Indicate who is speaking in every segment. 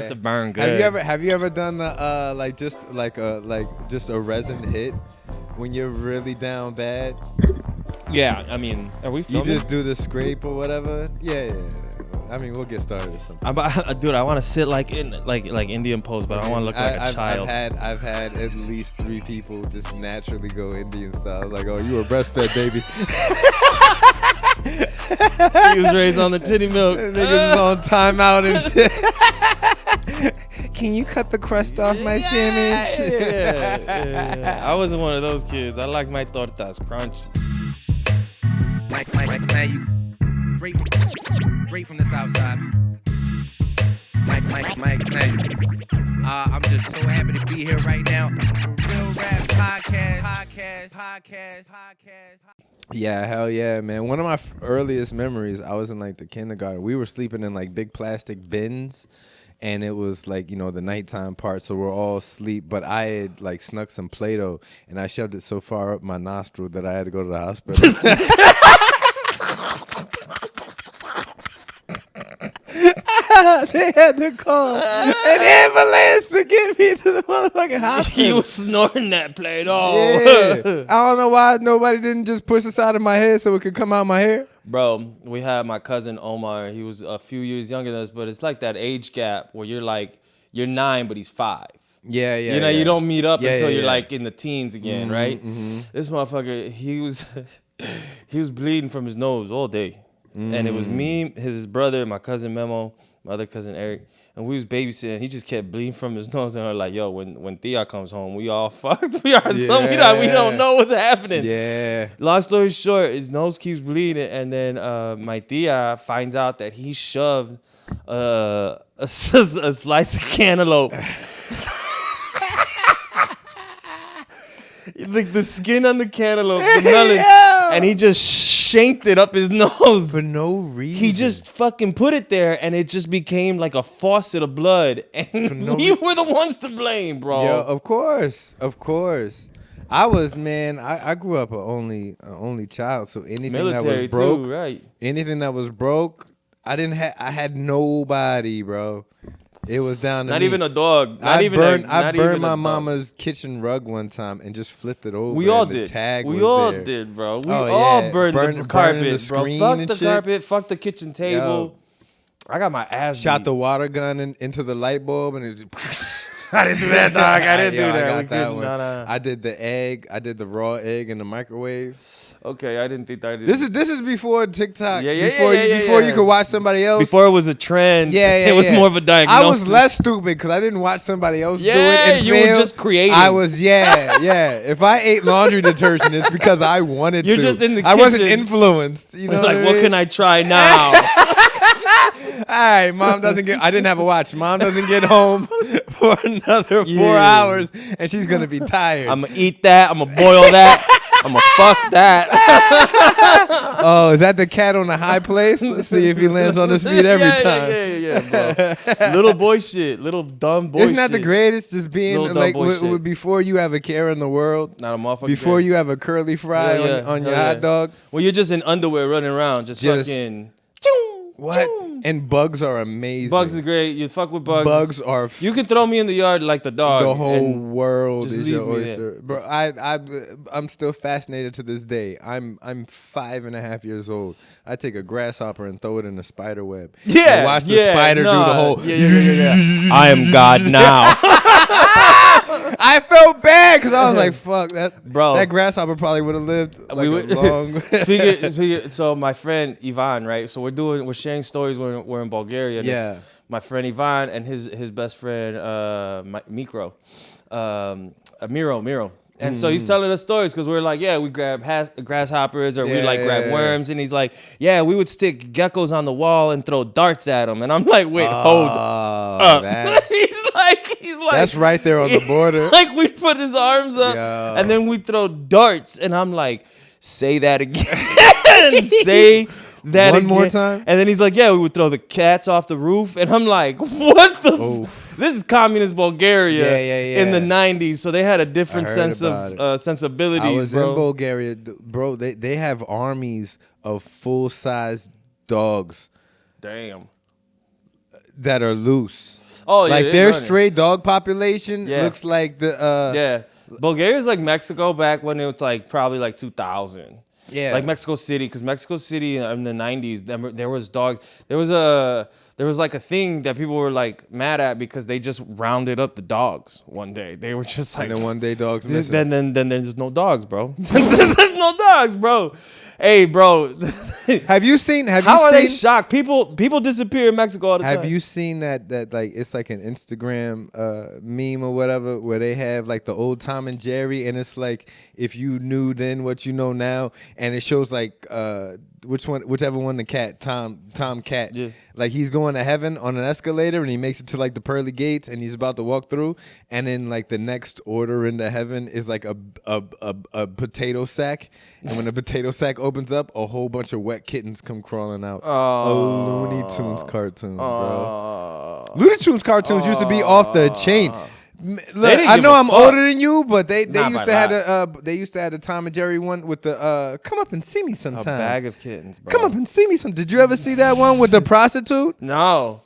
Speaker 1: has to burn good.
Speaker 2: Have you ever done the just a resin hit when you're really down bad?
Speaker 1: Yeah, I mean, are we filming?
Speaker 2: You just do the scrape or whatever. Yeah. I mean, we'll get started or something.
Speaker 1: Dude, I want to sit like Indian pose, but I don't want to look like a child.
Speaker 2: I've had at least 3 people just naturally go Indian style. I was like, oh, you were breastfed, baby.
Speaker 1: He was raised on the titty milk.
Speaker 2: Niggas was on timeout and shit. Can you cut the crust off my sandwich?
Speaker 1: Yeah. I wasn't one of those kids. I like my tortas crunchy.
Speaker 3: Mike, you straight from the south side. Mike, I'm just so happy to be here right now. Real Rap Podcast.
Speaker 2: Yeah, hell yeah, man. One of my earliest memories, I was in like the kindergarten. We were sleeping in like big plastic bins, and it was like, you know, the nighttime part, so we're all asleep. But I had like snuck some Play-Doh, and I shoved it so far up my nostril that I had to go to the hospital. They had to call an ambulance to get me to the motherfucking hospital.
Speaker 1: You was snorting that Play-Doh.
Speaker 2: Yeah. I don't know why nobody didn't just push this out of my head so it could come out my hair.
Speaker 1: Bro, we had my cousin Omar. He was a few years younger than us, but it's like that age gap where you're 9, but he's 5.
Speaker 2: Yeah.
Speaker 1: You don't meet up until you're like in the teens again, right?
Speaker 2: Mm-hmm.
Speaker 1: This motherfucker, he was bleeding from his nose all day. And it was me, his brother, my cousin Memo, my other cousin Eric, and we was babysitting. He just kept bleeding from his nose, and we're like, "Yo, when Thea comes home, we all fucked. We are we don't know what's happening."
Speaker 2: Yeah.
Speaker 1: Long story short, his nose keeps bleeding, and then my Thea finds out that he shoved a slice of cantaloupe. Like the skin on the cantaloupe, the melon, and he just shanked it up his nose.
Speaker 2: For no reason.
Speaker 1: He just fucking put it there, and it just became like a faucet of blood. And we were the ones to blame, bro.
Speaker 2: Yo, of course. I grew up an only child, so anything
Speaker 1: Military
Speaker 2: that was broke,
Speaker 1: too, right?
Speaker 2: anything that was broke, I had nobody, bro. It was down to
Speaker 1: Not
Speaker 2: me.
Speaker 1: even a dog.
Speaker 2: I burned my mama's kitchen rug one time and just flipped it over.
Speaker 1: We all
Speaker 2: and
Speaker 1: did.
Speaker 2: The tag
Speaker 1: we
Speaker 2: was
Speaker 1: all
Speaker 2: there.
Speaker 1: did, bro. We
Speaker 2: Oh,
Speaker 1: all
Speaker 2: yeah.
Speaker 1: burned the carpet,
Speaker 2: the
Speaker 1: bro.
Speaker 2: screen
Speaker 1: Fuck
Speaker 2: and
Speaker 1: the
Speaker 2: shit.
Speaker 1: carpet. Fuck the kitchen table.
Speaker 2: Yo.
Speaker 1: I got my ass
Speaker 2: Shot
Speaker 1: beat.
Speaker 2: the water gun into the light bulb and it just
Speaker 1: I didn't do that, dog. I didn't do that.
Speaker 2: I
Speaker 1: We
Speaker 2: got that
Speaker 1: couldn't.
Speaker 2: one.
Speaker 1: Nah.
Speaker 2: I did the egg. I did the raw egg in the microwave.
Speaker 1: Okay, I didn't think that.
Speaker 2: This is before TikTok.
Speaker 1: Yeah,
Speaker 2: Before you could watch somebody else.
Speaker 1: Before it was a trend.
Speaker 2: Yeah.
Speaker 1: It was more of a diagnosis.
Speaker 2: I was less stupid because I didn't watch somebody else do it.
Speaker 1: Yeah,
Speaker 2: and
Speaker 1: you
Speaker 2: fail.
Speaker 1: were just creating.
Speaker 2: I was, yeah. If I ate laundry detergent, it's because I wanted to.
Speaker 1: You're just in the
Speaker 2: I wasn't
Speaker 1: kitchen.
Speaker 2: influenced. You know
Speaker 1: like,
Speaker 2: what I
Speaker 1: what
Speaker 2: mean?
Speaker 1: can I try now?
Speaker 2: All right, I didn't have a watch. Mom doesn't get home for another 4 hours, and she's going to be tired.
Speaker 1: I'm going to eat that. I'm going to boil that. I'm going to fuck that.
Speaker 2: Oh, is that the cat on the high place? Let's see if he lands on his feet every time.
Speaker 1: Yeah, bro. Little boy shit. Little dumb boy shit.
Speaker 2: Isn't that the greatest? Just being
Speaker 1: Little
Speaker 2: like,
Speaker 1: dumb boy shit.
Speaker 2: before you have a care in the world,
Speaker 1: Not a motherfucker.
Speaker 2: before you have a curly fry on your hot dog.
Speaker 1: Well, you're just in underwear running around. Just fucking.
Speaker 2: What? And bugs are amazing.
Speaker 1: Bugs are great. You fuck with bugs.
Speaker 2: Bugs are.
Speaker 1: You can throw me in the yard like the dog.
Speaker 2: The whole
Speaker 1: and
Speaker 2: world
Speaker 1: just
Speaker 2: is
Speaker 1: leave
Speaker 2: your
Speaker 1: me there.
Speaker 2: oyster, bro. I'm still fascinated to this day. I'm 5.5 years old. I take a grasshopper and throw it in a spider web.
Speaker 1: Yeah,
Speaker 2: and watch the spider do the whole.
Speaker 1: Yeah. I am God now.
Speaker 2: I felt bad because I was like, "Fuck that,
Speaker 1: Bro.
Speaker 2: That grasshopper probably would have lived like a long."
Speaker 1: Speaking, so my friend Ivan, right? So we're sharing stories when we're in Bulgaria. And
Speaker 2: Yeah.
Speaker 1: it's my friend Ivan and his best friend Miro, Miro. And so he's telling us stories because we're like, we grab grasshoppers or we grab worms. And he's like, we would stick geckos on the wall and throw darts at them. And I'm like, wait, hold up. He's like,
Speaker 2: that's right there on the border.
Speaker 1: Like we'd put his arms up and then we'd throw darts. And I'm like, say that again. Say that
Speaker 2: One
Speaker 1: again.
Speaker 2: more time?
Speaker 1: And then he's like, we would throw the cats off the roof. And I'm like, what the This is communist Bulgaria in the 90s. So they had a different sense of sensibilities,
Speaker 2: I was
Speaker 1: bro.
Speaker 2: in Bulgaria, bro. They have armies of full-size dogs
Speaker 1: Damn.
Speaker 2: that are loose.
Speaker 1: Oh yeah,
Speaker 2: Like
Speaker 1: they're
Speaker 2: their
Speaker 1: running.
Speaker 2: stray dog population
Speaker 1: Yeah.
Speaker 2: looks like the
Speaker 1: Yeah, Bulgaria's like Mexico back when it was like probably like 2000.
Speaker 2: Yeah.
Speaker 1: Like Mexico City, because Mexico City in the 90s, there was dogs. There was like a thing that people were like mad at because they just rounded up the dogs one day. They were just like,
Speaker 2: and then one day dogs missing.
Speaker 1: then there's no dogs, bro. There's no dogs, bro. Hey, bro.
Speaker 2: Have you seen?
Speaker 1: How are they shocked? People disappear in Mexico all the time.
Speaker 2: Have you seen that like it's like an Instagram meme or whatever where they have like the old Tom and Jerry, and it's like if you knew then what you know now, and it shows like whichever one the cat Tom Cat,
Speaker 1: Yeah.
Speaker 2: like he's going to heaven on an escalator and he makes it to like the pearly gates and he's about to walk through, and then like the next order into heaven is like a potato sack, and when the potato sack opens up, a whole bunch of wet kittens come crawling out. A Looney Tunes cartoon, bro. Looney Tunes cartoons used to be off the chain. Look,
Speaker 1: didn't
Speaker 2: I
Speaker 1: give
Speaker 2: know
Speaker 1: a
Speaker 2: I'm
Speaker 1: fuck.
Speaker 2: older than you, but they
Speaker 1: Not
Speaker 2: used
Speaker 1: by
Speaker 2: to have
Speaker 1: that.
Speaker 2: they used to have the Tom and Jerry one with the come up and see me
Speaker 1: A
Speaker 2: sometime.
Speaker 1: bag of kittens, bro.
Speaker 2: Come up and see me some. Did you ever see that one with the prostitute?
Speaker 1: No.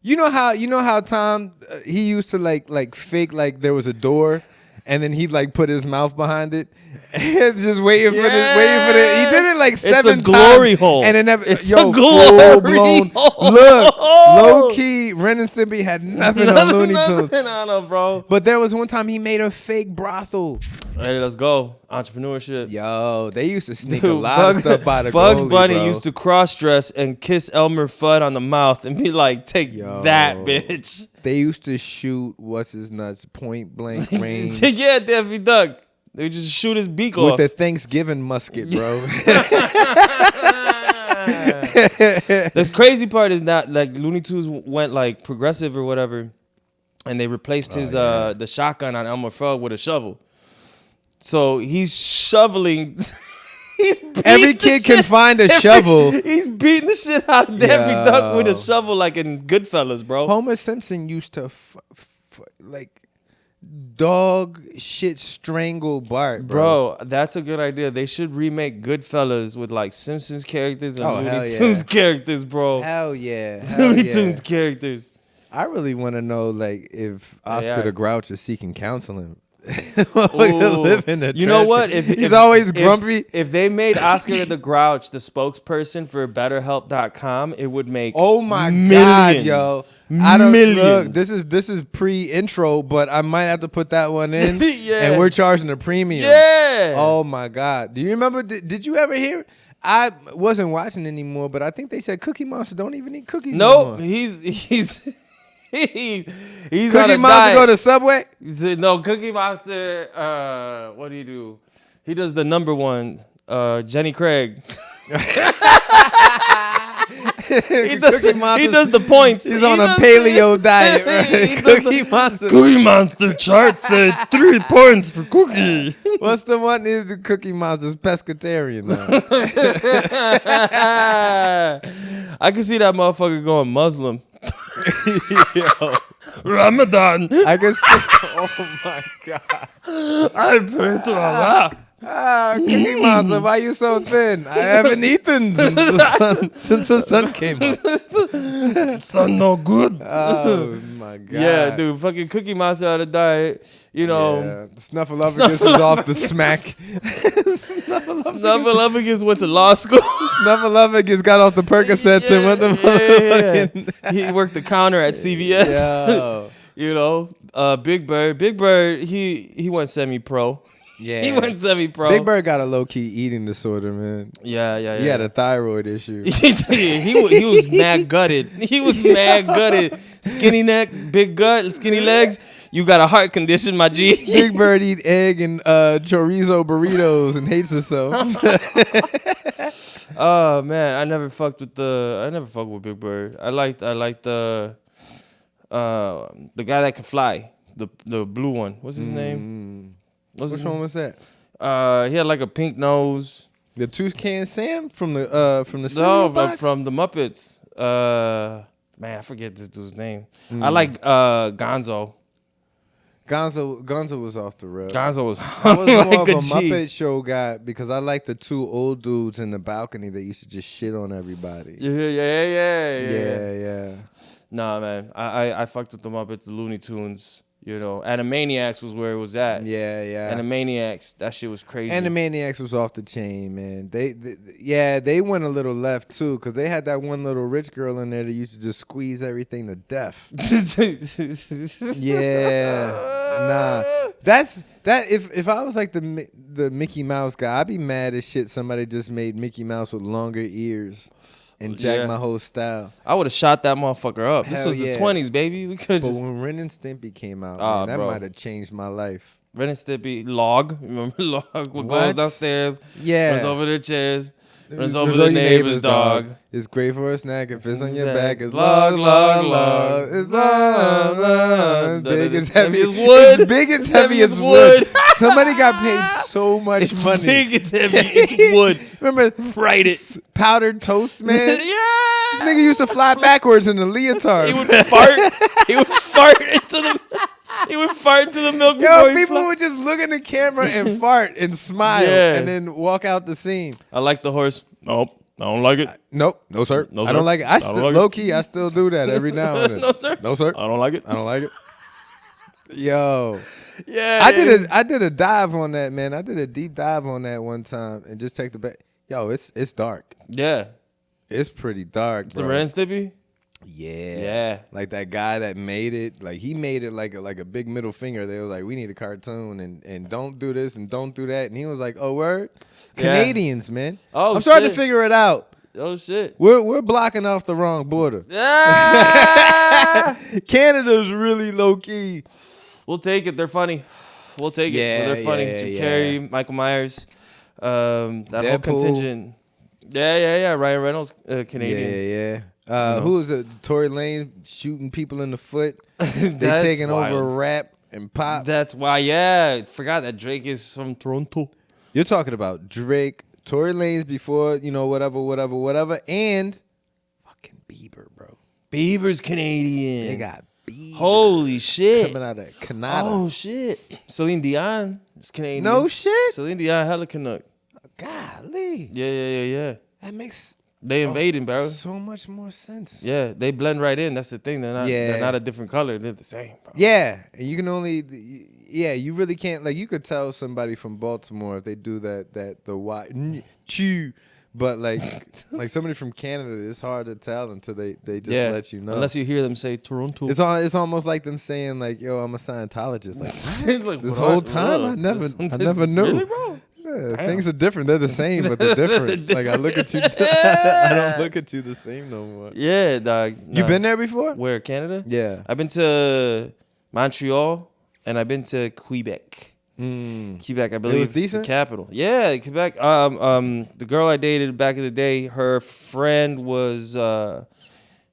Speaker 2: You know how Tom he used to like fake like there was a door, and then he'd like put his mouth behind it, and just waiting for the. He did it like
Speaker 1: It's
Speaker 2: 7
Speaker 1: a glory
Speaker 2: times,
Speaker 1: hole.
Speaker 2: and it never.
Speaker 1: It's
Speaker 2: yo,
Speaker 1: a glory
Speaker 2: full-blown-
Speaker 1: hole.
Speaker 2: Look, low key, Ren and Stimpy had nothing on Looney Tunes.
Speaker 1: Nothing on them, bro.
Speaker 2: But there was one time he made a fake brothel.
Speaker 1: Hey, let's go. Entrepreneurship.
Speaker 2: Yo, they used to sneak
Speaker 1: Dude,
Speaker 2: a lot of stuff by the
Speaker 1: Bugs
Speaker 2: goalie,
Speaker 1: Bunny
Speaker 2: bro.
Speaker 1: used to cross-dress and kiss Elmer Fudd on the mouth and be like, take
Speaker 2: Yo.
Speaker 1: that, bitch.
Speaker 2: They used to shoot what's his nuts point blank range
Speaker 1: Yeah, Daffy Duck. They would just shoot his beak
Speaker 2: with
Speaker 1: off.
Speaker 2: the Thanksgiving musket, bro.
Speaker 1: This crazy part is that like Looney Tunes went like progressive or whatever, and they replaced his the shotgun on Elmer Fudd with a shovel. So he's shoveling. He's beating
Speaker 2: Every
Speaker 1: the
Speaker 2: kid can
Speaker 1: shit-
Speaker 2: find a shovel.
Speaker 1: He's beating the shit out of Daffy
Speaker 2: Yo.
Speaker 1: Duck with a shovel, like in Goodfellas, bro.
Speaker 2: Homer Simpson used to like dog shit strangle Bart,
Speaker 1: Bro, that's a good idea. They should remake Goodfellas with like Simpsons characters and
Speaker 2: Oh,
Speaker 1: Looney
Speaker 2: hell yeah.
Speaker 1: Tunes characters, bro.
Speaker 2: Hell yeah. Hell
Speaker 1: Looney
Speaker 2: yeah.
Speaker 1: Tunes characters.
Speaker 2: I really want to know like if Oscar
Speaker 1: Yeah.
Speaker 2: the Grouch is seeking counseling.
Speaker 1: Ooh.
Speaker 2: Live in the
Speaker 1: You know
Speaker 2: trash
Speaker 1: what?
Speaker 2: can. He's always grumpy.
Speaker 1: If they made Oscar the Grouch the spokesperson for BetterHelp.com, it would make
Speaker 2: Oh my
Speaker 1: millions.
Speaker 2: god, yo! I don't
Speaker 1: Millions.
Speaker 2: look. This is pre-intro, but I might have to put that one in.
Speaker 1: Yeah.
Speaker 2: And we're charging a premium.
Speaker 1: Yeah.
Speaker 2: Oh my god! Do you remember? Did you ever hear? I wasn't watching anymore, but I think they said Cookie Monster don't even eat cookies.
Speaker 1: Nope.
Speaker 2: No more.
Speaker 1: He's he's on
Speaker 2: Cookie
Speaker 1: a
Speaker 2: Monster
Speaker 1: diet.
Speaker 2: go to Subway.
Speaker 1: No, Cookie Monster. What do you do? He does the number one. Jenny Craig. he does the points.
Speaker 2: He's
Speaker 1: He
Speaker 2: on a
Speaker 1: does
Speaker 2: paleo
Speaker 1: the-
Speaker 2: diet.
Speaker 1: he
Speaker 2: Right?
Speaker 1: does
Speaker 2: Cookie Monster.
Speaker 1: Cookie Monster chart said 3 points for Cookie.
Speaker 2: What's the one? Is the Cookie Monster's pescatarian now?
Speaker 1: I can see that motherfucker going Muslim.
Speaker 2: Yo,
Speaker 1: Ramadan.
Speaker 2: I can see. Oh my god.
Speaker 1: I pray to Allah.
Speaker 2: Cookie Monster, why you so thin? I haven't eaten since the sun came up.
Speaker 1: Son, no good.
Speaker 2: Oh my god.
Speaker 1: Yeah, dude, fucking Cookie Monster on a diet. You know,
Speaker 2: Yeah. Snuffleupagus is off the smack.
Speaker 1: Snuffleupagus went to law school.
Speaker 2: Snuffleupagus got off the Percocets and went to motherfucking.
Speaker 1: He worked the counter at CVS.
Speaker 2: Yo.
Speaker 1: You know, Big Bird, he went semi-pro.
Speaker 2: Yeah.
Speaker 1: He went semi-pro.
Speaker 2: Big Bird got a low key eating disorder, man.
Speaker 1: Yeah.
Speaker 2: He had a thyroid issue.
Speaker 1: he was mad gutted. He was mad gutted. Skinny neck, big gut, skinny legs. You got a heart condition, my G.
Speaker 2: Big Bird eat egg and chorizo burritos and hates himself.
Speaker 1: Oh man, I never fucked with Big Bird. I liked the guy that can fly, the blue one. What's his name? What's
Speaker 2: Which
Speaker 1: his
Speaker 2: one
Speaker 1: name?
Speaker 2: was that?
Speaker 1: He had like a pink nose.
Speaker 2: The Toucan Sam from the
Speaker 1: No,
Speaker 2: cereal box?
Speaker 1: from the Muppets. Man, I forget this dude's name. I like Gonzo.
Speaker 2: Gonzo was off the rail.
Speaker 1: Gonzo was
Speaker 2: I was more
Speaker 1: like
Speaker 2: of a
Speaker 1: a G.
Speaker 2: Muppet Show guy because I like the two old dudes in the balcony that used to just shit on everybody.
Speaker 1: Yeah. Nah, man. I fucked with the Muppets, the Looney Tunes. You know, Animaniacs was where it was at.
Speaker 2: Yeah.
Speaker 1: Animaniacs, that shit was crazy.
Speaker 2: Animaniacs was off the chain, man. They went a little left too, cause they had that one little rich girl in there that used to just squeeze everything to death. Yeah, that's that. If I was like the Mickey Mouse guy, I'd be mad as shit. Somebody just made Mickey Mouse with longer ears and jacked my whole style.
Speaker 1: I would have shot that motherfucker up.
Speaker 2: Hell
Speaker 1: this was
Speaker 2: yeah.
Speaker 1: the 20s, baby. We could.
Speaker 2: But when Ren and Stimpy came out, man, that
Speaker 1: bro.
Speaker 2: might have changed my life.
Speaker 1: Ren and Stimpy, Log. Remember Log? What goes
Speaker 2: What?
Speaker 1: downstairs,
Speaker 2: Yeah.
Speaker 1: runs over their chairs, runs over the neighbor's dog.
Speaker 2: It's great for a snack. If it's on your
Speaker 1: Snack.
Speaker 2: back, it's
Speaker 1: Log,
Speaker 2: log.
Speaker 1: log.
Speaker 2: It's log. Big as heavy
Speaker 1: as wood.
Speaker 2: It's big as heavy as wood. Somebody got paid so much
Speaker 1: It's
Speaker 2: money.
Speaker 1: big, it's heavy, it's wood.
Speaker 2: Remember,
Speaker 1: Write it.
Speaker 2: Powdered toast, man.
Speaker 1: Yeah.
Speaker 2: This nigga used to fly backwards in a leotard.
Speaker 1: He would fart. He would fart into the. He would fart into the milk.
Speaker 2: Yo,
Speaker 1: before he
Speaker 2: people
Speaker 1: fly.
Speaker 2: would just look in the camera and fart and smile
Speaker 1: Yeah.
Speaker 2: and then walk out the scene.
Speaker 1: I like the horse. Nope, I don't like it.
Speaker 2: Nope, no sir.
Speaker 1: No,
Speaker 2: I
Speaker 1: sir.
Speaker 2: don't like it.
Speaker 1: I don't like it.
Speaker 2: Low key, I still do that every now and then.
Speaker 1: No, sir.
Speaker 2: No sir.
Speaker 1: I don't like it.
Speaker 2: I don't like it. Yo,
Speaker 1: Yeah,
Speaker 2: I did a dive on that, man. I did a deep dive on that one time and just checked the back. Yo, it's dark.
Speaker 1: Yeah,
Speaker 2: It's pretty dark,
Speaker 1: it's
Speaker 2: bro.
Speaker 1: the Ren and Stimpy.
Speaker 2: Yeah. Like that guy that made it, like he made it like a big middle finger. They were like, we need a cartoon and don't do this and don't do that. And he was like, oh, word?
Speaker 1: Yeah.
Speaker 2: Canadians, man.
Speaker 1: Oh,
Speaker 2: I'm starting to
Speaker 1: shit.
Speaker 2: figure it out.
Speaker 1: Oh shit.
Speaker 2: We're blocking off the wrong border.
Speaker 1: Ah!
Speaker 2: Canada's really low key.
Speaker 1: We'll take it. They're funny. We'll take
Speaker 2: Yeah,
Speaker 1: it. They're funny.
Speaker 2: yeah,
Speaker 1: Jim
Speaker 2: yeah.
Speaker 1: Carrey, Michael Myers, that whole
Speaker 2: Deadpool.
Speaker 1: contingent. Yeah. Ryan Reynolds, Canadian.
Speaker 2: Yeah. Who is it? Tory Lane shooting people in the foot. They
Speaker 1: That's
Speaker 2: taking
Speaker 1: wild.
Speaker 2: over rap and pop.
Speaker 1: That's why. Yeah, I forgot that Drake is from Toronto.
Speaker 2: You're talking about Drake, Tory Lanez before, whatever, and fucking Bieber, bro.
Speaker 1: Bieber's Canadian.
Speaker 2: They got Bieber
Speaker 1: Holy shit.
Speaker 2: coming out of Canada.
Speaker 1: Oh shit. Celine Dion is Canadian.
Speaker 2: No shit.
Speaker 1: Celine Dion, hella Canuck.
Speaker 2: Golly.
Speaker 1: Yeah.
Speaker 2: That makes
Speaker 1: They invading, bro.
Speaker 2: so much more sense.
Speaker 1: Yeah, they blend right in. That's the thing. They're
Speaker 2: Yeah.
Speaker 1: not a different color. They're the same, bro.
Speaker 2: Yeah, and you can only, you really can't, like, you could tell somebody from Baltimore if they do the Y, chew, but like somebody from Canada, it's hard to tell until they just let you know.
Speaker 1: Unless you hear them say Toronto.
Speaker 2: It's almost like them saying like, "Yo, I'm a Scientologist." Like,
Speaker 1: Like,
Speaker 2: this
Speaker 1: what?
Speaker 2: whole time I
Speaker 1: This-
Speaker 2: never knew.
Speaker 1: Really, bro?
Speaker 2: Yeah,
Speaker 1: Damn.
Speaker 2: things are different. They're the same, but they're different. Like I look at you, I don't look at you the same no more.
Speaker 1: Yeah, dog.
Speaker 2: You been there before?
Speaker 1: Where, Canada?
Speaker 2: Yeah.
Speaker 1: I've been to Montreal and I've been to Quebec.
Speaker 2: Mm.
Speaker 1: Quebec, I believe,
Speaker 2: was
Speaker 1: is
Speaker 2: decent?
Speaker 1: the capital. Yeah, Quebec. The girl I dated back in the day, her friend was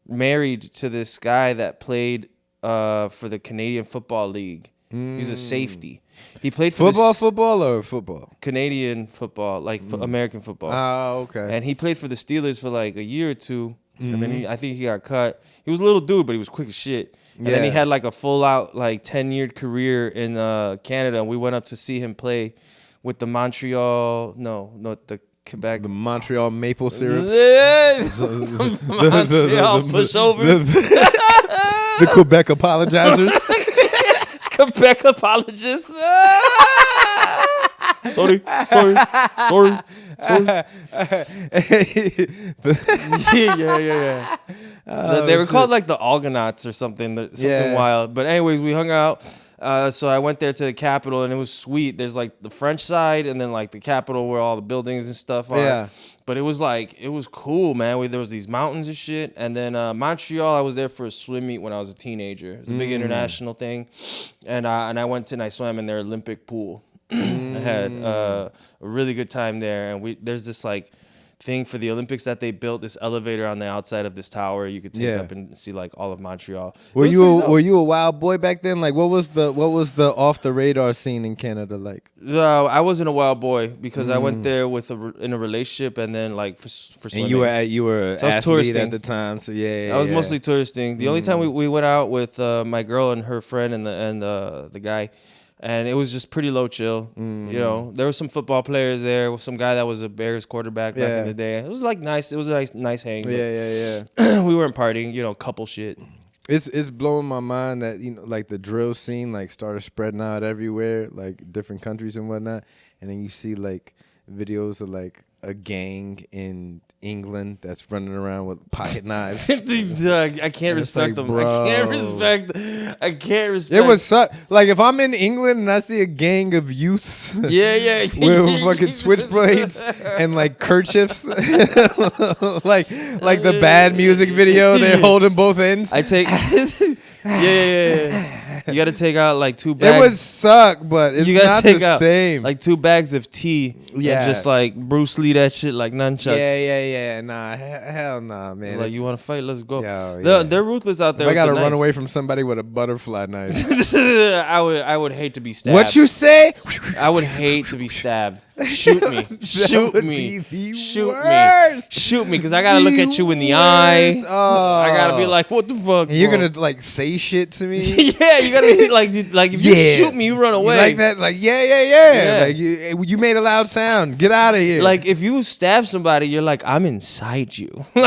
Speaker 1: married to this guy that played for the Canadian Football League. He's a safety. He played for
Speaker 2: Football.
Speaker 1: Canadian football, like American football.
Speaker 2: Oh, okay.
Speaker 1: And he played for the Steelers for like a year or two. And then I think he got cut. He was a little dude, but he was quick as shit. And then he
Speaker 2: Yeah.
Speaker 1: had like a full out like 10-year career in Canada. And we went up to see him play with the Montreal, the Quebec.
Speaker 2: The Montreal maple syrups.
Speaker 1: Yeah.
Speaker 2: the
Speaker 1: Montreal pushovers.
Speaker 2: The Quebec apologizers.
Speaker 1: Quebec apologists. Sorry. Yeah. They were called like the Argonauts or something
Speaker 2: Yeah.
Speaker 1: wild. But anyways, we hung out. So I went there to the Capitol and it was sweet. There's like the French side and then like the Capitol where all the buildings and stuff are.
Speaker 2: Yeah.
Speaker 1: But it was cool, man. There was these mountains and shit. And then Montreal, I was there for a swim meet when I was a teenager. It was a big international thing. And I went and I swam in their Olympic pool. I had a really good time there. And there's this like thing for the Olympics that they built this elevator on the outside of this tower. You could take up and see like all of Montreal.
Speaker 2: Were you a wild boy back then? Like, what was the off the radar scene in Canada like?
Speaker 1: I wasn't a wild boy because I went there in a relationship and then like for swimming.
Speaker 2: And you were
Speaker 1: so
Speaker 2: athlete
Speaker 1: touristing
Speaker 2: at the time, so yeah.
Speaker 1: I was mostly touristing. The only time we went out with my girl and her friend and the guy. And it was just pretty low chill. You know, there were some football players there with some guy that was a Bears quarterback back in the day. It was like nice. It was a nice hang.
Speaker 2: Yeah.
Speaker 1: We weren't partying, you know, couple shit.
Speaker 2: It's blowing my mind that, you know, like the drill scene like started spreading out everywhere, like different countries and whatnot. And then you see like videos of like a gang in England that's running around with pocket knives.
Speaker 1: I can't respect them.
Speaker 2: Bro.
Speaker 1: I can't respect.
Speaker 2: It was like if I'm in England and I see a gang of youths,
Speaker 1: yeah,
Speaker 2: with fucking switchblades and like kerchiefs, like the bad music video, they're holding both ends.
Speaker 1: I take. Yeah. You got to take out like 2 bags.
Speaker 2: It would suck, but it's not the same.
Speaker 1: Like 2 bags of tea.
Speaker 2: Yeah.
Speaker 1: And just like Bruce Lee that shit like nunchucks.
Speaker 2: Yeah. Nah, hell nah, man.
Speaker 1: Like, you want to fight? Let's go.
Speaker 2: Yo,
Speaker 1: They're ruthless out there.
Speaker 2: If I got to run away from somebody with a butterfly knife.
Speaker 1: I would hate to be stabbed.
Speaker 2: What you say?
Speaker 1: I would hate to be stabbed. Shoot me. Shoot me. Shoot me, because I got to look at you in the eye.
Speaker 2: Oh.
Speaker 1: I got to be like, what the fuck?
Speaker 2: And you're going to like say shit to me?
Speaker 1: Yeah, you got to be like if you shoot me, you run away.
Speaker 2: You like that? Like, yeah. Like, you made a loud sound. Get out of here.
Speaker 1: Like, if you stab somebody, you're like, I'm inside you.
Speaker 2: No.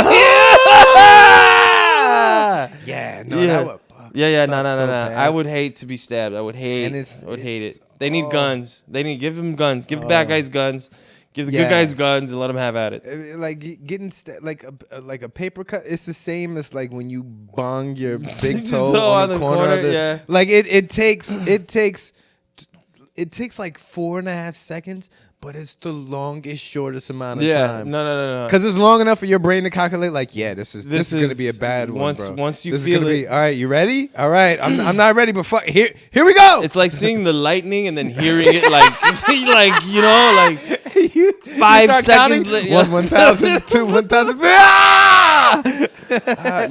Speaker 1: I would hate to be stabbed. I would hate it. They need guns. Give them guns. Give the bad guys guns. Give the good guys guns and let them have at it.
Speaker 2: Like getting like a paper cut. It's the same as like when you bong your big toe on the corner of the.
Speaker 1: Yeah.
Speaker 2: Like it takes like 4.5 seconds. But it's the longest, shortest amount of time.
Speaker 1: No.
Speaker 2: Because it's long enough for your brain to calculate, like, yeah, this is gonna be a bad one, bro.
Speaker 1: Once you
Speaker 2: this
Speaker 1: feel
Speaker 2: is
Speaker 1: it,
Speaker 2: all right. You ready? All right. I'm not ready, but here we go.
Speaker 1: It's like seeing the lightning and then hearing it, like 5 seconds later.
Speaker 2: 1,000, 2, 1,000.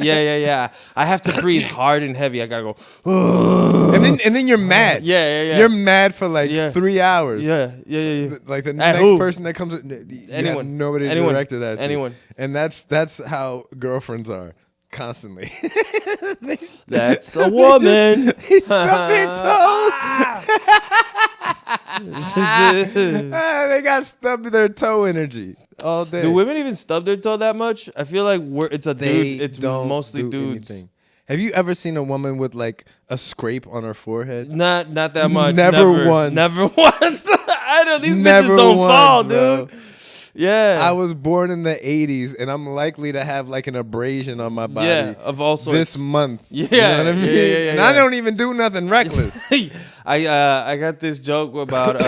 Speaker 1: Yeah. I have to breathe hard and heavy. I gotta go.
Speaker 2: and then you're mad.
Speaker 1: Yeah.
Speaker 2: You're mad for like 3 hours.
Speaker 1: Yeah.
Speaker 2: Like the
Speaker 1: At
Speaker 2: next
Speaker 1: who?
Speaker 2: person that comes,
Speaker 1: Anyone.
Speaker 2: nobody directed at you.
Speaker 1: Anyone.
Speaker 2: And that's how girlfriends are constantly.
Speaker 1: That's a woman.
Speaker 2: They stub their toe. They got stub their toe energy all day.
Speaker 1: Do women even stub their toe that much? I feel like it's a dude. It's mostly dudes.
Speaker 2: Anything. Have you ever seen a woman with like a scrape on her forehead?
Speaker 1: Not that much.
Speaker 2: Never once.
Speaker 1: Never once. I know these
Speaker 2: Never
Speaker 1: bitches don't
Speaker 2: once,
Speaker 1: fall,
Speaker 2: bro.
Speaker 1: dude. Yeah.
Speaker 2: I was born in the 80s, and I'm likely to have like an abrasion on my body.
Speaker 1: Yeah, of all sorts.
Speaker 2: This month.
Speaker 1: Yeah.
Speaker 2: You know what I mean?
Speaker 1: Yeah.
Speaker 2: And I don't even do nothing reckless.
Speaker 1: I got this joke about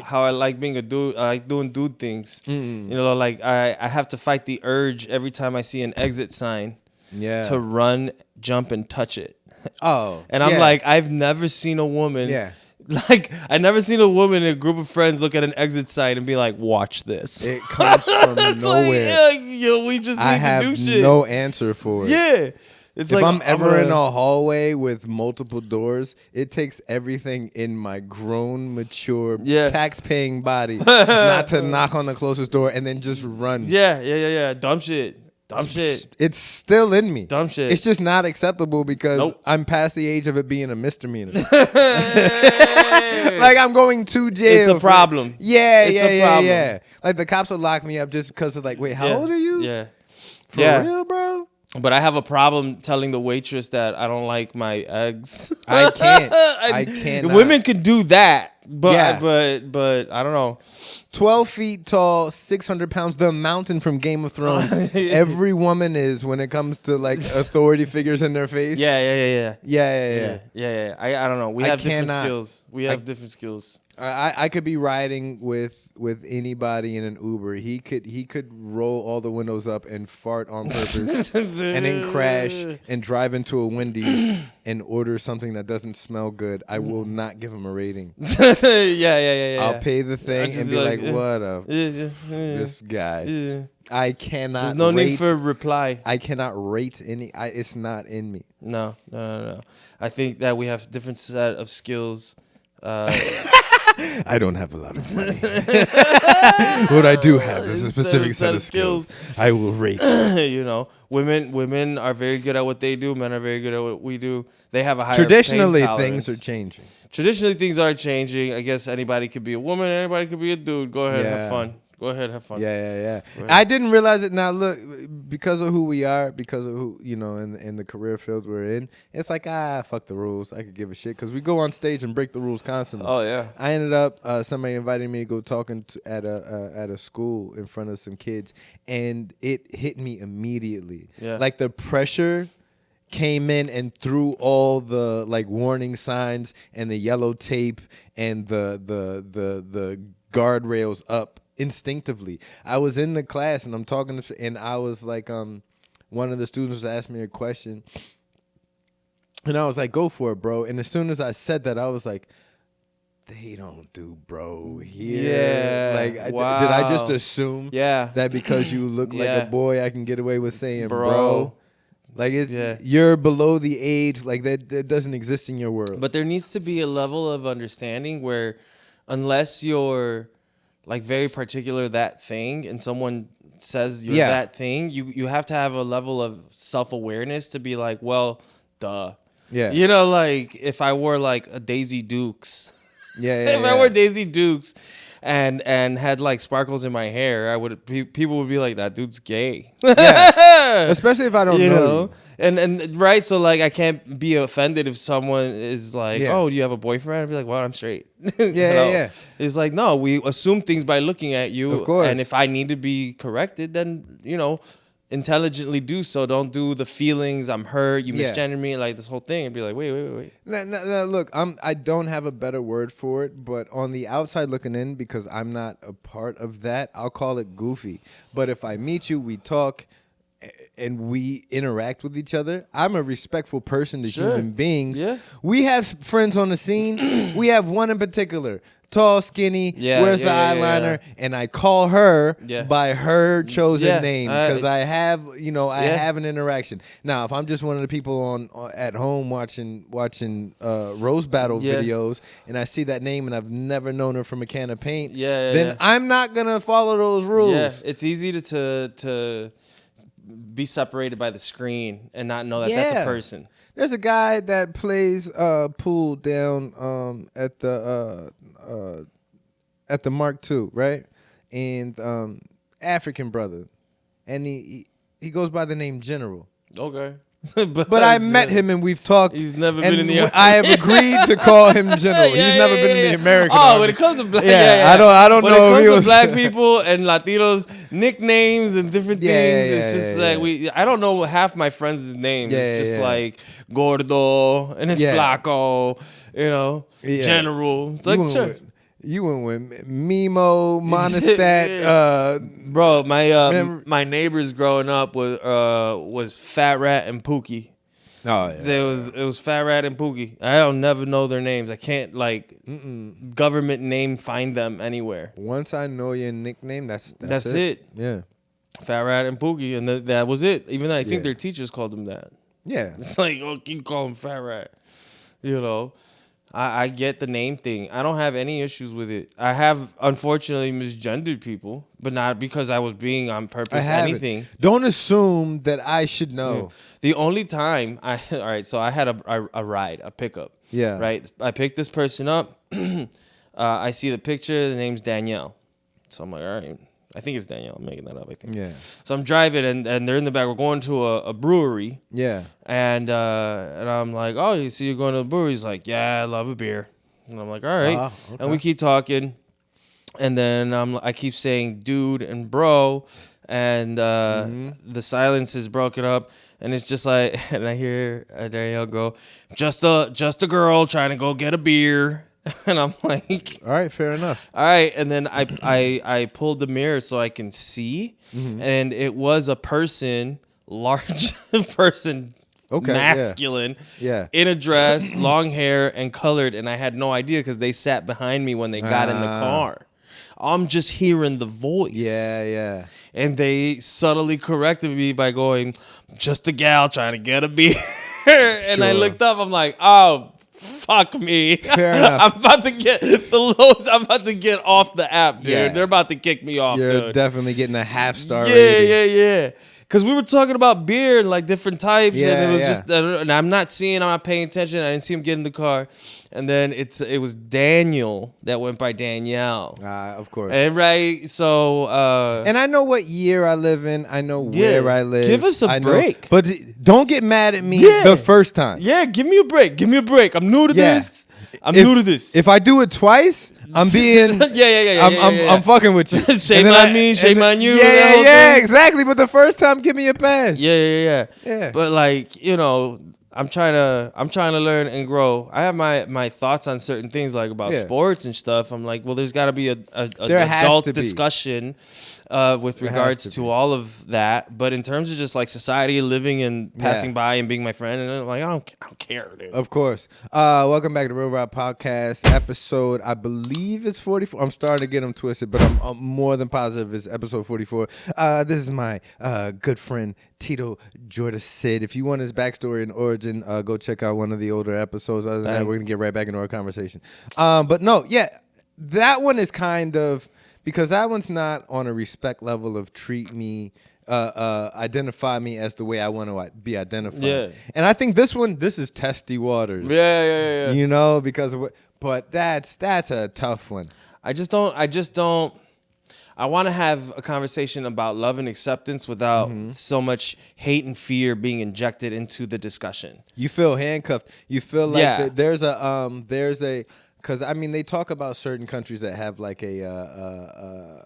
Speaker 1: how I like being a dude. I like doing dude things. You know, like I have to fight the urge every time I see an exit sign.
Speaker 2: Yeah.
Speaker 1: To run, jump, and touch it.
Speaker 2: Oh.
Speaker 1: And I'm like, I've never seen a woman.
Speaker 2: Yeah.
Speaker 1: Like, I've never seen a woman in a group of friends look at an exit sign and be like, watch this.
Speaker 2: It comes from nowhere.
Speaker 1: Like, we just need to do shit.
Speaker 2: I have no answer for it.
Speaker 1: Yeah. It's
Speaker 2: if
Speaker 1: like,
Speaker 2: I'm ever in a hallway with multiple doors, it takes everything in my grown, mature, tax-paying body not to knock on the closest door and then just run.
Speaker 1: Yeah. Dumb shit.
Speaker 2: It's still in me.
Speaker 1: Dumb shit.
Speaker 2: It's just not acceptable because I'm past the age of it being a misdemeanor. Like I'm going to jail.
Speaker 1: It's a problem.
Speaker 2: Yeah. Like the cops will lock me up just because of like, wait, how old are you?
Speaker 1: Yeah.
Speaker 2: For real, bro?
Speaker 1: But I have a problem telling the waitress that I don't like my eggs.
Speaker 2: I can't. I can't.
Speaker 1: Women can do that, but I don't know.
Speaker 2: 12 feet tall, 600 pounds, the mountain from Game of Thrones. Every woman is when it comes to like authority figures in their face.
Speaker 1: Yeah.
Speaker 2: I
Speaker 1: I don't know. We have different skills. We have different skills.
Speaker 2: I could be riding with anybody in an Uber. He could roll all the windows up and fart on purpose, and then crash and drive into a Wendy's and order something that doesn't smell good. I will not give him a rating.
Speaker 1: Yeah.
Speaker 2: I'll pay the thing and be like, what a this guy.
Speaker 1: Yeah.
Speaker 2: I cannot.
Speaker 1: There's no need for a reply.
Speaker 2: I cannot rate any. It's not in me.
Speaker 1: No. I think that we have different set of skills.
Speaker 2: I don't have a lot of money. What I do have is a specific set of skills. I will rate.
Speaker 1: You know, women are very good at what they do. Men are very good at what we do. They have a higher
Speaker 2: Traditionally,
Speaker 1: pain tolerance.
Speaker 2: things are changing.
Speaker 1: Traditionally, things are changing. I guess anybody could be a woman. Anybody could be a dude. Go ahead, have fun. Go ahead, have fun.
Speaker 2: Yeah.
Speaker 1: Right.
Speaker 2: I didn't realize it. Now look, because of who we are, because of who in the career field we're in, it's like fuck the rules. I could give a shit because we go on stage and break the rules constantly.
Speaker 1: Oh yeah.
Speaker 2: I ended up somebody invited me to go talking at a school in front of some kids, and it hit me immediately.
Speaker 1: Yeah.
Speaker 2: Like the pressure came in and threw all the like warning signs and the yellow tape and the guardrails up instinctively. I was in the class and I'm talking to, and I was like, one of the students asked me a question, and I was like, "Go for it, bro." And as soon as I said that, I was like, "They don't do bro here."
Speaker 1: Yeah.
Speaker 2: Like,
Speaker 1: wow.
Speaker 2: did I just assume
Speaker 1: Yeah.
Speaker 2: that because you look like a boy, I can get away with saying bro? Like you're below the age, like that doesn't exist in your world.
Speaker 1: But there needs to be a level of understanding where, unless you're like very particular that thing, and someone says you're that thing, you have to have a level of self-awareness to be like, well, duh.
Speaker 2: Yeah.
Speaker 1: You know, like if I wore like a Daisy Dukes.
Speaker 2: If
Speaker 1: I wore Daisy Dukes and had like sparkles in my hair, people would be like, that dude's gay.
Speaker 2: Especially if I don't know you.
Speaker 1: And right, so like I can't be offended if someone is like, oh, do you have a boyfriend? I'd be like, well, I'm straight.
Speaker 2: Yeah.
Speaker 1: It's like, no, we assume things by looking at you.
Speaker 2: Of course.
Speaker 1: And if I need to be corrected, then intelligently do so. Don't do the feelings. I'm hurt. You misgendered me. Like this whole thing. I'd be like, wait.
Speaker 2: No, look, I don't have a better word for it, but on the outside looking in, because I'm not a part of that, I'll call it goofy. But if I meet you, we talk, and we interact with each other, I'm a respectful person to human beings.
Speaker 1: Yeah.
Speaker 2: We have friends on the scene. We have one in particular. Tall, skinny, wears the eyeliner, and I call her by her chosen name because I have, I have an interaction. Now, if I'm just one of the people at home watching roast battle videos, and I see that name and I've never known her from a can of paint, then I'm not gonna follow those rules.
Speaker 1: Yeah, it's easy to be separated by the screen and not know that that's a person.
Speaker 2: There's a guy that plays pool down at the Mark II, right? And African brother, and he goes by the name General.
Speaker 1: Okay.
Speaker 2: But I met him and we've talked.
Speaker 1: He's never been in the Army.
Speaker 2: I have agreed to call him General. He's never been in the American Army.
Speaker 1: When it comes to black,
Speaker 2: I don't
Speaker 1: when
Speaker 2: know.
Speaker 1: When it comes to black people and Latinos, nicknames and different things, it's just like I don't know half my friends' names. It's just like Gordo and it's Flaco, General. It's like sure.
Speaker 2: You went with Mimo, Monostat,
Speaker 1: bro. My neighbors growing up was Fat Rat and Pookie.
Speaker 2: Oh yeah,
Speaker 1: it was Fat Rat and Pookie. I don't never know their names. I can't government name find them anywhere.
Speaker 2: Once I know your nickname, that's
Speaker 1: it.
Speaker 2: Yeah,
Speaker 1: Fat Rat and Pookie, and that was it. Even though I think their teachers called them that.
Speaker 2: Yeah,
Speaker 1: it's like you call him Fat Rat. I get the name thing. I don't have any issues with it. I have, unfortunately, misgendered people, but not because I was being on purpose anything.
Speaker 2: Don't assume that I should know.
Speaker 1: Yeah. The only time so I had a ride, a pickup.
Speaker 2: Yeah.
Speaker 1: Right? I picked this person up. I see the picture. The name's Danielle. So I'm like, all right. I think it's Danielle. I'm making that up, I think.
Speaker 2: Yeah.
Speaker 1: So I'm driving, and they're in the back. We're going to a brewery.
Speaker 2: Yeah.
Speaker 1: And I'm like, oh, you see you're going to the brewery? He's like, yeah, I love a beer. And I'm like, all right. Okay. And we keep talking. And then I keep saying dude and bro. And the silence is broken up. And it's just like, and I hear Danielle go, just a girl trying to go get a beer. And I'm like,
Speaker 2: All right, fair enough.
Speaker 1: all right. And then I pulled the mirror so I can see. And it was a person, large person,
Speaker 2: Okay,
Speaker 1: masculine,
Speaker 2: Yeah.
Speaker 1: in a dress, long hair, and colored. And I had no idea because they sat behind me when they got in the car. I'm just hearing the voice.
Speaker 2: Yeah.
Speaker 1: And they subtly corrected me by going, just a gal trying to get a beer. And I
Speaker 2: Sure.
Speaker 1: looked up, I'm like, oh, fuck me.
Speaker 2: Fair enough.
Speaker 1: I'm about to get the lowest. I'm about to get off the app, dude.
Speaker 2: Yeah.
Speaker 1: They're about to kick me off,
Speaker 2: You're
Speaker 1: dude.
Speaker 2: definitely getting a half-star rating.
Speaker 1: Yeah. Because we were talking about beer and like different types, and it was
Speaker 2: Yeah.
Speaker 1: just, and I'm not paying attention. I didn't see him get in the car, and then it was Daniel that went by Danielle,
Speaker 2: Of course.
Speaker 1: and right. So,
Speaker 2: And I know what year I live in. I know where I live.
Speaker 1: Give us a
Speaker 2: I know-
Speaker 1: break.
Speaker 2: But don't get mad at me
Speaker 1: Yeah.
Speaker 2: the first time.
Speaker 1: yeah, give me a break. I'm new to
Speaker 2: Yeah.
Speaker 1: this. I'm new to this.
Speaker 2: If I do it twice, I'm being I'm fucking with you.
Speaker 1: Shame
Speaker 2: And then
Speaker 1: on me,
Speaker 2: and
Speaker 1: shame
Speaker 2: then-
Speaker 1: on you, that whole
Speaker 2: Yeah,
Speaker 1: thing.
Speaker 2: exactly. But the first time, give me a pass.
Speaker 1: Yeah.
Speaker 2: Yeah.
Speaker 1: But like, I'm trying to learn and grow. I have my thoughts on certain things like about sports and stuff. I'm like, well, there's got to be an
Speaker 2: There has
Speaker 1: adult
Speaker 2: to be.
Speaker 1: discussion with
Speaker 2: There
Speaker 1: regards
Speaker 2: has
Speaker 1: to
Speaker 2: to be.
Speaker 1: all of that. But in terms of just like society, living and passing by and being my friend, and I'm like, I don't care, dude.
Speaker 2: Of course. Welcome back to Real Rap Podcast, episode, I believe it's 44. I'm starting to get them twisted, but I'm more than positive it's episode 44. This is my good friend, Tito, Jorda Sid. If you want his backstory and origin, go check out one of the older episodes. Other than that, we're going to get right back into our conversation. But no, that one is kind of, because that one's not on a respect level of treat me, identify me as the way I want to be identified.
Speaker 1: Yeah.
Speaker 2: And I think this is testy waters.
Speaker 1: Yeah.
Speaker 2: You know, because but that's a tough one.
Speaker 1: I just don't. I want to have a conversation about love and acceptance without so much hate and fear being injected into the discussion.
Speaker 2: You feel handcuffed. You feel like there's a because I mean they talk about certain countries that have like a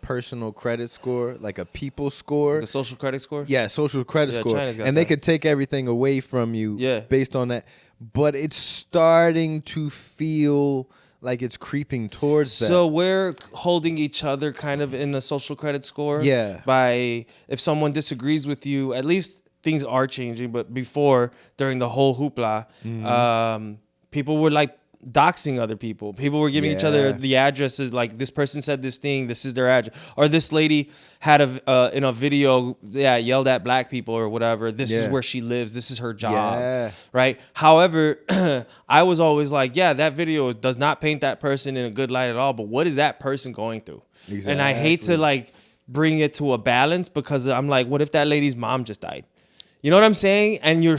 Speaker 2: personal credit score, like a people score,
Speaker 1: The social credit score.
Speaker 2: Yeah, social credit score,
Speaker 1: China's got
Speaker 2: and they
Speaker 1: that.
Speaker 2: could take everything away from you based on that. But it's starting to feel like it's creeping towards that.
Speaker 1: So we're holding each other kind of in a social credit score.
Speaker 2: Yeah.
Speaker 1: By if someone disagrees with you, at least things are changing. But before, during the whole hoopla, people were like doxing other people. People were giving each other the addresses, like this person said this thing, this is their address, or this lady had in a video yelled at black people or whatever, this is where she lives, this is her job, right? However, I was always like, that video does not paint that person in a good light at all, but what is that person going through? And I hate to like bring it to a balance, because I'm like, what if that lady's mom just died? You know what I'm saying? And you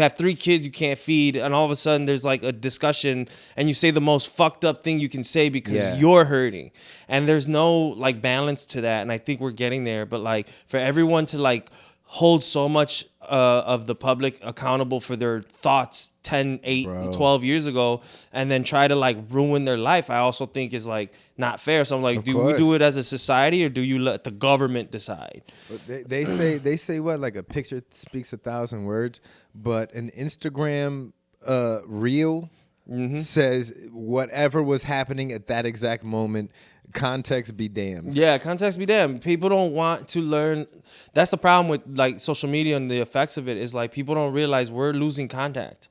Speaker 1: have 3 kids you can't feed, and all of a sudden there's like a discussion and you say the most fucked up thing you can say because you're hurting. And there's no like balance to that. And I think we're getting there. But like for everyone to like hold so much of the public accountable for their thoughts 10, 8, 12 years ago, and then try to like ruin their life, I also think is like not fair. So I'm like, do we do it as a society, or do you let the government decide?
Speaker 2: They say what, like a picture speaks 1,000 words, but an Instagram reel says whatever was happening at that exact moment. Context be damned.
Speaker 1: Yeah, context be damned. People don't want to learn. That's the problem with like social media and the effects of it, is like people don't realize we're losing contact.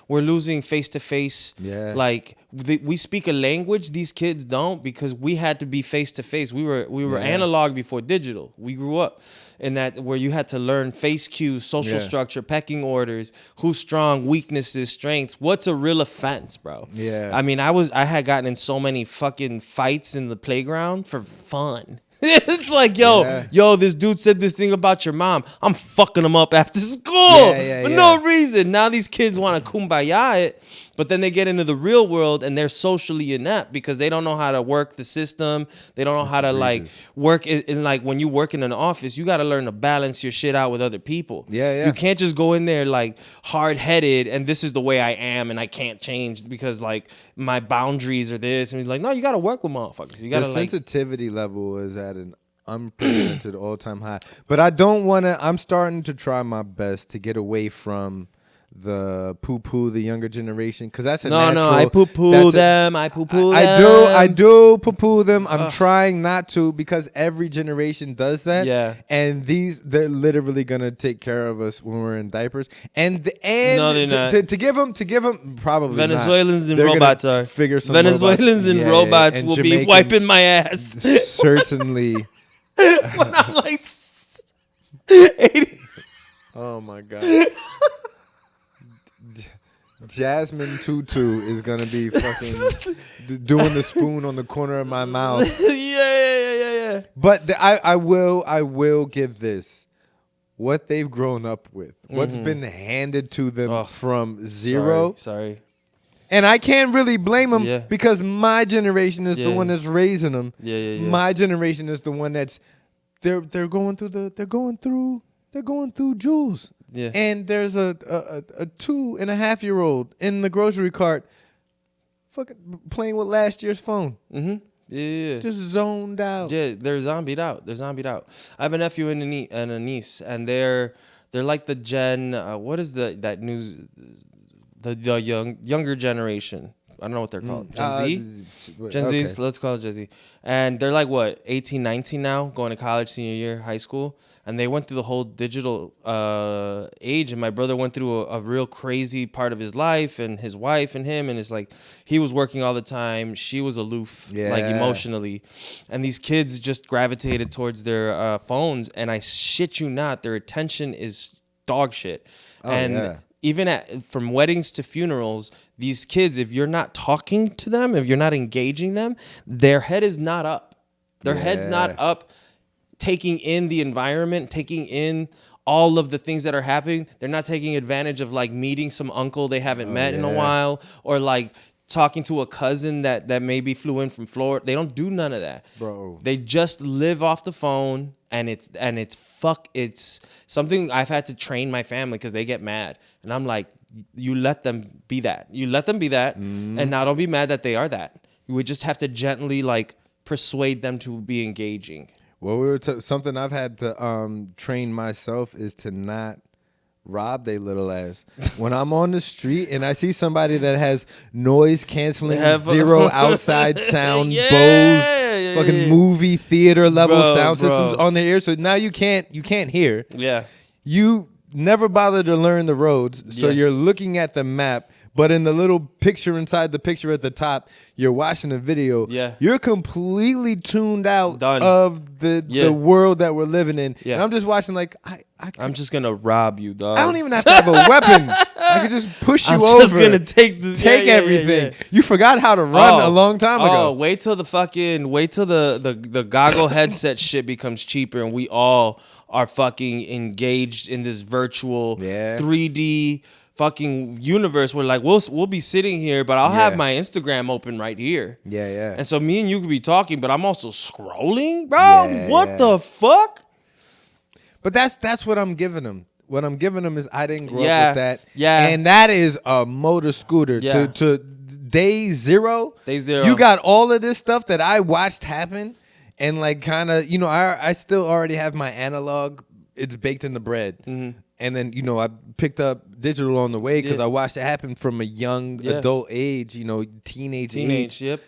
Speaker 1: We're losing face to face.
Speaker 2: Yeah.
Speaker 1: Like we speak a language these kids don't, because we had to be face to face. We were analog before digital. We grew up in that, where you had to learn face cues, social structure, pecking orders, who's strong, weaknesses, strengths. What's a real offense, bro?
Speaker 2: Yeah.
Speaker 1: I mean, I had gotten in so many fucking fights in the playground for fun. It's like, yo, this dude said this thing about your mom. I'm fucking him up after school for no reason. Now these kids want to kumbaya it, but then they get into the real world and they're socially inept because they don't know how to work the system. They don't know how to like work in like when you work in an office, you got to learn to balance your shit out with other people. You can't just go in there like hard-headed and this is the way I am and I can't change because like my boundaries are this. And he's like, no, you got to work with motherfuckers. You got to
Speaker 2: the
Speaker 1: like
Speaker 2: sensitivity level is at an unprecedented all-time high. But I don't want to. I'm starting to try my best to get away from the poo-poo the younger generation, because that's a
Speaker 1: No,
Speaker 2: natural.
Speaker 1: I poo-poo them. I poo-poo
Speaker 2: I
Speaker 1: them.
Speaker 2: do poo-poo them. I'm trying not to, because every generation does that.
Speaker 1: Yeah.
Speaker 2: And they're literally gonna take care of us when we're in diapers. And
Speaker 1: No, they're not.
Speaker 2: to give them probably
Speaker 1: Venezuelans
Speaker 2: not.
Speaker 1: and
Speaker 2: They're gonna
Speaker 1: robots are.
Speaker 2: figure some
Speaker 1: Venezuelans and robots
Speaker 2: and
Speaker 1: will be
Speaker 2: Jamaicans
Speaker 1: wiping my ass
Speaker 2: certainly.
Speaker 1: when I'm like 80.
Speaker 2: Oh my god. Jasmine Tutu is gonna be fucking doing the spoon on the corner of my mouth.
Speaker 1: Yeah.
Speaker 2: But I will give this what they've grown up with, what's been handed to them from zero.
Speaker 1: Sorry.
Speaker 2: And I can't really blame them,
Speaker 1: Yeah.
Speaker 2: because my generation is the one that's raising them.
Speaker 1: Yeah.
Speaker 2: My generation is the one that's they're going through jewels.
Speaker 1: Yeah.
Speaker 2: And there's a 2.5-year-old in the grocery cart fucking playing with last year's phone.
Speaker 1: Mm-hmm. Yeah.
Speaker 2: Just zoned out.
Speaker 1: Yeah, they're zombied out. I have a nephew and a niece, and they're like the gen. What is that news? The younger generation. I don't know what they're called. Gen Z? Gen
Speaker 2: okay.
Speaker 1: Z, let's call it Gen Z. And they're like, what, 18, 19 now, going to college, senior year, high school. And they went through the whole digital age. And my brother went through a real crazy part of his life, and his wife and him. And it's like, he was working all the time. She was aloof, like emotionally. And these kids just gravitated towards their phones. And I shit you not, their attention is dog shit. Even from weddings to funerals, these kids, if you're not talking to them, if you're not engaging them, their head is not up. Their head's not up, taking in the environment, taking in all of the things that are happening. They're not taking advantage of like meeting some uncle they haven't met in a while, or like talking to a cousin that maybe flew in from Florida. They don't do none of that.
Speaker 2: Bro.
Speaker 1: They just live off the phone, and it's something I've had to train my family, because they get mad. And I'm like, you let them be that. And now don't be mad that they are that. You would just have to gently like persuade them to be engaging.
Speaker 2: Well, something I've had to train myself is to not rob they little ass. When I'm on the street and I see somebody that has noise canceling, zero outside sound, Bose, fucking movie theater level sound systems on their ears, so now you can't hear.
Speaker 1: Yeah.
Speaker 2: You never bother to learn the roads, so you're looking at the map. But in the little picture inside the picture at the top, you're watching a video.
Speaker 1: Yeah.
Speaker 2: You're completely tuned out of the world that we're living in.
Speaker 1: Yeah.
Speaker 2: And I'm just watching like,
Speaker 1: I'm just going to rob you, dog.
Speaker 2: I don't even have to have a weapon. I can just push you over.
Speaker 1: I'm just going to take
Speaker 2: everything. You forgot how to run a long time ago.
Speaker 1: Oh, wait till the goggle headset shit becomes cheaper, and we all are fucking engaged in this virtual 3D fucking universe where like we'll be sitting here, but I'll have my Instagram open right here.
Speaker 2: Yeah.
Speaker 1: And so me and you could be talking, but I'm also scrolling, bro. What the fuck?
Speaker 2: But that's what I'm giving them. What I'm giving them is I didn't grow up with that.
Speaker 1: Yeah.
Speaker 2: And that is a motor scooter.
Speaker 1: Yeah.
Speaker 2: To day zero. You got all of this stuff that I watched happen, and like kind of, I still already have my analog. It's baked in the bread. Mm-hmm. And then, I picked up digital on the way because I watched it happen from a young adult age, teenage age.
Speaker 1: Yep.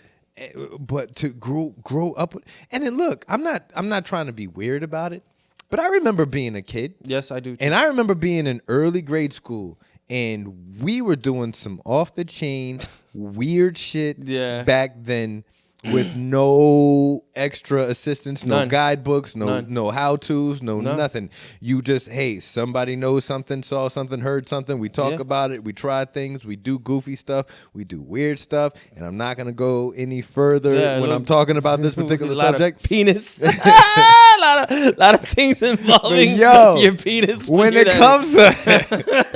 Speaker 2: But to grow up, and then look, I'm not trying to be weird about it, but I remember being a kid.
Speaker 1: Yes, I do too.
Speaker 2: And I remember being in early grade school, and we were doing some off the chain weird shit back then. With no extra assistance, no guidebooks, no how-tos, nothing. You just, hey, somebody knows something, saw something, heard something. We talk about it. We try things. We do goofy stuff. We do weird stuff. And I'm not going to go any further when I'm talking about this particular subject.
Speaker 1: Penis. A lot of things involving your penis.
Speaker 2: When it comes to...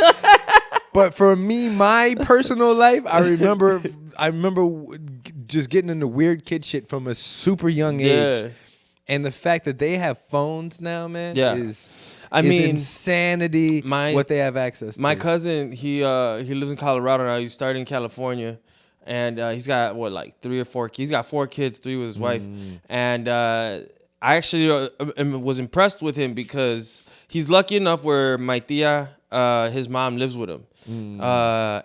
Speaker 2: But for me, my personal life, I remember just getting into weird kid shit from a super young age. And the fact that they have phones now, man, is insanity what they have access to.
Speaker 1: My cousin, he lives in Colorado now. He started in California. And he's got, 3 or 4 kids. He's got 4 kids, 3 with his wife. And I actually was impressed with him because he's lucky enough where my tia, his mom lives with him.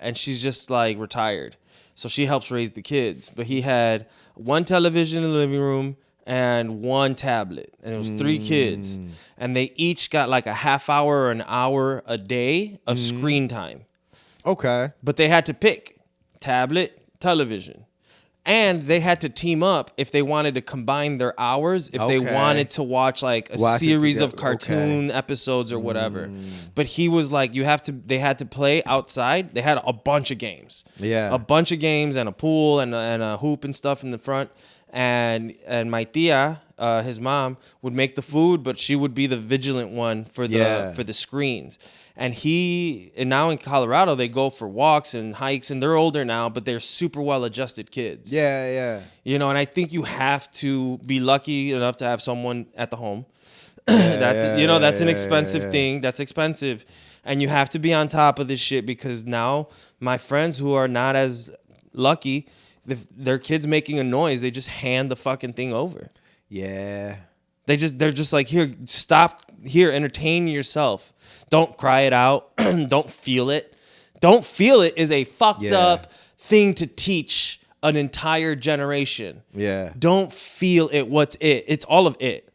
Speaker 1: And she's just like retired. So she helps raise the kids. But he had one television in the living room and one tablet. And it was 3 kids. And they each got like a half hour or an hour a day of screen time.
Speaker 2: Okay.
Speaker 1: But they had to pick tablet, television. And they had to team up if they wanted to combine their hours, if they wanted to watch like a series of cartoon episodes or whatever. But he was like, they had to play outside. They had a bunch of games.
Speaker 2: Yeah.
Speaker 1: A bunch of games and a pool and a hoop and stuff in the front. And my tia, his mom, would make the food, but she would be the vigilant one for the screens. And now in Colorado, they go for walks and hikes, and they're older now, but they're super well-adjusted kids.
Speaker 2: Yeah.
Speaker 1: You know, and I think you have to be lucky enough to have someone at the home. That's an expensive thing. That's expensive. And you have to be on top of this shit because now my friends who are not as lucky, if their kid's making a noise, they just hand the fucking thing over.
Speaker 2: Yeah.
Speaker 1: They're just like, here, stop, here, entertain yourself. Don't cry it out. Don't feel it. Don't feel it is a fucked up thing to teach an entire generation.
Speaker 2: Yeah.
Speaker 1: Don't feel it. What's it? It's all of it.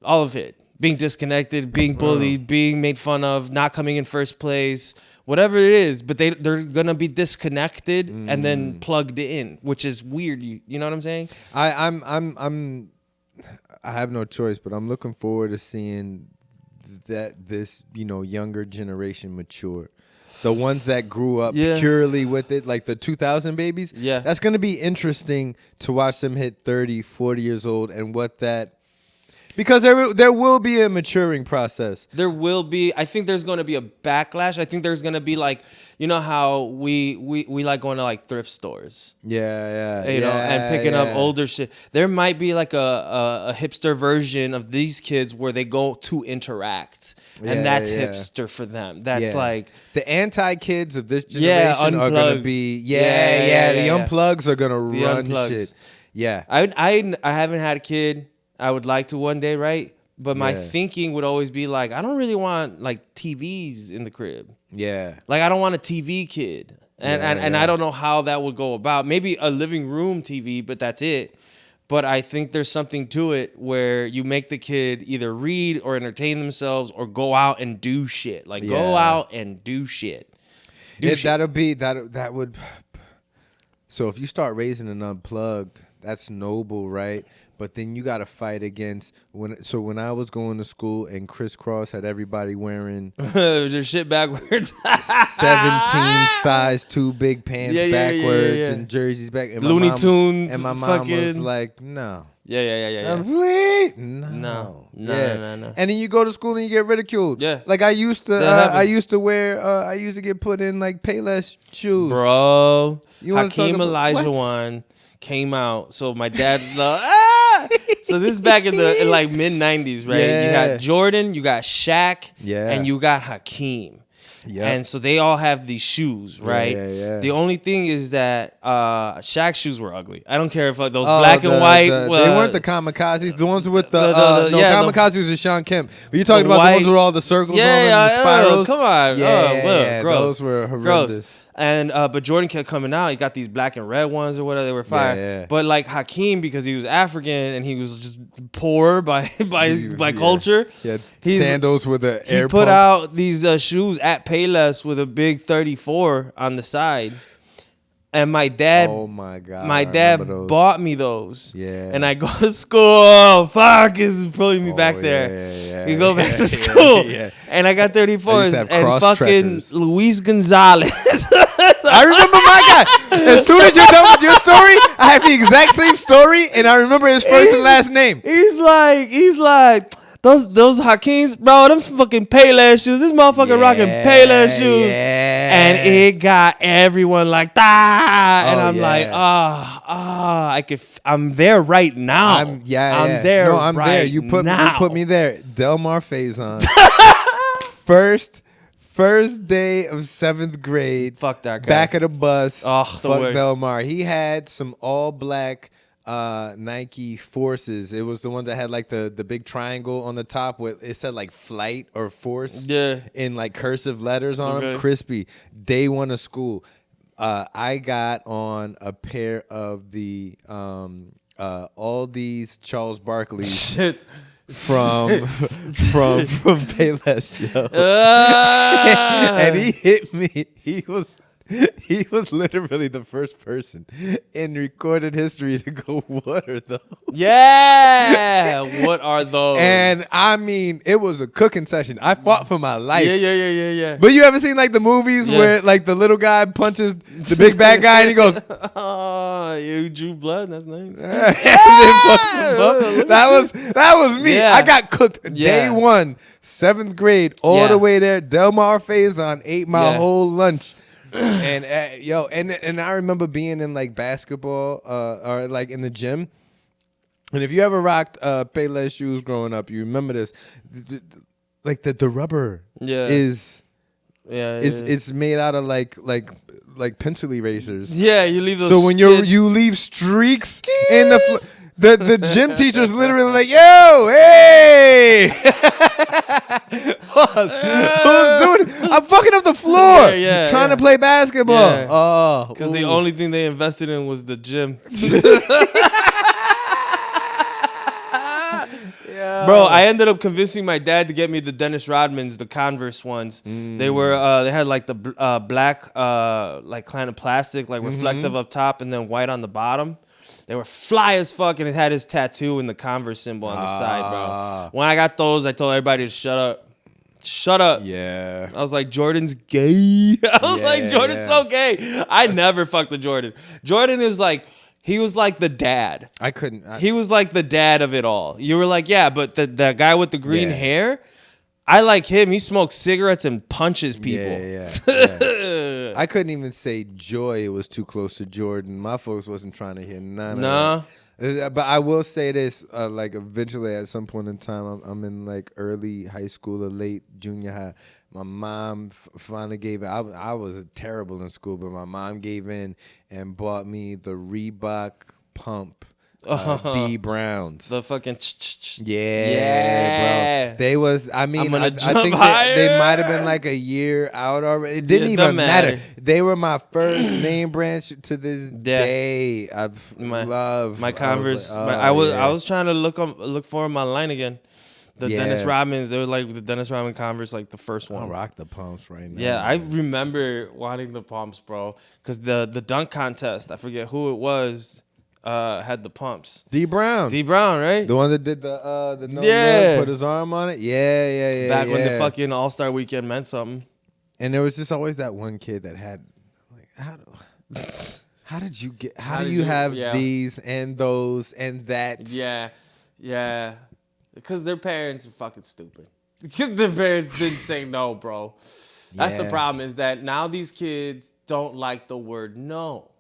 Speaker 1: All of it. Being disconnected, being bullied, being made fun of, not coming in first place, whatever it is. But they're gonna be disconnected and then plugged in, which is weird. You know what I'm saying?
Speaker 2: I have no choice, but I'm looking forward to seeing that this, younger generation mature. The ones that grew up purely with it, like the 2000 babies.
Speaker 1: Yeah.
Speaker 2: That's going to be interesting to watch them hit 30, 40 years old and what that... Because there will be a maturing process.
Speaker 1: There will be. I think there's going to be a backlash. I think there's going to be like, you know how we like going to like thrift stores.
Speaker 2: Yeah.
Speaker 1: And picking up older shit. There might be like a hipster version of these kids where they go to interact. And that's hipster for them. That's like...
Speaker 2: The anti-kids of this generation are going to be... The unplugs are going to run shit. Yeah.
Speaker 1: I haven't had a kid. I would like to one day, right? But my thinking would always be like, I don't really want like TVs in the crib.
Speaker 2: Yeah.
Speaker 1: Like I don't want a TV kid. And I don't know how that would go about. Maybe a living room TV, but that's it. But I think there's something to it where you make the kid either read or entertain themselves or go out and do shit. Like go out and do shit.
Speaker 2: That would. So if you start raising an unplugged, that's noble, right? But then you got to fight against when I was going to school and Crisscross had everybody wearing
Speaker 1: their shit backwards,
Speaker 2: 17 size too big pants backwards and jerseys back. And
Speaker 1: Looney Tunes,
Speaker 2: and my mom was like, no.
Speaker 1: Yeah.
Speaker 2: No.
Speaker 1: And
Speaker 2: then you go to school and you get ridiculed.
Speaker 1: Yeah.
Speaker 2: Like I used to get put in like Payless shoes.
Speaker 1: Bro, Hakeem Olajuwon came out. So my dad so this is back in like mid 90s, right?
Speaker 2: Yeah.
Speaker 1: You got Jordan, you got Shaq,
Speaker 2: yeah,
Speaker 1: and you got Hakeem. Yeah. And so they all have these shoes, right?
Speaker 2: Yeah.
Speaker 1: The only thing is that Shaq's shoes were ugly. I don't care if like those black and white.
Speaker 2: They weren't the kamikazes. The ones with kamikazes was Sean Kemp. But you're talking about the ones with all the circles on them, the spirals.
Speaker 1: Come on.
Speaker 2: Yeah,
Speaker 1: gross.
Speaker 2: Those were horrendous.
Speaker 1: Gross. And but Jordan kept coming out. He got these black and red ones or whatever. They were fire.
Speaker 2: Yeah.
Speaker 1: But like Hakeem, because he was African and he was just poor by culture.
Speaker 2: Yeah, sandals with the air
Speaker 1: He put
Speaker 2: pump.
Speaker 1: out these shoes at Payless with a big 34 on the side. And my dad,
Speaker 2: oh my God,
Speaker 1: my dad bought me those.
Speaker 2: Yeah.
Speaker 1: And I go to school. Oh, fuck, is pulling me back there.
Speaker 2: Yeah.
Speaker 1: You go back to school. And I got 34s and fucking Luis Gonzalez.
Speaker 2: I remember my guy. As soon as you're done with your story, I have the exact same story, and I remember his first and last name.
Speaker 1: He's like. Those Hakeems, bro, them fucking Payless shoes. This motherfucker rocking Payless shoes.
Speaker 2: Yeah.
Speaker 1: And it got everyone like, and I'm like, I'm there right now.
Speaker 2: I'm there. No, I'm there. You put me there. Delmar Faison. First day of 7th grade.
Speaker 1: Fuck that guy.
Speaker 2: Back of the bus.
Speaker 1: Oh,
Speaker 2: fuck Delmar. He had some all black Nike Forces. It was the one that had like the big triangle on the top with it said like flight or force in like cursive letters on them. Crispy. Day one of school. I got on a pair of the all these Charles Barkley from Payless, yo. And he hit me. He was literally the first person in recorded history to go, what are those?
Speaker 1: Yeah. What are those?
Speaker 2: And I mean, it was a cooking session. I fought for my life.
Speaker 1: Yeah.
Speaker 2: But you ever seen like the movies where like the little guy punches the big bad guy and he goes,
Speaker 1: oh, you drew blood. That's nice.
Speaker 2: That was me.
Speaker 1: Yeah.
Speaker 2: I got cooked day one, 7th grade, all the way there. Delmar Faison ate my whole lunch. And and I remember being in like basketball or like in the gym. And if you ever rocked Payless shoes growing up, you remember this. Like the rubber is it's made out of like pencil erasers.
Speaker 1: Yeah, you leave those.
Speaker 2: So when you leave streaks in the gym teacher's literally like, yo, hey. Who's doing it? I'm fucking up the floor. Trying to play basketball.
Speaker 1: Yeah.
Speaker 2: Oh,
Speaker 1: because the only thing they invested in was the gym. Bro, I ended up convincing my dad to get me the Dennis Rodmans, the Converse ones. They were they had like the black like kind of plastic, like reflective up top, and then white on the bottom. They were fly as fuck, and it had his tattoo and the Converse symbol on the side, bro. When I got those, I told everybody to shut up. Shut up.
Speaker 2: Yeah.
Speaker 1: I was like, Jordan's gay. I was like, Jordan's so gay. I never fucked with Jordan. Jordan is like, he was like the dad. He was like the dad of it all. You were like, yeah, but the guy with the green hair, I like him. He smokes cigarettes and punches people.
Speaker 2: Yeah. I couldn't even say Joy. It was too close to Jordan. My folks wasn't trying to hear none of that. But I will say this, like eventually at some point in time, I'm in like early high school or late junior high. My mom finally gave in. I was terrible in school, but my mom gave in and bought me the Reebok pump. D Browns.
Speaker 1: The fucking
Speaker 2: bro. They was, I mean, I think they might have been like a year out already. It didn't even matter. They were my first name branch to this day. I've loved
Speaker 1: my Converse. I was trying to look for them online again. The Dennis Rodmans, they were like the Dennis Rodman Converse, like the first one.
Speaker 2: I rock the pumps right now.
Speaker 1: Yeah, I remember wanting the pumps, bro, because the dunk contest, I forget who it was. Had the pumps.
Speaker 2: D Brown,
Speaker 1: right?
Speaker 2: The one that did the no look, put his arm on it. Yeah.
Speaker 1: Back when the fucking All-Star Weekend meant something.
Speaker 2: And there was just always that one kid that had like, how did you get? How do you have these and those and that?
Speaker 1: Yeah. Because their parents are fucking stupid. Because their parents didn't say no, bro. That's the problem, is that now these kids don't like the word no.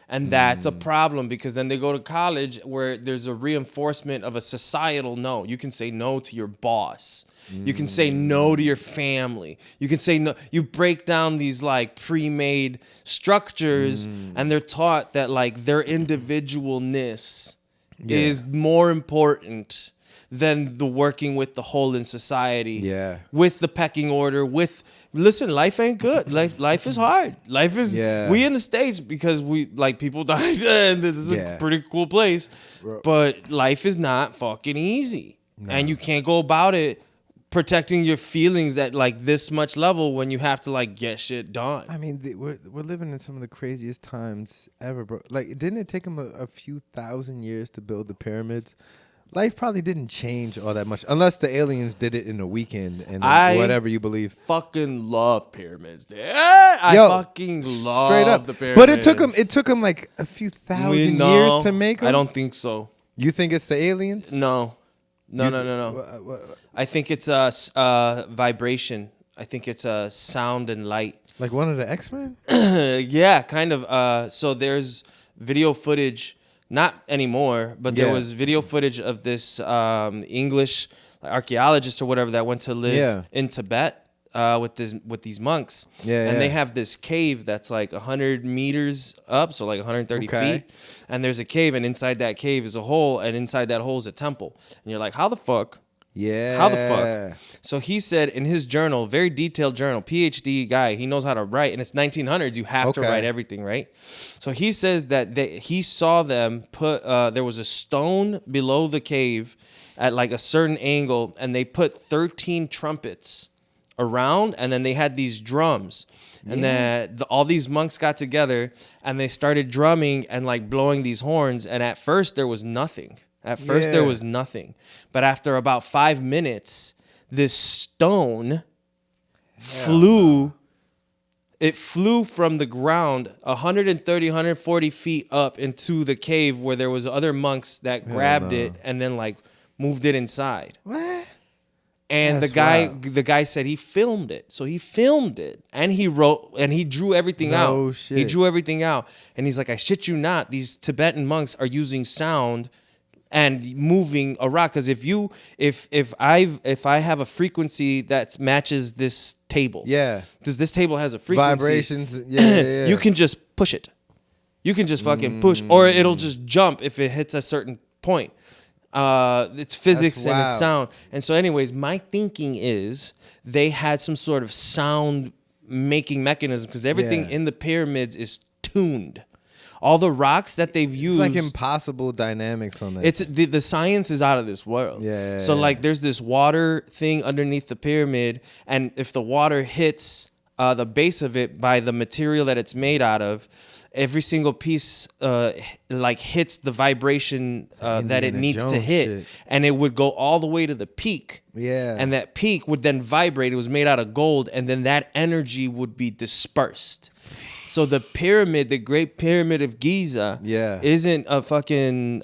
Speaker 1: And that's a problem, because then they go to college where there's a reinforcement of a societal no. You can say no to your boss. You can say no to your family. You can say no. You break down these like pre-made structures, and they're taught that like their individualness is more important than the working with the whole in society. Yeah. With the pecking order, listen, life ain't good. Life is hard. Life is we in the States because we like people died and this is a pretty cool place. But life is not fucking easy. No. And you can't go about it protecting your feelings at like this much level when you have to like get shit done.
Speaker 2: I mean, we're living in some of the craziest times ever, bro. Like, didn't it take them a few thousand years to build the pyramids? Life probably didn't change all that much, unless the aliens did it in a weekend and whatever you believe.
Speaker 1: Fucking love pyramids, dude. I fucking love
Speaker 2: straight up
Speaker 1: the pyramids.
Speaker 2: But it took them like a few thousand years to make them.
Speaker 1: I don't think so.
Speaker 2: You think it's the aliens?
Speaker 1: No. I think it's vibration. I think it's sound and light.
Speaker 2: Like one of the X-Men?
Speaker 1: Yeah, kind of. So there's video footage. Not anymore, but there was video footage of this English archaeologist or whatever that went to live in Tibet with these monks. And they have this cave that's like 100 meters up, so like 130 feet. And there's a cave, and inside that cave is a hole, and inside that hole is a temple. And you're like, how the fuck?
Speaker 2: Yeah.
Speaker 1: How the fuck? So he said in his journal, very detailed journal, PhD guy, he knows how to write, and it's 1900s. You have to write everything, right? So he says that he saw them put, there was a stone below the cave at like a certain angle, and they put 13 trumpets around, and then they had these drums. And then all these monks got together, and they started drumming and like blowing these horns, and at first there was nothing. At first, there was nothing. But after about 5 minutes, this stone flew. It flew from the ground 130, 140 feet up into the cave where there was other monks that grabbed it and then like moved it inside.
Speaker 2: What?
Speaker 1: And the guy said he filmed it. So he filmed it and he wrote and he drew everything out.
Speaker 2: Shit.
Speaker 1: He drew everything out. And he's like, I shit you not, these Tibetan monks are using sound and moving a rock, because if I have a frequency that matches this table, because this table has a frequency,
Speaker 2: vibrations,
Speaker 1: you can just push it. You can just fucking push, or it'll just jump if it hits a certain point. It's physics and it's sound. And so, anyways, my thinking is they had some sort of sound making mechanism, because everything in the pyramids is tuned. All the rocks that they've used,
Speaker 2: it's like impossible dynamics on that.
Speaker 1: It's the science is out of this world. So like, there's this water thing underneath the pyramid, and if the water hits the base of it by the material that it's made out of, every single piece like hits the vibration that it needs to hit, and it would go all the way to the peak. And that peak would then vibrate. It was made out of gold, and then that energy would be dispersed. So the pyramid, the Great Pyramid of Giza, isn't a fucking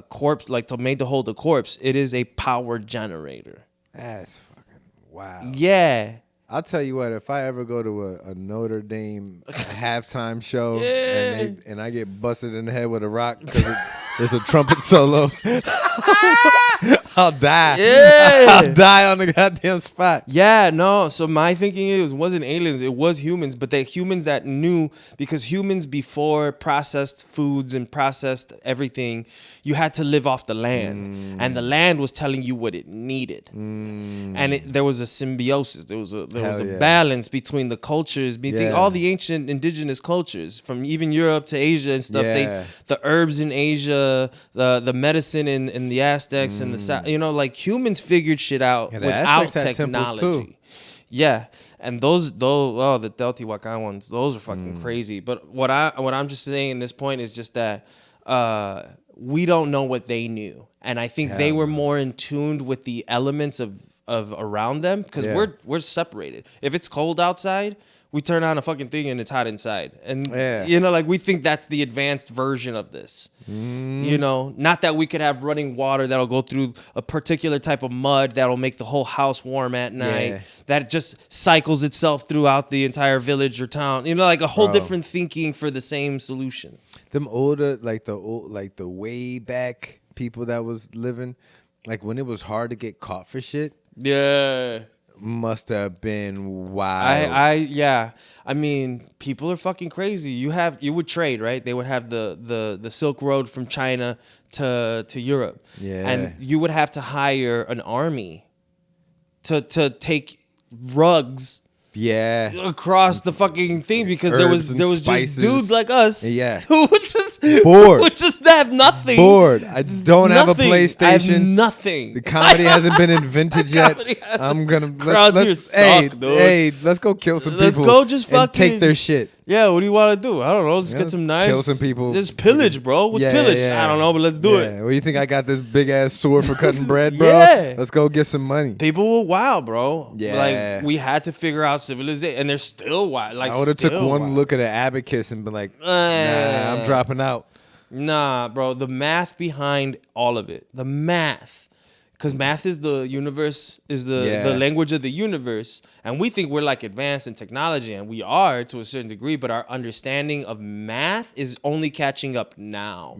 Speaker 1: corpse, like made to hold a corpse. It is a power generator.
Speaker 2: That's fucking wow.
Speaker 1: Yeah.
Speaker 2: I'll tell you what, if I ever go to a Notre Dame halftime show and I get busted in the head with a rock because there's a trumpet solo, I'll die. I'll die on the goddamn spot.
Speaker 1: Yeah, no. So my thinking wasn't aliens, it was humans, but they humans that knew, because humans before processed foods and processed everything, you had to live off the land, and the land was telling you what it needed, and there was a symbiosis. There was a balance between the cultures, all the ancient indigenous cultures, from even Europe to Asia and stuff. The herbs in Asia, the medicine in the Aztecs and the South. You know, like humans figured shit out without technology. Yeah, and the Teotihuacan ones, those are fucking crazy. But what I'm just saying in this point is just that we don't know what they knew, and I think they were more in tune with the elements of around them, because we're separated. If it's cold outside, we turn on a fucking thing and it's hot inside. And, you know, like, we think that's the advanced version of this. You know, not that we could have running water that'll go through a particular type of mud that'll make the whole house warm at night. That just cycles itself throughout the entire village or town. You know, like a whole different thinking for the same solution.
Speaker 2: Them older, like the way back people that was living, like when it was hard to get caught for shit. Must have been wild. I mean, people are fucking crazy. You would trade, right? They would have the Silk Road from China to Europe. And you would have to hire an army to take rugs across the fucking thing, because there was just dudes like us who would just bored, would just have nothing. Bored. I don't have a PlayStation.
Speaker 1: I have nothing.
Speaker 2: The comedy hasn't been invented yet. I'm gonna let's go kill some people.
Speaker 1: Let's go just fucking
Speaker 2: take their shit.
Speaker 1: Yeah, what do you want to do? I don't know. Just get some knives.
Speaker 2: Kill some people.
Speaker 1: Just pillage, bro. What's pillage? I don't know, but let's do it.
Speaker 2: Well, you think I got this big ass sword for cutting bread, bro? Let's go get some money.
Speaker 1: People were wild, bro. Like, we had to figure out civilization, and they're still wild. Like,
Speaker 2: I would have took one look at an abacus and been like, nah, I'm dropping out.
Speaker 1: Nah, bro. The math behind all of it. The math. Because math is the universe, is the language of the universe. And we think we're like advanced in technology, and we are to a certain degree, but our understanding of math is only catching up now.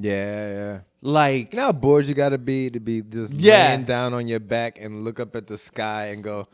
Speaker 1: Like,
Speaker 2: you know how bored you gotta be to be just laying down on your back and look up at the sky and go,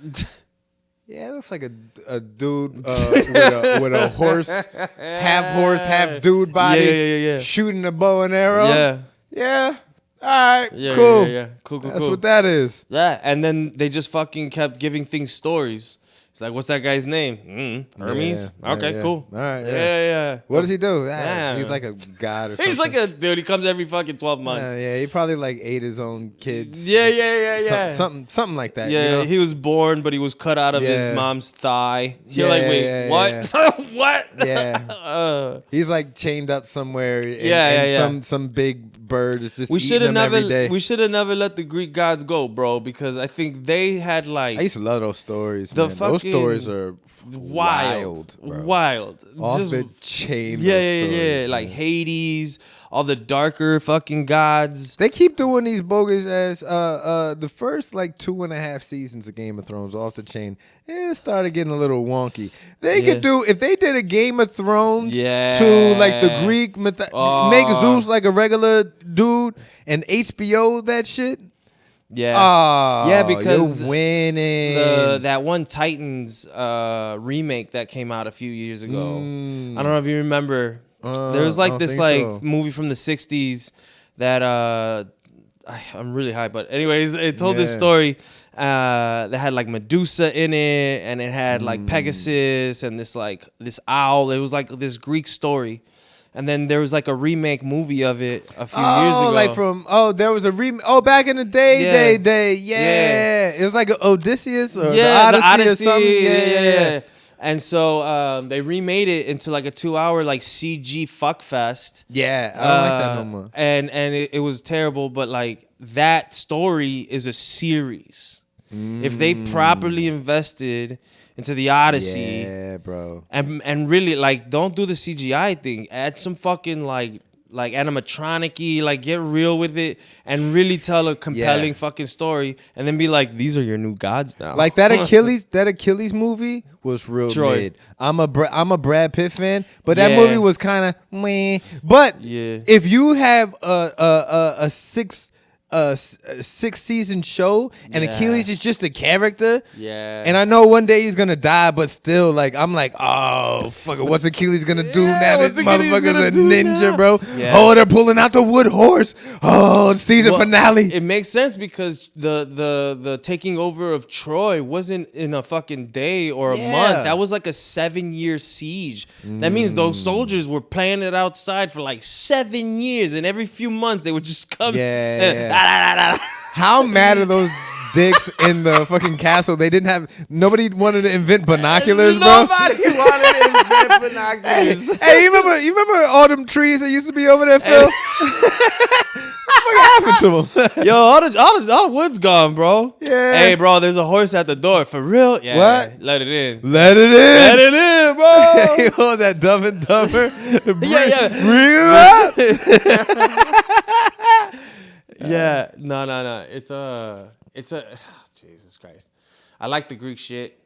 Speaker 2: Yeah, it looks like a dude with a horse, half dude body,
Speaker 1: Yeah.
Speaker 2: shooting a bow and arrow.
Speaker 1: Yeah.
Speaker 2: All right,
Speaker 1: Yeah,
Speaker 2: cool.
Speaker 1: Yeah. Cool.
Speaker 2: That's what that is.
Speaker 1: Yeah, and then they just fucking kept giving things stories. It's like, what's that guy's name? Hermes?
Speaker 2: Yeah,
Speaker 1: Okay,
Speaker 2: yeah.
Speaker 1: cool.
Speaker 2: All right,
Speaker 1: Yeah.
Speaker 2: What does he do?
Speaker 1: Yeah.
Speaker 2: He's like a god or something.
Speaker 1: He's like a dude. He comes every fucking 12 months.
Speaker 2: Yeah, he probably like ate his own kids.
Speaker 1: Yeah.
Speaker 2: Something like that.
Speaker 1: Yeah,
Speaker 2: you know?
Speaker 1: he was born, but he was cut out of his
Speaker 2: Yeah.
Speaker 1: mom's thigh. You're
Speaker 2: Yeah,
Speaker 1: like, wait,
Speaker 2: yeah,
Speaker 1: what?
Speaker 2: yeah.
Speaker 1: What?
Speaker 2: Yeah. He's like chained up somewhere. And,
Speaker 1: Yeah.
Speaker 2: Some big bird is just
Speaker 1: We should have
Speaker 2: eating him every day.
Speaker 1: never. We should have never let the Greek gods go, bro, because I think they had like
Speaker 2: I used to love those stories.
Speaker 1: The
Speaker 2: Man. Those
Speaker 1: fucking
Speaker 2: stories are
Speaker 1: wild,
Speaker 2: bro.
Speaker 1: wild.
Speaker 2: Off
Speaker 1: Just,
Speaker 2: the chain.
Speaker 1: yeah,
Speaker 2: those stories,
Speaker 1: like
Speaker 2: man.
Speaker 1: Hades, all the darker fucking gods.
Speaker 2: They keep doing these bogus ass. The first like 2.5 seasons of Game of Thrones off the chain. It started getting a little wonky. They could do if they did a Game of Thrones to like the Greek make Zeus like a regular dude and HBO that shit.
Speaker 1: Yeah,
Speaker 2: Oh,
Speaker 1: because
Speaker 2: you're winning.
Speaker 1: that one Titans remake that came out a few years ago. I don't know if you remember. There was like this movie from the 60s that I'm really high, but anyways, it told this story that had like Medusa in it, and it had like Pegasus and this owl. It was like this Greek story. And then there was like a remake movie of it a few years ago.
Speaker 2: There was a remake. Oh, back in the day. Yeah. It was like Odysseus or the Odyssey or something. Yeah.
Speaker 1: And so they remade it into like a 2-hour like CG fuckfest.
Speaker 2: Yeah, I don't like that no more.
Speaker 1: And it was terrible, but like that story is a series. If they properly invested into the Odyssey,
Speaker 2: yeah, bro,
Speaker 1: and really like don't do the CGI thing. Add some fucking like animatronic-y, like get real with it and really tell a compelling fucking story, and then be like, these are your new gods now.
Speaker 2: Like that Achilles movie was real mid. I'm a Brad Pitt fan, but that movie was kind of meh. But if you have a six-season show and Achilles is just a character, and I know one day he's gonna die, but still, like, I'm like, oh fuck it, what's Achilles gonna do now? This motherfucker's a ninja, bro. Oh, they're pulling out the wood horse. Oh, season finale.
Speaker 1: It makes sense because the taking over of Troy wasn't in a fucking day or a month. That was like a 7-year siege. That means those soldiers were playing it outside for like 7 years, and every few months they would just come.
Speaker 2: How mad are those dicks in the fucking castle? Nobody wanted to invent binoculars, bro.
Speaker 1: Nobody wanted to invent binoculars.
Speaker 2: Hey, you remember all them trees that used to be over there, Phil? What happened to them?
Speaker 1: Yo, all the wood's gone, bro.
Speaker 2: Yeah.
Speaker 1: Hey, bro, there's a horse at the door. For real? Yeah.
Speaker 2: What?
Speaker 1: Let it in.
Speaker 2: Let it in,
Speaker 1: bro.
Speaker 2: Oh, that Dumb and Dumber.
Speaker 1: Yeah.
Speaker 2: Bring it up.
Speaker 1: Yeah. No. It's Jesus Christ. I like the Greek shit.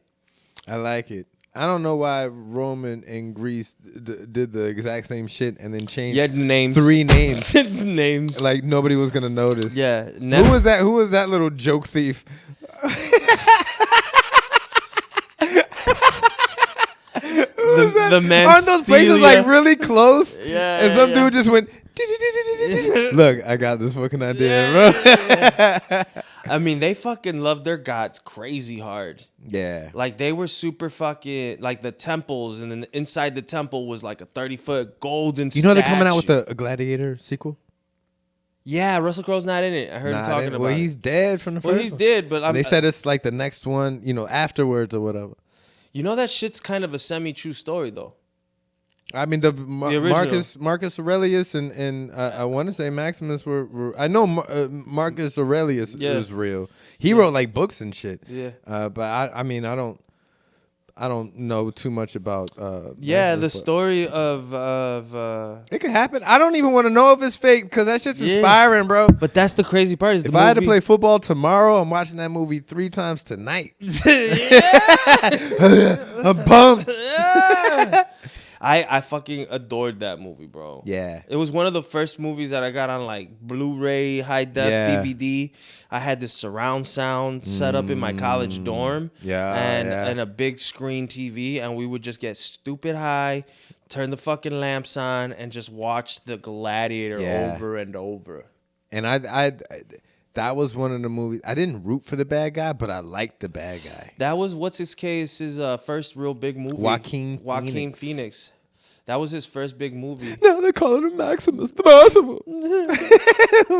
Speaker 2: I like it. I don't know why Rome and Greece did the exact same shit and then changed
Speaker 1: names.
Speaker 2: 3 names.
Speaker 1: Names.
Speaker 2: Like nobody was gonna notice.
Speaker 1: Yeah.
Speaker 2: Who was that? Who was that little joke thief?
Speaker 1: The man.
Speaker 2: Aren't those places like really close?
Speaker 1: Yeah.
Speaker 2: And some dude just went. Look, I got this fucking idea, bro.
Speaker 1: I mean, they fucking loved their gods crazy hard.
Speaker 2: Yeah.
Speaker 1: Like they were super fucking like the temples, and then inside the temple was like a 30-foot golden.
Speaker 2: You know they're coming out with a Gladiator sequel.
Speaker 1: Yeah, Russell Crowe's not in it. I heard him talking about.
Speaker 2: Well, he's dead from the first.
Speaker 1: Well, he's dead, but
Speaker 2: they said it's like the next one, afterwards or whatever.
Speaker 1: You know that shit's kind of a semi-true story though.
Speaker 2: I mean, Marcus Aurelius and I want to say Maximus were I know Marcus Aurelius is real. He wrote like books and shit. Yeah. But I mean I don't know too much about.
Speaker 1: The story of
Speaker 2: it could happen. I don't even want to know if it's fake because that shit's inspiring, bro.
Speaker 1: But that's the crazy part. Is
Speaker 2: if I had to play football tomorrow, I'm watching that movie 3 times tonight. I'm pumped.
Speaker 1: I fucking adored that movie, bro.
Speaker 2: Yeah.
Speaker 1: It was one of the first movies that I got on like Blu-ray, high def DVD. I had this surround sound set up in my college dorm. And a big screen TV, and we would just get stupid high, turn the fucking lamps on, and just watch The Gladiator over and over.
Speaker 2: And I that was one of the movies. I didn't root for the bad guy, but I liked the bad guy.
Speaker 1: That was his first real big movie. Joaquin Phoenix. That was his first big movie.
Speaker 2: Now they call him Maximus the Merciful.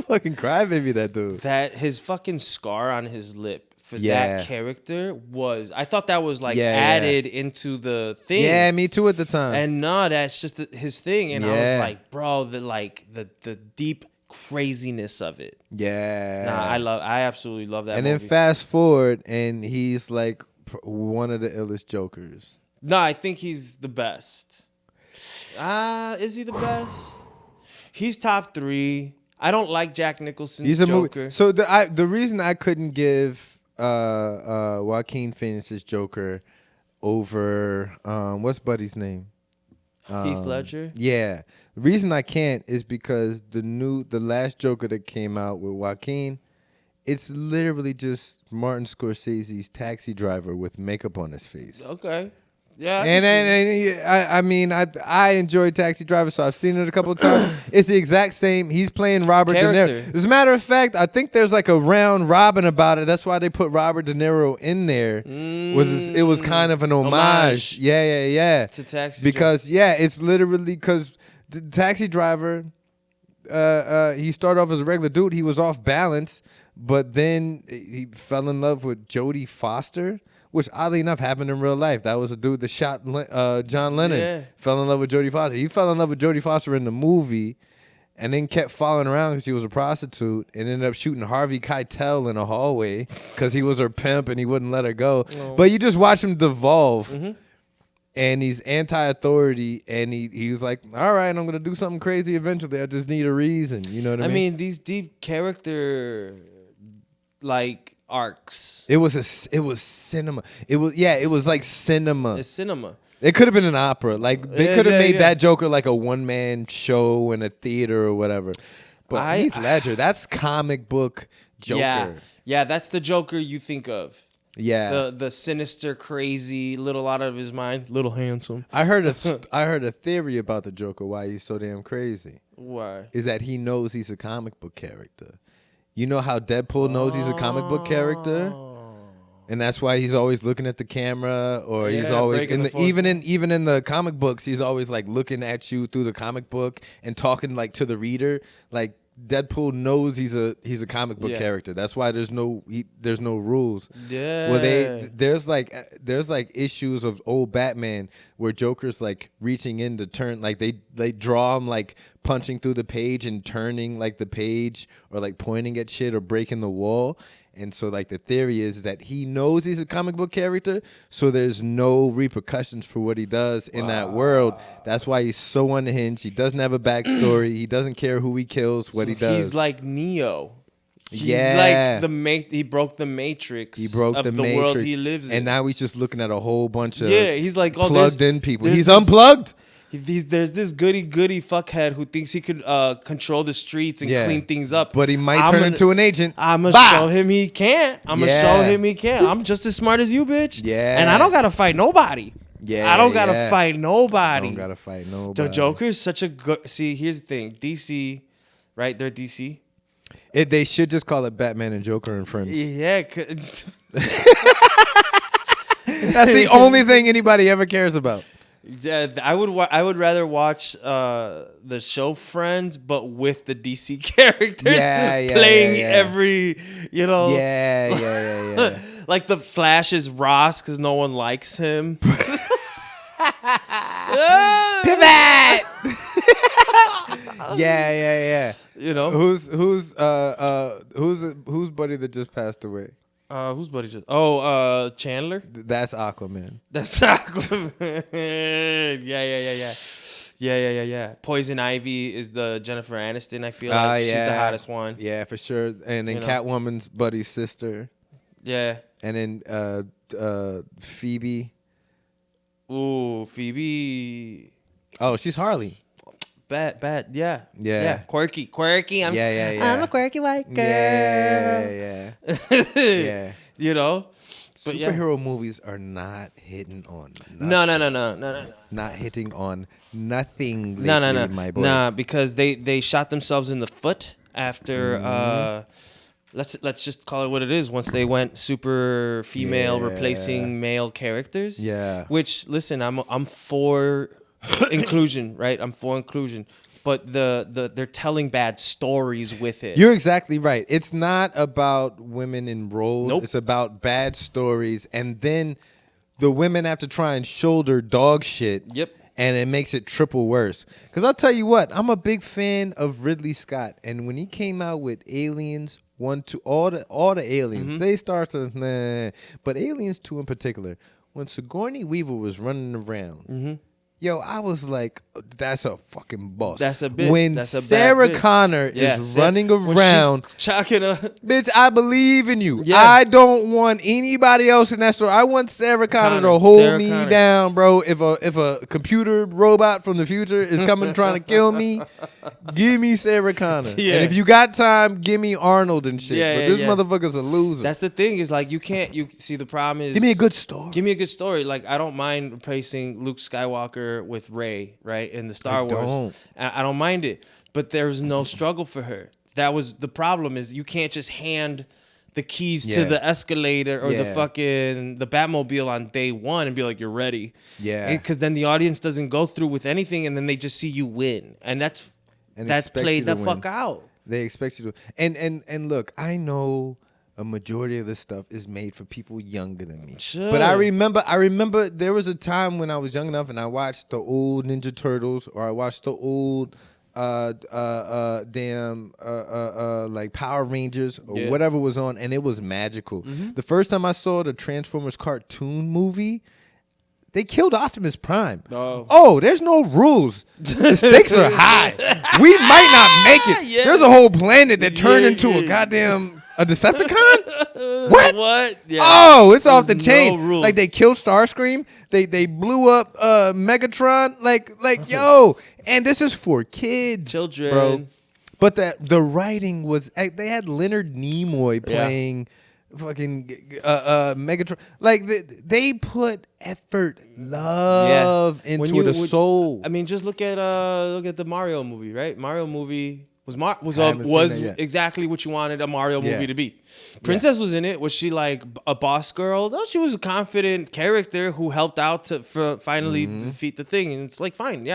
Speaker 2: Fucking crybaby, that dude.
Speaker 1: That his fucking scar on his lip for that character was. I thought that was like added into the thing.
Speaker 2: Yeah, me too at the time.
Speaker 1: And no, that's just his thing. And I was like, bro, the deep craziness of it.
Speaker 2: Yeah.
Speaker 1: I absolutely love that
Speaker 2: and
Speaker 1: movie.
Speaker 2: Then fast forward, and he's like one of the illest Jokers.
Speaker 1: No, I think he's the best. Is he the best? He's top 3. I don't like Jack Nicholson's Joker.
Speaker 2: Movie. So the reason I couldn't give Joaquin Phoenix's Joker over what's Buddy's name?
Speaker 1: Heath Ledger?
Speaker 2: Yeah. The reason I can't is because the last Joker that came out with Joaquin, it's literally just Martin Scorsese's Taxi Driver with makeup on his face.
Speaker 1: Okay. Yeah.
Speaker 2: I enjoyed Taxi Driver, so I've seen it a couple of times. It's the exact same. He's playing Robert De Niro. As a matter of fact, I think there's like a round robin about it. That's why they put Robert De Niro in there. It was kind of an homage. Yeah.
Speaker 1: To Taxi
Speaker 2: because
Speaker 1: Driver.
Speaker 2: It's literally because the Taxi Driver, he started off as a regular dude. He was off balance, but then he fell in love with Jodie Foster, which oddly enough happened in real life. That was a dude that shot John Lennon.
Speaker 1: Yeah.
Speaker 2: Fell in love with Jodie Foster. He fell in love with Jodie Foster in the movie, and then kept following around because she was a prostitute, and ended up shooting Harvey Keitel in a hallway because he was her pimp and he wouldn't let her go. Oh. But you just watch him devolve, and he's anti-authority, and he was like, all right, I'm going to do something crazy eventually. I just need a reason. You know what I mean?
Speaker 1: I mean, these deep character, like, arcs.
Speaker 2: It was cinema. It was like cinema.
Speaker 1: It's cinema.
Speaker 2: It could have been an opera. Like they could have made that Joker like a one-man show in a theater or whatever. But Heath Ledger, that's comic book Joker.
Speaker 1: Yeah, that's the Joker you think of.
Speaker 2: Yeah.
Speaker 1: The sinister, crazy, little out of his mind, little handsome.
Speaker 2: I heard a theory about the Joker, why he's so damn crazy.
Speaker 1: Why?
Speaker 2: Is that he knows he's a comic book character. You know how Deadpool knows he's a comic book character? And that's why he's always looking at the camera, or he's always even in the comic books, he's always like looking at you through the comic book and talking like to the reader. Like Deadpool knows he's a comic book character. That's why there's no rules.
Speaker 1: Yeah.
Speaker 2: Well, there's like issues of old Batman where Joker's like reaching in to turn, like they draw him like punching through the page and turning like the page, or like pointing at shit or breaking the wall. And so like the theory is that he knows he's a comic book character, so there's no repercussions for what he does in that world. That's why he's so unhinged. He doesn't have a backstory. He doesn't care who he kills, what he does.
Speaker 1: He's like Neo. He's like he broke the matrix.
Speaker 2: He broke the matrix.
Speaker 1: World he lives in.
Speaker 2: And now he's just looking at a whole bunch of
Speaker 1: he's like
Speaker 2: plugged in people. He's unplugged.
Speaker 1: There's this goody fuckhead who thinks he could control the streets and clean things up.
Speaker 2: But he might turn into an agent.
Speaker 1: I'm going to show him he can't. I'm just as smart as you, bitch.
Speaker 2: Yeah.
Speaker 1: And I don't got to fight nobody.
Speaker 2: Yeah.
Speaker 1: I don't got to fight nobody.
Speaker 2: The
Speaker 1: Joker is such a good... See, here's the thing. DC, right? They're DC.
Speaker 2: They should just call it Batman and Joker and Friends.
Speaker 1: Yeah.
Speaker 2: That's the only thing anybody ever cares about.
Speaker 1: Yeah, I would rather watch the show Friends, but with the DC characters playing every, you know.
Speaker 2: Yeah.
Speaker 1: Like the Flash is Ross because no one likes him. Pivot.
Speaker 2: Yeah.
Speaker 1: You know
Speaker 2: who's buddy that just passed away?
Speaker 1: Whose buddy just? Oh, Chandler.
Speaker 2: That's Aquaman.
Speaker 1: That's Aquaman. Yeah. Poison Ivy is the Jennifer Aniston. I feel like she's the hottest one.
Speaker 2: Yeah, for sure. And then Catwoman's buddy's sister.
Speaker 1: Yeah.
Speaker 2: And then Phoebe.
Speaker 1: Ooh, Phoebe.
Speaker 2: Oh, she's Harley.
Speaker 1: Bad,
Speaker 2: Yeah.
Speaker 1: quirky. I'm
Speaker 2: Yeah.
Speaker 1: I'm a quirky white girl.
Speaker 2: Yeah. Yeah.
Speaker 1: You know, but
Speaker 2: Superhero movies are not hitting on.
Speaker 1: No.
Speaker 2: Not hitting on nothing.
Speaker 1: No,
Speaker 2: lately, my boy.
Speaker 1: Nah, because they shot themselves in the foot after let's just call it what it is. Once they went super female replacing male characters.
Speaker 2: Yeah.
Speaker 1: Which listen, I'm for inclusion, right? I'm for inclusion. But they're telling bad stories with it.
Speaker 2: You're exactly right. It's not about women in roles.
Speaker 1: Nope.
Speaker 2: It's about bad stories, and then the women have to try and shoulder dog shit.
Speaker 1: Yep.
Speaker 2: And it makes it triple worse. Because I'll tell you what, I'm a big fan of Ridley Scott, and when he came out with Aliens 1, 2, all the Aliens, they start to but Aliens 2 in particular, when Sigourney Weaver was running around. Yo, I was like, that's a fucking boss.
Speaker 1: That's a bitch.
Speaker 2: When
Speaker 1: That's a
Speaker 2: Sarah
Speaker 1: bad bitch.
Speaker 2: Connor is running around,
Speaker 1: chalking up.
Speaker 2: bitch, I believe in you.
Speaker 1: Yeah.
Speaker 2: I don't want anybody else in that story. I want Sarah Connor to hold me down, bro. If a computer robot from the future is coming trying to kill me, give me Sarah Connor.
Speaker 1: Yeah.
Speaker 2: And if you got time, give me Arnold and shit. But this motherfucker's a loser.
Speaker 1: That's the thing is like you see the problem is
Speaker 2: give me a good story.
Speaker 1: Give me a good story. Like I don't mind replacing Luke Skywalker with Rey, right, in the Star Wars. I don't mind it, but there's no struggle for her. That was the problem. Is you can't just hand the keys to the escalator or the Batmobile on day one and be like, you're ready.
Speaker 2: Yeah.
Speaker 1: Because then the audience doesn't go through with anything, and then they just see you win, and that's played the fuck out.
Speaker 2: They expect you to. And look, I know a majority of this stuff is made for people younger than me.
Speaker 1: Sure.
Speaker 2: But I remember there was a time when I was young enough and I watched the old Ninja Turtles, or I watched the old like Power Rangers or whatever was on, and it was magical. The first time I saw the Transformers cartoon movie, they killed Optimus Prime. Oh, there's no rules. The stakes are high. We might not make it.
Speaker 1: Yeah.
Speaker 2: There's a whole planet that turned into a goddamn a Decepticon. What?
Speaker 1: Yeah.
Speaker 2: Oh, it's off the chain.
Speaker 1: No rules.
Speaker 2: Like they killed Starscream. They blew up Megatron. Like yo, and this is for kids,
Speaker 1: children,
Speaker 2: bro. But the writing was, they had Leonard Nimoy playing fucking Megatron. Like they put effort, love into the soul.
Speaker 1: I mean, just look at the Mario movie, right? Mario movie was exactly what you wanted a Mario movie to be. Princess was in it. Was she like a boss girl? No, she was a confident character who helped out to finally defeat the thing, and it's like fine,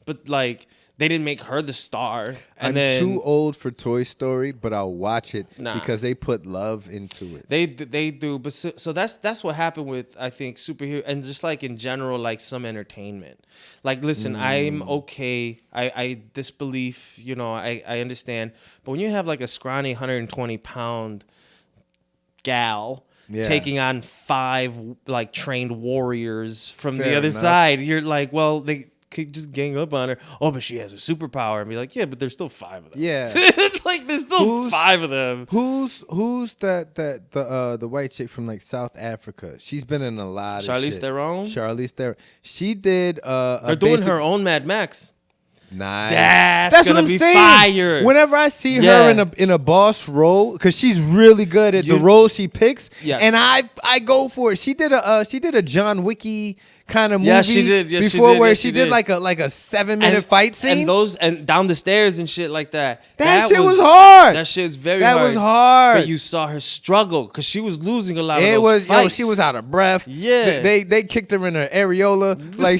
Speaker 1: but like they didn't make her the star. And
Speaker 2: I'm too old for Toy Story, but I'll watch it because they put love into it.
Speaker 1: They do, but so that's what happened with, I think, superhero and just like in general, like some entertainment. Like, listen, I'm okay. I disbelief, I understand, but when you have like a scrawny 120-pound gal taking on 5 like trained warriors from the other side, you're like, well, they could just gang up on her. Oh, but she has a superpower, and be like, yeah, but there's still 5 of them. Yeah, it's like there's still 5 of them.
Speaker 2: Who's the white chick from like South Africa? She's been in a lot of shit. Charlize Theron. She did.
Speaker 1: They're doing her own Mad Max.
Speaker 2: Nice.
Speaker 1: That's what I'm saying. Fire.
Speaker 2: Whenever I see her in a boss role, because she's really good at the role she picks, and I go for it. She did a John Wicky kind of movie.
Speaker 1: Yeah, she did. Yeah,
Speaker 2: before where she did like a 7-minute fight scene
Speaker 1: and down the stairs and shit like that.
Speaker 2: That shit was hard.
Speaker 1: That shit's very hard.
Speaker 2: That was hard.
Speaker 1: But you saw her struggle because she was losing a lot of those fights.
Speaker 2: She was out of breath.
Speaker 1: Yeah,
Speaker 2: they kicked her in her areola. Like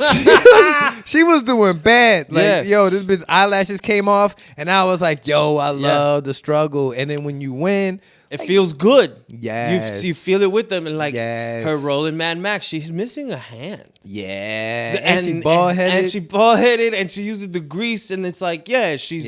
Speaker 2: she was doing bad. Like yo, this bitch eyelashes came off, and I was like, yo, I love the struggle. And then when you win,
Speaker 1: it feels good.
Speaker 2: Yes.
Speaker 1: You feel it with them. And like her role in Mad Max, she's missing a hand.
Speaker 2: Yeah. And she bald-headed.
Speaker 1: And she bald-headed, and she uses the grease, and it's like, she's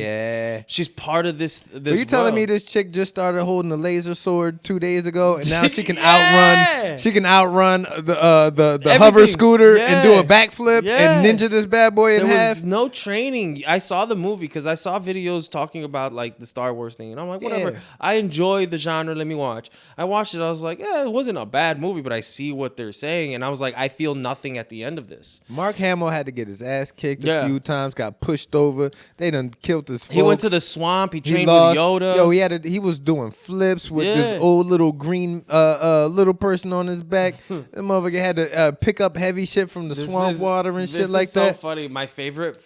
Speaker 1: part of this
Speaker 2: Are you telling me this chick just started holding a laser sword 2 days ago, and now she can outrun the hover scooter and do a backflip and ninja this bad boy in half?
Speaker 1: There was no training. I saw the movie because I saw videos talking about like the Star Wars thing, and I'm like, whatever. I enjoy the genre genre. Let me watch. I watched it. I was like, yeah, it wasn't a bad movie, but I see what they're saying, and I was like, I feel nothing at the end of this.
Speaker 2: Mark Hamill had to get his ass kicked a few times. Got pushed over. They done killed his folks.
Speaker 1: He went to the swamp. He trained
Speaker 2: lost.
Speaker 1: with Yoda.
Speaker 2: Yo, he was doing flips with this old little green little person on his back. That motherfucker had to pick up heavy shit from the swamp water and shit like that.
Speaker 1: This is so funny. My favorite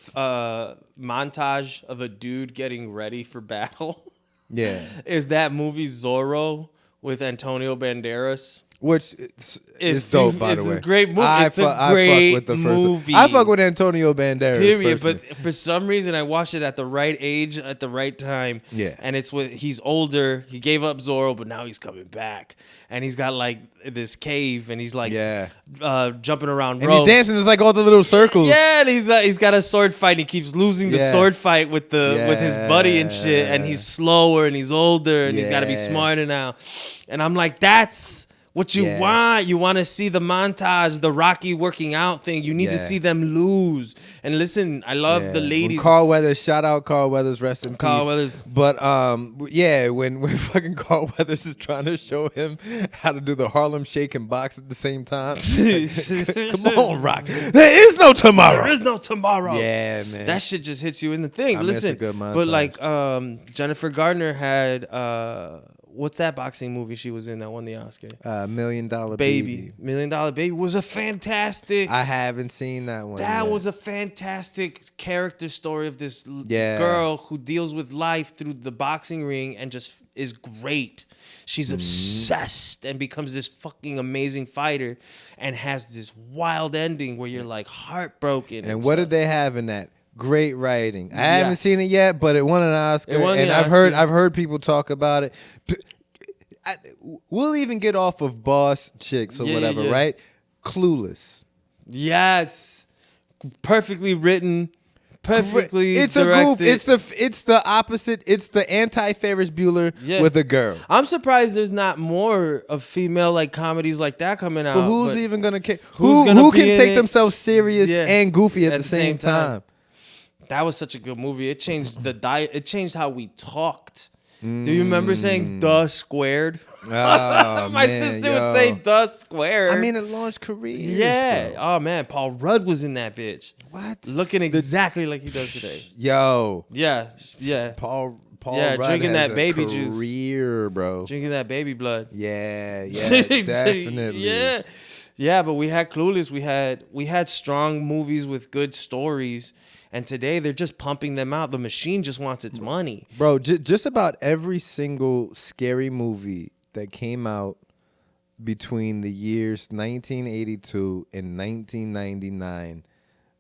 Speaker 1: montage of a dude getting ready for battle is that movie Zorro with Antonio Banderas.
Speaker 2: Which is dope, by the way.
Speaker 1: It's a great movie. It's a great movie.
Speaker 2: I fuck with Antonio Banderas.
Speaker 1: Period.
Speaker 2: Personally.
Speaker 1: But for some reason, I watched it at the right age, at the right time.
Speaker 2: Yeah.
Speaker 1: And he's older. He gave up Zorro, but now he's coming back. And he's got like this cave, and he's like jumping around
Speaker 2: and
Speaker 1: ropes.
Speaker 2: he's dancing. It's like all the little circles.
Speaker 1: Yeah, and he's got a sword fight. And he keeps losing the sword fight with his buddy and shit. And he's slower and he's older and he's got to be smarter now. And I'm like, that's what you want. You want to see the montage, the Rocky working out thing. You need to see them lose. And listen, I love the ladies.
Speaker 2: When Carl Weathers, shout out Carl Weathers, rest in peace.
Speaker 1: Carl Weathers.
Speaker 2: But when fucking Carl Weathers is trying to show him how to do the Harlem Shake and box at the same time. Like, come on, Rock. There is no tomorrow.
Speaker 1: There is no tomorrow.
Speaker 2: Yeah, man.
Speaker 1: That shit just hits you in the thing.
Speaker 2: Listen, good montage.
Speaker 1: But like Jennifer Gardner had what's that boxing movie she was in that won the Oscar?
Speaker 2: $1 Million Baby.
Speaker 1: $1 Million Baby was a fantastic.
Speaker 2: I haven't seen that one.
Speaker 1: That
Speaker 2: yet.
Speaker 1: was a fantastic character story of this girl who deals with life through the boxing ring and just is great. She's obsessed and becomes this fucking amazing fighter and has this wild ending where you're like heartbroken.
Speaker 2: And what did they have in that? Great writing. I haven't seen it yet, but it won an Oscar. I've heard people talk about it. We'll even get off of Boss Chicks or whatever, right? Clueless.
Speaker 1: Yes, perfectly written, perfectly.
Speaker 2: It's
Speaker 1: directed.
Speaker 2: a goof. It's the opposite. It's the anti-Ferris Bueller with a girl.
Speaker 1: I'm surprised there's not more of female like comedies like that coming out.
Speaker 2: But who's even gonna care? Who can take themselves serious and goofy at the same time?
Speaker 1: That was such a good movie. It changed the diet. It changed how we talked. Do you remember saying "duh squared"?
Speaker 2: Oh,
Speaker 1: My sister would say "duh squared."
Speaker 2: I mean, it launched careers.
Speaker 1: Yeah.
Speaker 2: Bro.
Speaker 1: Oh man, Paul Rudd was in that bitch.
Speaker 2: What?
Speaker 1: Looking exactly like he does today.
Speaker 2: Yo.
Speaker 1: Yeah. Yeah.
Speaker 2: Paul
Speaker 1: yeah,
Speaker 2: Rudd
Speaker 1: drinking
Speaker 2: has
Speaker 1: that
Speaker 2: a
Speaker 1: baby juice.
Speaker 2: Career, bro.
Speaker 1: Drinking that baby blood.
Speaker 2: Yeah. Definitely.
Speaker 1: Yeah, but we had Clueless. We had strong movies with good stories. And today they're just pumping them out. The machine just wants its money.
Speaker 2: Bro, just about every single scary movie that came out between the years 1982 and 1999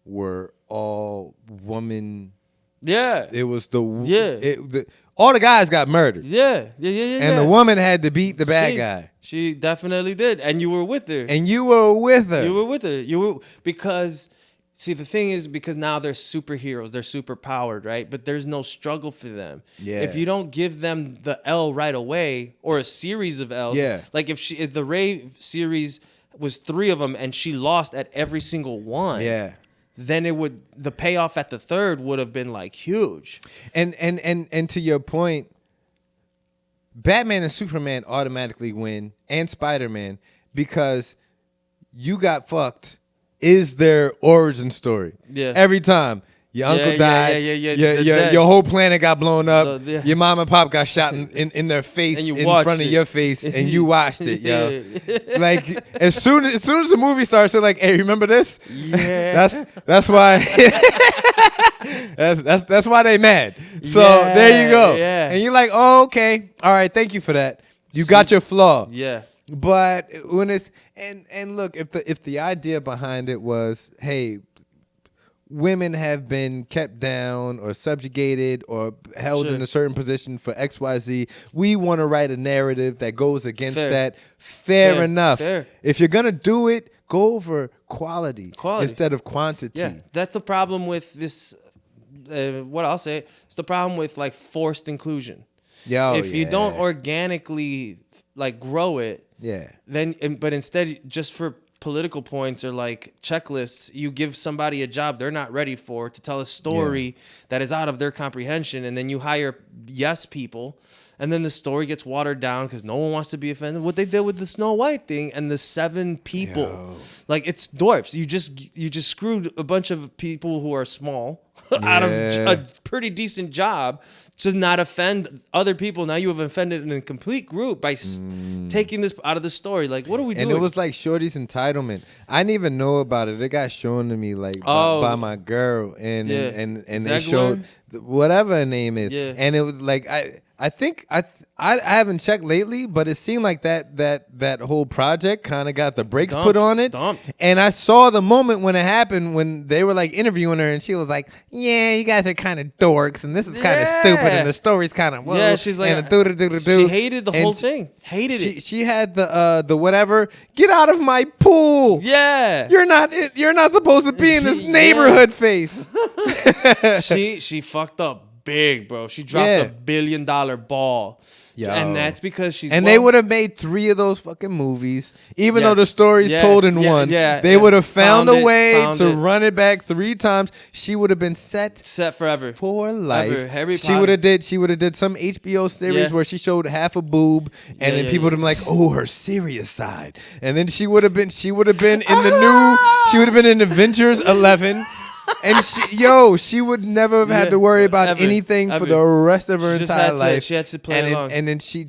Speaker 2: were all woman.
Speaker 1: Yeah.
Speaker 2: It was all the guys got murdered.
Speaker 1: Yeah.
Speaker 2: And the woman had to beat the bad guy.
Speaker 1: She definitely did. And you were with her.
Speaker 2: You were with her.
Speaker 1: Because... See, the thing is, because now they're superheroes, they're super powered, right? But there's no struggle for them.
Speaker 2: Yeah.
Speaker 1: If you don't give them the L right away or a series of L's, like if the Ray series was 3 of them and she lost at every single one, then the payoff at the third would have been like huge.
Speaker 2: And to your point, Batman and Superman automatically win, and Spider-Man, because you got fucked. Is their origin story. Yeah. Every time. Your uncle died. Your whole planet got blown up. Your mom and pop got shot in their face in front of your face, and you watched it, yo. Like as soon as the movie starts, they're like, "Hey, remember this?"
Speaker 1: Yeah.
Speaker 2: That's why. that's why they mad. So there you go. Yeah. And you're like, "Oh, okay, all right, thank you for that. You got your flaw."
Speaker 1: Yeah.
Speaker 2: But when it's and look, if the idea behind it was, hey, women have been kept down or subjugated or held in a certain position for XYZ, we want to write a narrative that goes against that. Fair enough. If you're gonna do it, go over quality instead of quantity.
Speaker 1: Yeah, that's the problem with this. What I'll say, it's the problem with like forced inclusion. If you don't organically like grow it.
Speaker 2: Yeah.
Speaker 1: Then, but instead, just for political points or like checklists. You give somebody a job they're not ready for to tell a story that is out of their comprehension, and then you hire yes people, and then the story gets watered down because no one wants to be offended. What they did with the Snow White thing and the 7 people, like it's dwarfs. You just screwed a bunch of people who are small out of a pretty decent job to not offend other people. Now you have offended a complete group by taking this out of the story. Like, what are we doing?
Speaker 2: And it was like Shorty's entitlement. I didn't even know about it. It got shown to me like by my girl, and they showed whatever her name is, and it was like I think I haven't checked lately, but it seemed like that whole project kind of got the brakes put on it. And I saw the moment when it happened, when they were like interviewing her, and she was like, "Yeah, you guys are kind of dorks, and this is kind of stupid, and the story's kind of
Speaker 1: she's like, she hated the whole thing, hated it.
Speaker 2: She had the whatever. Get out of my pool.
Speaker 1: Yeah,
Speaker 2: you're not supposed to be in this neighborhood face.
Speaker 1: She fucked up big, bro. She dropped $1 billion ball. And that's because she's...
Speaker 2: And they would have made 3 of those fucking movies, even though the story's told in one. They would have found a way to run it back 3 times. She would have been set
Speaker 1: forever
Speaker 2: for life.
Speaker 1: Harry
Speaker 2: she would have did some HBO series where she showed half a boob, and then people would have been like, "Oh, her serious side." And then she would have been in the new. She would have been in Avengers 11. And she would never have had to worry about anything for the rest of her entire life.
Speaker 1: She had to play along.
Speaker 2: And then she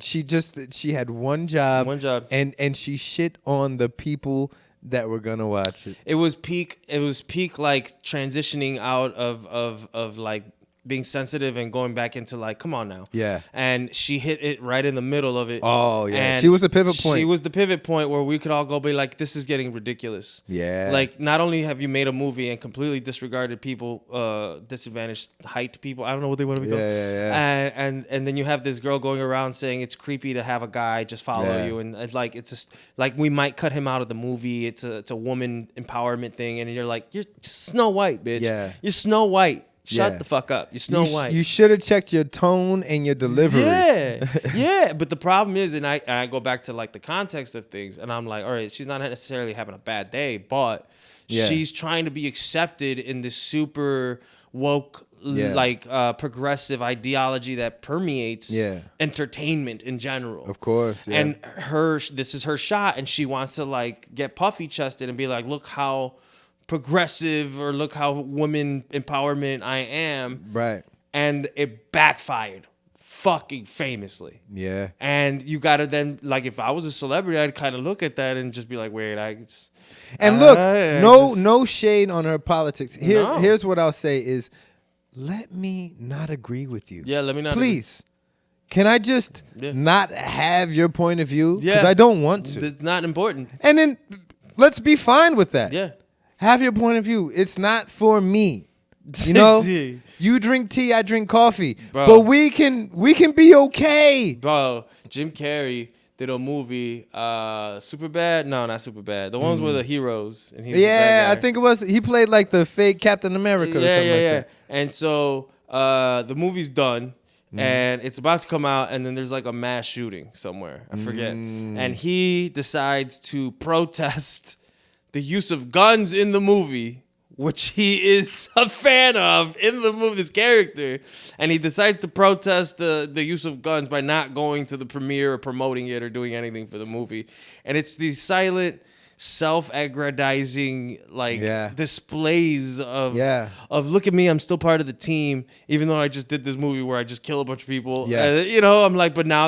Speaker 2: had one job. And she shit on the people that were gonna watch it.
Speaker 1: It was peak like transitioning out of like being sensitive and going back into like, come on now.
Speaker 2: Yeah.
Speaker 1: And she hit it right in the middle of it.
Speaker 2: Oh, yeah.
Speaker 1: And
Speaker 2: she was the pivot point.
Speaker 1: She was the pivot point where we could all go be like, this is getting ridiculous.
Speaker 2: Yeah.
Speaker 1: Like, not only have you made a movie and completely disregarded people, disadvantaged height people. I don't know what they want to become.
Speaker 2: Yeah.
Speaker 1: And then you have this girl going around saying it's creepy to have a guy just follow you. And it's like, it's just like, we might cut him out of the movie. It's a woman empowerment thing. And you're like, you're Snow White, bitch.
Speaker 2: Yeah.
Speaker 1: You're Snow White. Shut the fuck up. You're Snow White.
Speaker 2: You should have checked your tone and your delivery.
Speaker 1: Yeah. But the problem is, and I go back to like the context of things, and I'm like, all right, she's not necessarily having a bad day, but she's trying to be accepted in this super woke, like progressive ideology that permeates entertainment in general.
Speaker 2: Of course. Yeah.
Speaker 1: And this is her shot, and she wants to like get puffy chested and be like, look how progressive, or look how woman empowerment I am.
Speaker 2: Right.
Speaker 1: And it backfired fucking famously.
Speaker 2: Yeah.
Speaker 1: And you gotta then, like, if I was a celebrity, I'd kind of look at that and just be like, wait,
Speaker 2: no shade on her politics. Here's what I'll say is, let me not agree with you.
Speaker 1: Yeah, let me not.
Speaker 2: Please. Can I just not have your point of view? Because I don't want to.
Speaker 1: It's not important.
Speaker 2: And then let's be fine with that.
Speaker 1: Yeah.
Speaker 2: Have your point of view. It's not for me. You know, you drink tea, I drink coffee, but we can be okay.
Speaker 1: Bro, Jim Carrey did a movie, Superbad. No, not Superbad. The ones with the heroes, and he was the bad guy.
Speaker 2: I think it was. He played like the fake Captain America. Or something like that.
Speaker 1: And so the movie's done. And it's about to come out, and then there's like a mass shooting somewhere. I forget. And he decides to protest the use of guns in the movie, which he is a fan of in the movie, this character. And he decides to protest the use of guns by not going to the premiere or promoting it or doing anything for the movie. And it's these silent, self-aggrandizing displays of look at me, I'm still part of the team, even though I just did this movie where I just kill a bunch of people. You know, I'm like, but now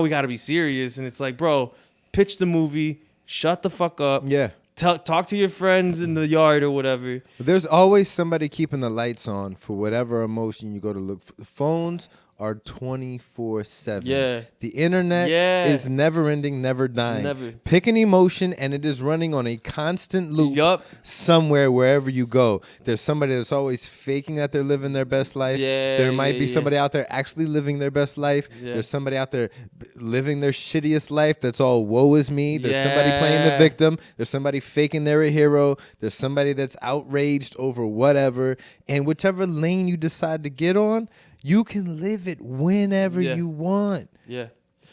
Speaker 1: we got to be serious. And it's like, bro, pitch the movie. Shut the fuck up.
Speaker 2: Yeah.
Speaker 1: Talk to your friends in the yard or whatever.
Speaker 2: There's always somebody keeping the lights on for whatever emotion you go to look for. Phones are 24/7.
Speaker 1: Yeah.
Speaker 2: The internet is never ending, never dying.
Speaker 1: Never.
Speaker 2: Pick an emotion and it is running on a constant loop somewhere, wherever you go. There's somebody that's always faking that they're living their best life. There might be somebody out there actually living their best life. There's somebody out there living their shittiest life that's all woe is me. There's somebody playing the victim. There's somebody faking they're a hero. There's somebody that's outraged over whatever. And whichever lane you decide to get on, you can live it whenever you want.
Speaker 1: Yeah.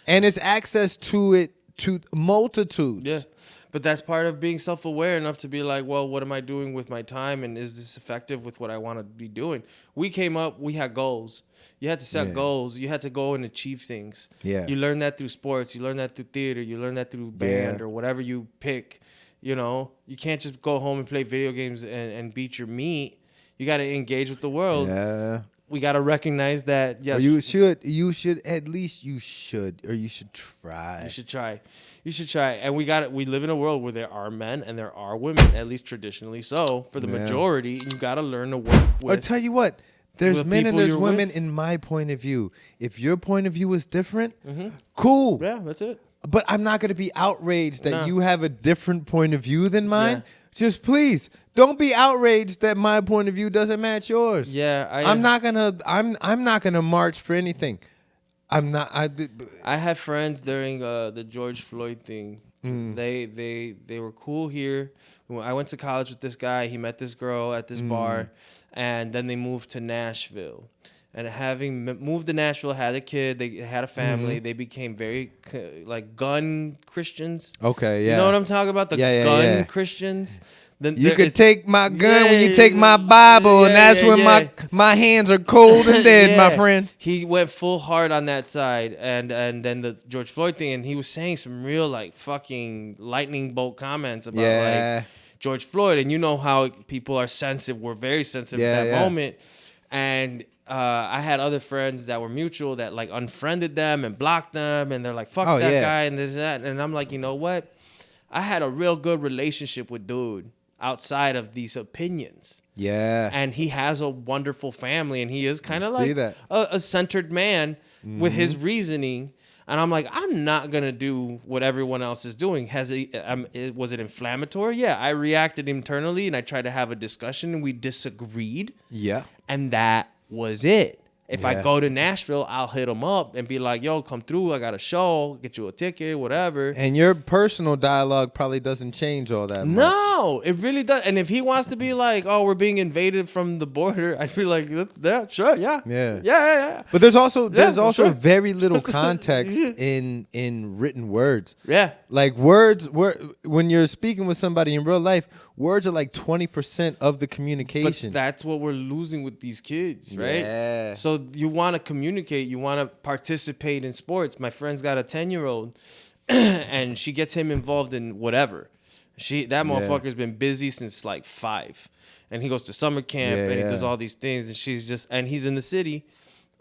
Speaker 2: And it's access to it to multitudes.
Speaker 1: Yeah. But that's part of being self-aware enough to be like, well, what am I doing with my time? And is this effective with what I want to be doing? We had goals. You had to set goals. You had to go and achieve things.
Speaker 2: Yeah.
Speaker 1: You learn that through sports. You learn that through theater. You learn that through band or whatever you pick. You know, you can't just go home and play video games and beat your meat. You got to engage with the world.
Speaker 2: Yeah.
Speaker 1: We got to recognize that, yes.
Speaker 2: Or you should try.
Speaker 1: You should try. And we live in a world where there are men and there are women, at least traditionally. So for the majority, you got to learn to work with.
Speaker 2: Or tell you what, there's men and there's women
Speaker 1: with.
Speaker 2: in my point of view. If your point of view is different, cool.
Speaker 1: Yeah, that's it.
Speaker 2: But I'm not going to be outraged that you have a different point of view than mine.
Speaker 1: Yeah.
Speaker 2: Just please don't be outraged that my point of view doesn't match yours.
Speaker 1: Yeah,
Speaker 2: I'm not gonna march for anything. I
Speaker 1: had friends during the George Floyd thing. They were cool here. When I went to college with this guy. He met this girl at this bar, and then they moved to Nashville. And having moved to Nashville, had a kid, they had a family. They became very like gun Christians.
Speaker 2: Okay, yeah.
Speaker 1: You know what I'm talking about? The gun Christians. Then
Speaker 2: you could take my gun when you take my Bible, and that's when my hands are cold and dead, my friend.
Speaker 1: He went full hard on that side, and then the George Floyd thing, and he was saying some real like fucking lightning bolt comments about like George Floyd, and you know how people are sensitive. We're very sensitive at that moment, and. I had other friends that were mutual that like unfriended them and blocked them, and they're like, fuck that guy and this that. And I'm like, you know what? I had a real good relationship with dude outside of these opinions.
Speaker 2: Yeah.
Speaker 1: And he has a wonderful family, and he is kind of like a centered man with his reasoning. And I'm like, I'm not going to do what everyone else is doing. Was it inflammatory? Yeah, I reacted internally, and I tried to have a discussion, and we disagreed.
Speaker 2: Yeah.
Speaker 1: And that was it. If I go to Nashville, I'll hit him up and be like, yo, come through. I got a show, get you a ticket, whatever.
Speaker 2: And your personal dialogue probably doesn't change all that much.
Speaker 1: No, it really does. And if he wants to be like, oh, we're being invaded from the border, I'd be like, yeah, sure, yeah.
Speaker 2: But there's also very little context in written words.
Speaker 1: Yeah.
Speaker 2: Like when you're speaking with somebody in real life, words are like 20% of the communication.
Speaker 1: But that's what we're losing with these kids, right?
Speaker 2: Yeah.
Speaker 1: So you want to communicate, you want to participate in sports. My friend's got a 10-year-old, and she gets him involved in whatever. That motherfucker's been busy since like 5, and he goes to summer camp and he does all these things, and he's in the city,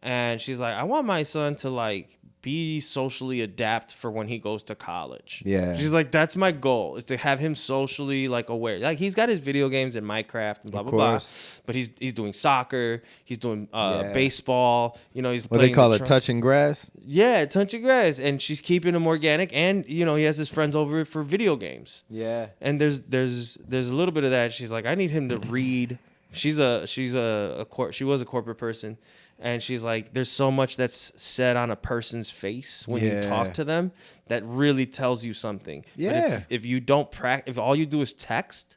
Speaker 1: and she's like, I want my son to like be socially adapt for when he goes to college. Yeah. She's like, that's my goal, is to have him socially like aware. Like he's got his video games and Minecraft and blah, blah, blah. But he's doing soccer. He's doing baseball. You know, he's
Speaker 2: what they call it, touching grass?
Speaker 1: Yeah, touching grass. And she's keeping him organic. And, you know, he has his friends over for video games. Yeah. And there's a little bit of that. She's like, I need him to read. She was a corporate person. And she's like, there's so much that's said on a person's face when you talk to them that really tells you something. Yeah. But if you don't if all you do is text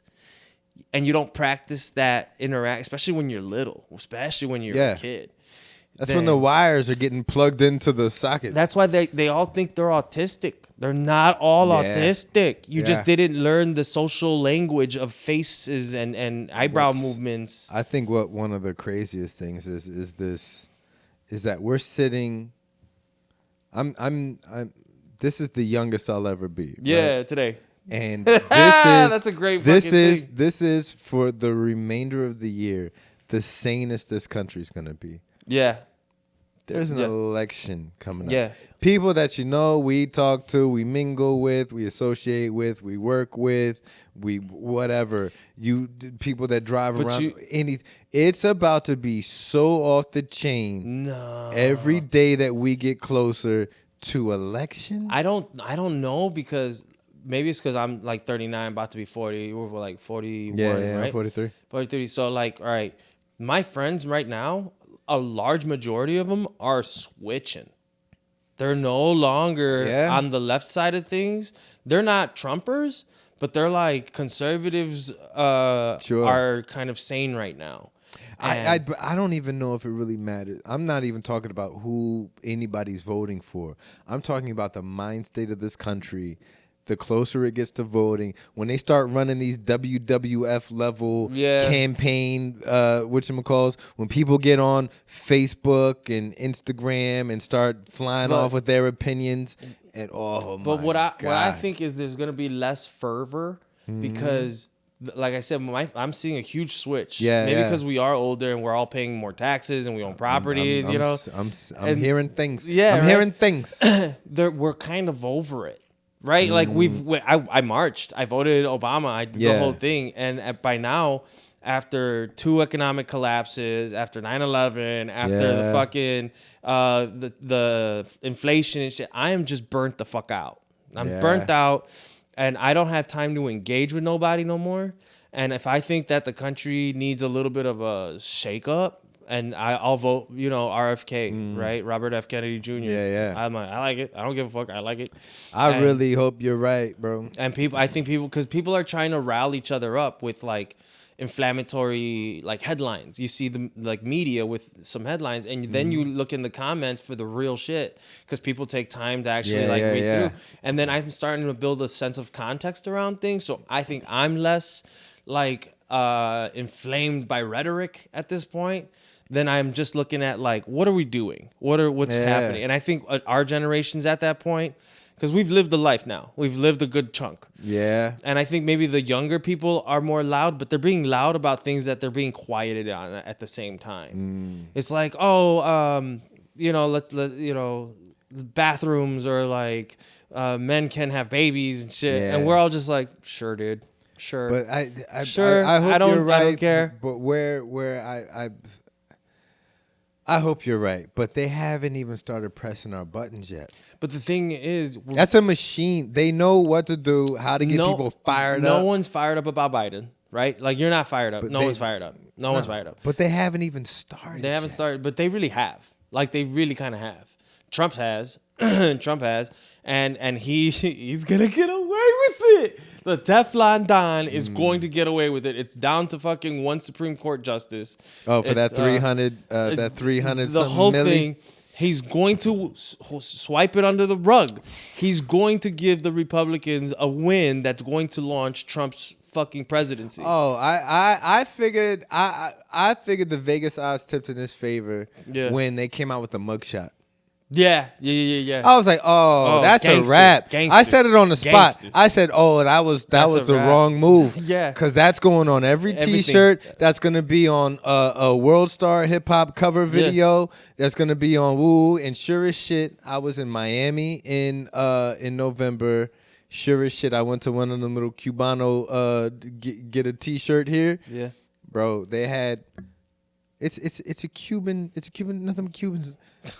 Speaker 1: and you don't practice that interact, especially when you're little, especially when you're a kid.
Speaker 2: That's when the wires are getting plugged into the sockets.
Speaker 1: That's why they all think they're autistic. They're not all autistic. You just didn't learn the social language of faces and eyebrow movements.
Speaker 2: I think what one of the craziest things is that we're sitting. This is the youngest I'll ever be.
Speaker 1: Yeah,
Speaker 2: right?
Speaker 1: Today.
Speaker 2: And this is
Speaker 1: that's a great thing.
Speaker 2: This is for the remainder of the year the sanest this country's gonna be. Yeah. There's an election coming up. Yeah. People that you know, we talk to, we mingle with, we associate with, we work with, we whatever. People that drive around. It's about to be so off the chain. No. Every day that we get closer to election.
Speaker 1: I don't know, because maybe it's because I'm like 39, about to be 40. We're like 41, right?
Speaker 2: 43.
Speaker 1: 43. So like, all right, my friends right now, a large majority of them are switching. They're no longer on the left side of things. They're not Trumpers, but they're like conservatives are kind of sane right now.
Speaker 2: I don't even know if it really matters. I'm not even talking about who anybody's voting for. I'm talking about the mind state of this country. The closer it gets to voting, when they start running these WWF level campaign, whatchamacalls, when people get on Facebook and Instagram and start flying off with their opinions, and
Speaker 1: but what I think is there's gonna be less fervor because, like I said, I'm seeing a huge switch. Maybe because we are older and we're all paying more taxes and we own property.
Speaker 2: I'm hearing things.
Speaker 1: Yeah,
Speaker 2: I'm hearing things.
Speaker 1: We're kind of over it. Right, like I marched, I voted Obama, I did the whole thing, and by now, after 2 economic collapses, after 9/11, after the fucking the inflation and shit, I am just burnt the fuck out. I'm burnt out, and I don't have time to engage with nobody no more. And if I think that the country needs a little bit of a shake up, and I'll vote, RFK, right? Robert F. Kennedy Jr. I'm like, I like it. I don't give a fuck. I like it.
Speaker 2: I really hope you're right, bro.
Speaker 1: And because people are trying to rile each other up with like inflammatory like headlines. You see the like media with some headlines, and then you look in the comments for the real shit because people take time to actually read through. And then I'm starting to build a sense of context around things. So I think I'm less like inflamed by rhetoric at this point. Then I'm just looking at like, what are we doing? What's happening? And I think our generation's at that point because we've lived a life now. We've lived a good chunk. Yeah. And I think maybe the younger people are more loud, but they're being loud about things that they're being quieted on at the same time. It's like, bathrooms or like men can have babies and shit. Yeah. And we're all just like, sure, dude. Sure.
Speaker 2: But I hope you're right.
Speaker 1: I don't care.
Speaker 2: But I hope you're right, but they haven't even started pressing our buttons yet.
Speaker 1: But the thing is,
Speaker 2: that's a machine. They know what to do, how to get people fired up.
Speaker 1: No one's fired up about Biden, right? Like, you're not fired up. But no one's fired up. No one's fired up.
Speaker 2: But they haven't even started.
Speaker 1: They haven't started, but they really have. Like, they really kind of have. Trump has. And he's gonna get away with it. The Teflon Don is going to get away with it. It's down to fucking one Supreme Court justice.
Speaker 2: Oh, for that 300, that 300.
Speaker 1: The whole thing. He's going to swipe it under the rug. He's going to give the Republicans a win that's going to launch Trump's fucking presidency.
Speaker 2: Oh, I figured the Vegas odds tipped in his favor when they came out with the mugshot.
Speaker 1: Yeah.
Speaker 2: I was like, that's gangster, a wrap. Gangster, I said it on the spot. Gangster. I said, that was the wrong move.
Speaker 1: Yeah.
Speaker 2: Because that's going on every T-shirt. That's going to be on a World Star hip hop cover video. Yeah. That's going to be on Woo. And sure as shit, I was in Miami in November. Sure as shit, I went to one of them little Cubano get a T-shirt here.
Speaker 1: Yeah.
Speaker 2: Bro, they had... It's a Cuban, nothing but Cubans.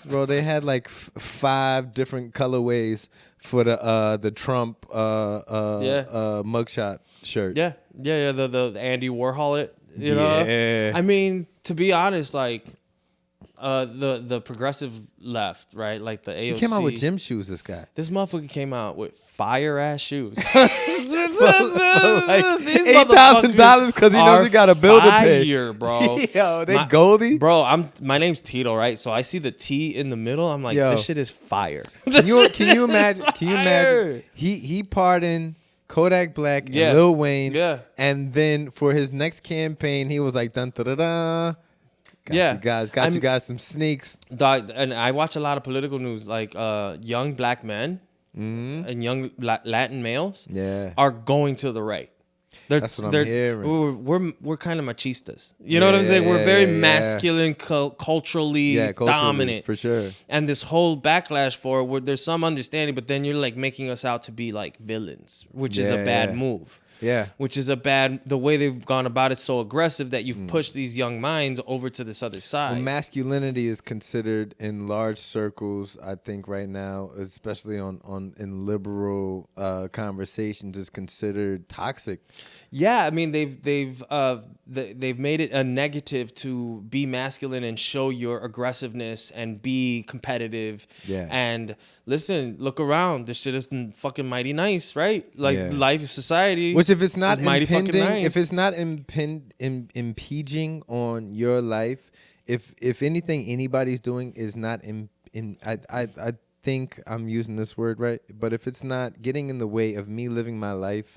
Speaker 2: Bro, they had like 5 different colorways for the Trump mugshot shirt.
Speaker 1: Yeah. The Andy Warhol you know? I mean, to be honest, like the progressive left, right? Like the AOC.
Speaker 2: He came out with gym shoes, this guy.
Speaker 1: This motherfucker came out with fire ass shoes.
Speaker 2: like $8,000 because he knows he got a bill to pay.
Speaker 1: Bro.
Speaker 2: Yo, they Goldie.
Speaker 1: Bro, my name's Tito, right? So I see the T in the middle. I'm like, this shit is fire.
Speaker 2: Can you imagine? He pardoned Kodak Black and Lil Wayne. Yeah. And then for his next campaign, he was like, dun da da da. Got you guys some sneaks.
Speaker 1: Dog, and I watch a lot of political news, like young black men and young Latin males are going to the right.
Speaker 2: That's what I'm hearing.
Speaker 1: We're kind of machistas. You know what I'm saying? We're very masculine, culturally dominant.
Speaker 2: For sure.
Speaker 1: And this whole backlash for it, there's some understanding, but then you're like making us out to be like villains, which is a bad move.
Speaker 2: Yeah.
Speaker 1: Which is the way they've gone about it so aggressive that you've pushed these young minds over to this other side.
Speaker 2: Well, masculinity is considered in large circles, I think right now, especially in liberal conversations, is considered toxic.
Speaker 1: Yeah, I mean they've made it a negative to be masculine and show your aggressiveness and be competitive.
Speaker 2: Yeah.
Speaker 1: And listen, look around. This shit isn't fucking mighty nice, right? Like life, society.
Speaker 2: Which if it's not
Speaker 1: It's mighty fucking
Speaker 2: impending,
Speaker 1: nice.
Speaker 2: if it's not impinging on your life, if anything anybody's doing is not I think I'm using this word right, but if it's not getting in the way of me living my life,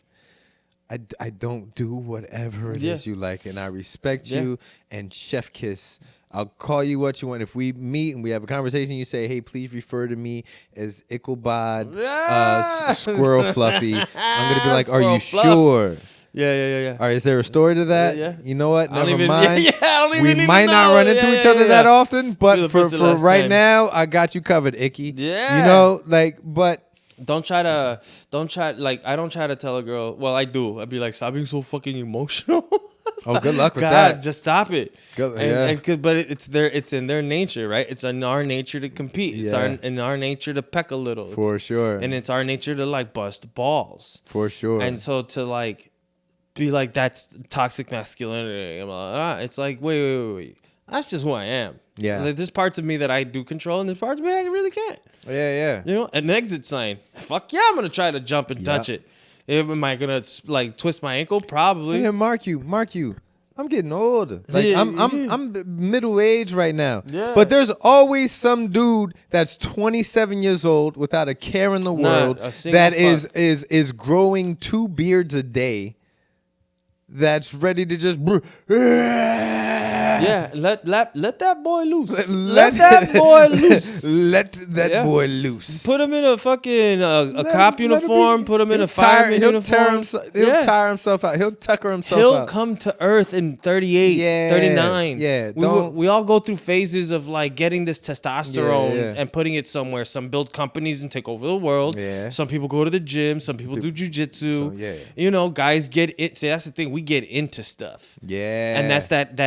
Speaker 2: I don't do whatever it is you like, and I respect you, and chef kiss. I'll call you what you want. If we meet and we have a conversation, you say, hey, please refer to me as Icklebod Squirrel Fluffy. I'm going to be like, are you sure?
Speaker 1: Yeah.
Speaker 2: All right, is there a story to that?
Speaker 1: Yeah.
Speaker 2: You know what?
Speaker 1: I don't
Speaker 2: Never
Speaker 1: even-
Speaker 2: mind.
Speaker 1: I don't even
Speaker 2: We
Speaker 1: need to
Speaker 2: might not
Speaker 1: know.
Speaker 2: run into each other that often,
Speaker 1: Do
Speaker 2: but
Speaker 1: the
Speaker 2: for
Speaker 1: pussy last
Speaker 2: right
Speaker 1: time.
Speaker 2: now, I got you covered, Icky.
Speaker 1: Yeah.
Speaker 2: You know, like, but...
Speaker 1: Don't try, like, I don't try to tell a girl, well, I do. I'd be like, stop being so fucking emotional.
Speaker 2: Oh, good luck with
Speaker 1: God,
Speaker 2: that.
Speaker 1: just stop it.
Speaker 2: Good,
Speaker 1: But it's in their nature, right? It's in our nature to compete. It's in our nature to peck a little.
Speaker 2: For sure.
Speaker 1: And it's our nature to, like, bust balls.
Speaker 2: For sure.
Speaker 1: And so to, like, be like, that's toxic masculinity. I'm like, it's like, wait. That's just who I am.
Speaker 2: Yeah.
Speaker 1: Like, there's parts of me that I do control, and there's parts of me I really can't.
Speaker 2: Yeah.
Speaker 1: You know, an exit sign. Fuck yeah, I'm gonna try to jump and touch it. Am I gonna like twist my ankle? Probably.
Speaker 2: And then mark you. I'm getting older. Like
Speaker 1: Yeah,
Speaker 2: I'm middle age right now.
Speaker 1: Yeah.
Speaker 2: But there's always some dude that's 27 years old without a care in the world
Speaker 1: a single
Speaker 2: that
Speaker 1: fuck.
Speaker 2: is growing 2 beards a day. That's ready to just
Speaker 1: Yeah, let that boy loose.
Speaker 2: Let
Speaker 1: that boy loose.
Speaker 2: Let that boy loose.
Speaker 1: Put him in a fucking a cop
Speaker 2: Let him
Speaker 1: uniform.
Speaker 2: be-
Speaker 1: Put him in
Speaker 2: he'll
Speaker 1: a fireman
Speaker 2: He'll
Speaker 1: uniform.
Speaker 2: He'll tire himself out. He'll tucker himself
Speaker 1: He'll
Speaker 2: out.
Speaker 1: come to Earth in 38,
Speaker 2: Yeah,
Speaker 1: 39.
Speaker 2: yeah,
Speaker 1: We all go through phases of like getting this testosterone
Speaker 2: Yeah.
Speaker 1: and putting it somewhere. Some build companies and take over the world.
Speaker 2: Yeah.
Speaker 1: Some people go to the gym. Some people do jujitsu.
Speaker 2: So, yeah.
Speaker 1: You know, guys get it. See, that's the thing. We get into stuff.
Speaker 2: Yeah.
Speaker 1: And that's that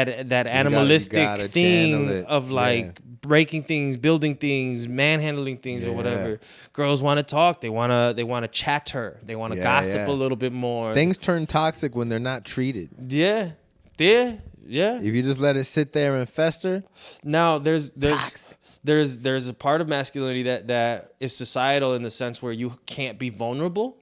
Speaker 1: animalistic
Speaker 2: gotta channel
Speaker 1: thing
Speaker 2: it.
Speaker 1: of like breaking things, building things, manhandling things or whatever. Girls want to talk. They want to chatter. They want to gossip a little bit more.
Speaker 2: Things turn toxic when they're not treated.
Speaker 1: Yeah.
Speaker 2: If you just let it sit there and fester.
Speaker 1: Now there's
Speaker 2: Toxic.
Speaker 1: there's a part of masculinity that is societal in the sense where you can't be vulnerable,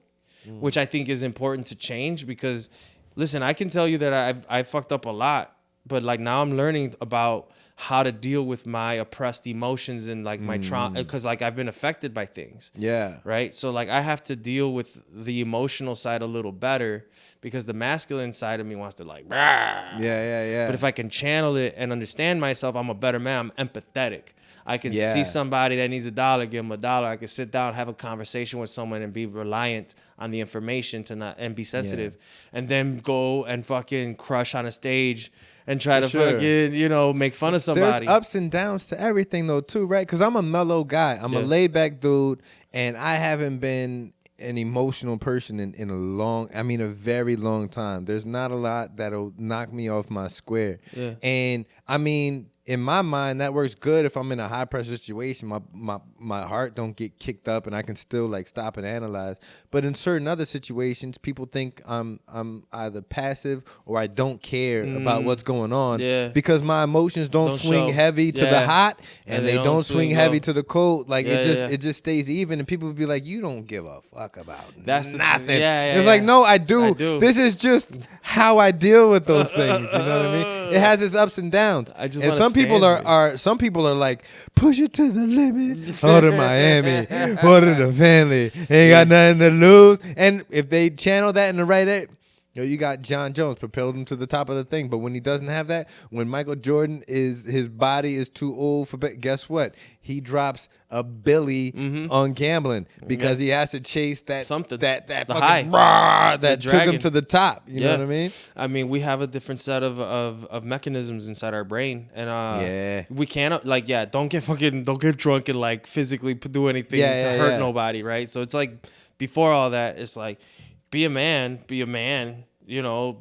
Speaker 1: which I think is important to change because listen, I can tell you that I fucked up a lot, but like now I'm learning about how to deal with my oppressed emotions and like my trauma because like I've been affected by things.
Speaker 2: Yeah.
Speaker 1: Right. So like I have to deal with the emotional side a little better because the masculine side of me wants to like, "Rah."
Speaker 2: Yeah.
Speaker 1: But if I can channel it and understand myself, I'm a better man. I'm empathetic. I can see somebody that needs $1, give them $1. I can sit down, have a conversation with someone and be reliant on the information and be sensitive and then go and fucking crush on a stage and try to fucking, make fun of somebody.
Speaker 2: There's ups and downs to everything though too, right? Because I'm a mellow guy. I'm a laid back dude, and I haven't been an emotional person in a very long time. There's not a lot that'll knock me off my square.
Speaker 1: Yeah.
Speaker 2: And I mean, in my mind, that works good if I'm in a high pressure situation. My heart don't get kicked up, and I can still like stop and analyze. But in certain other situations, people think I'm either passive or I don't care about what's going on.
Speaker 1: Yeah.
Speaker 2: Because my emotions don't swing
Speaker 1: show.
Speaker 2: heavy to the hot, and they don't swing heavy
Speaker 1: low.
Speaker 2: to the cold. Like
Speaker 1: Yeah,
Speaker 2: it just stays even, and people would be like, "You don't give a fuck about
Speaker 1: That's the-
Speaker 2: nothing."
Speaker 1: yeah,
Speaker 2: It's
Speaker 1: yeah.
Speaker 2: like, no, I do.
Speaker 1: I do.
Speaker 2: This is just how I deal with those things. You know what I mean? It has its ups and downs.
Speaker 1: I just
Speaker 2: and
Speaker 1: wanna
Speaker 2: some people
Speaker 1: stand
Speaker 2: some people are like, push it to the limit. Go to Miami. Go to the family. Ain't got nothing to lose. And if they channel that in the right you got John Jones, propelled him to the top of the thing. But when he doesn't have that, when Michael Jordan his body is too old for guess what? He drops a billy on gambling because he has to chase that
Speaker 1: Something.
Speaker 2: that
Speaker 1: The
Speaker 2: fucking
Speaker 1: high.
Speaker 2: brah that took him
Speaker 1: dragon.
Speaker 2: to the top. You know what I mean?
Speaker 1: I mean, we have a different set of mechanisms inside our brain, and we can't don't get drunk and like physically do anything to hurt nobody, right? So it's like before all that, it's like be a man,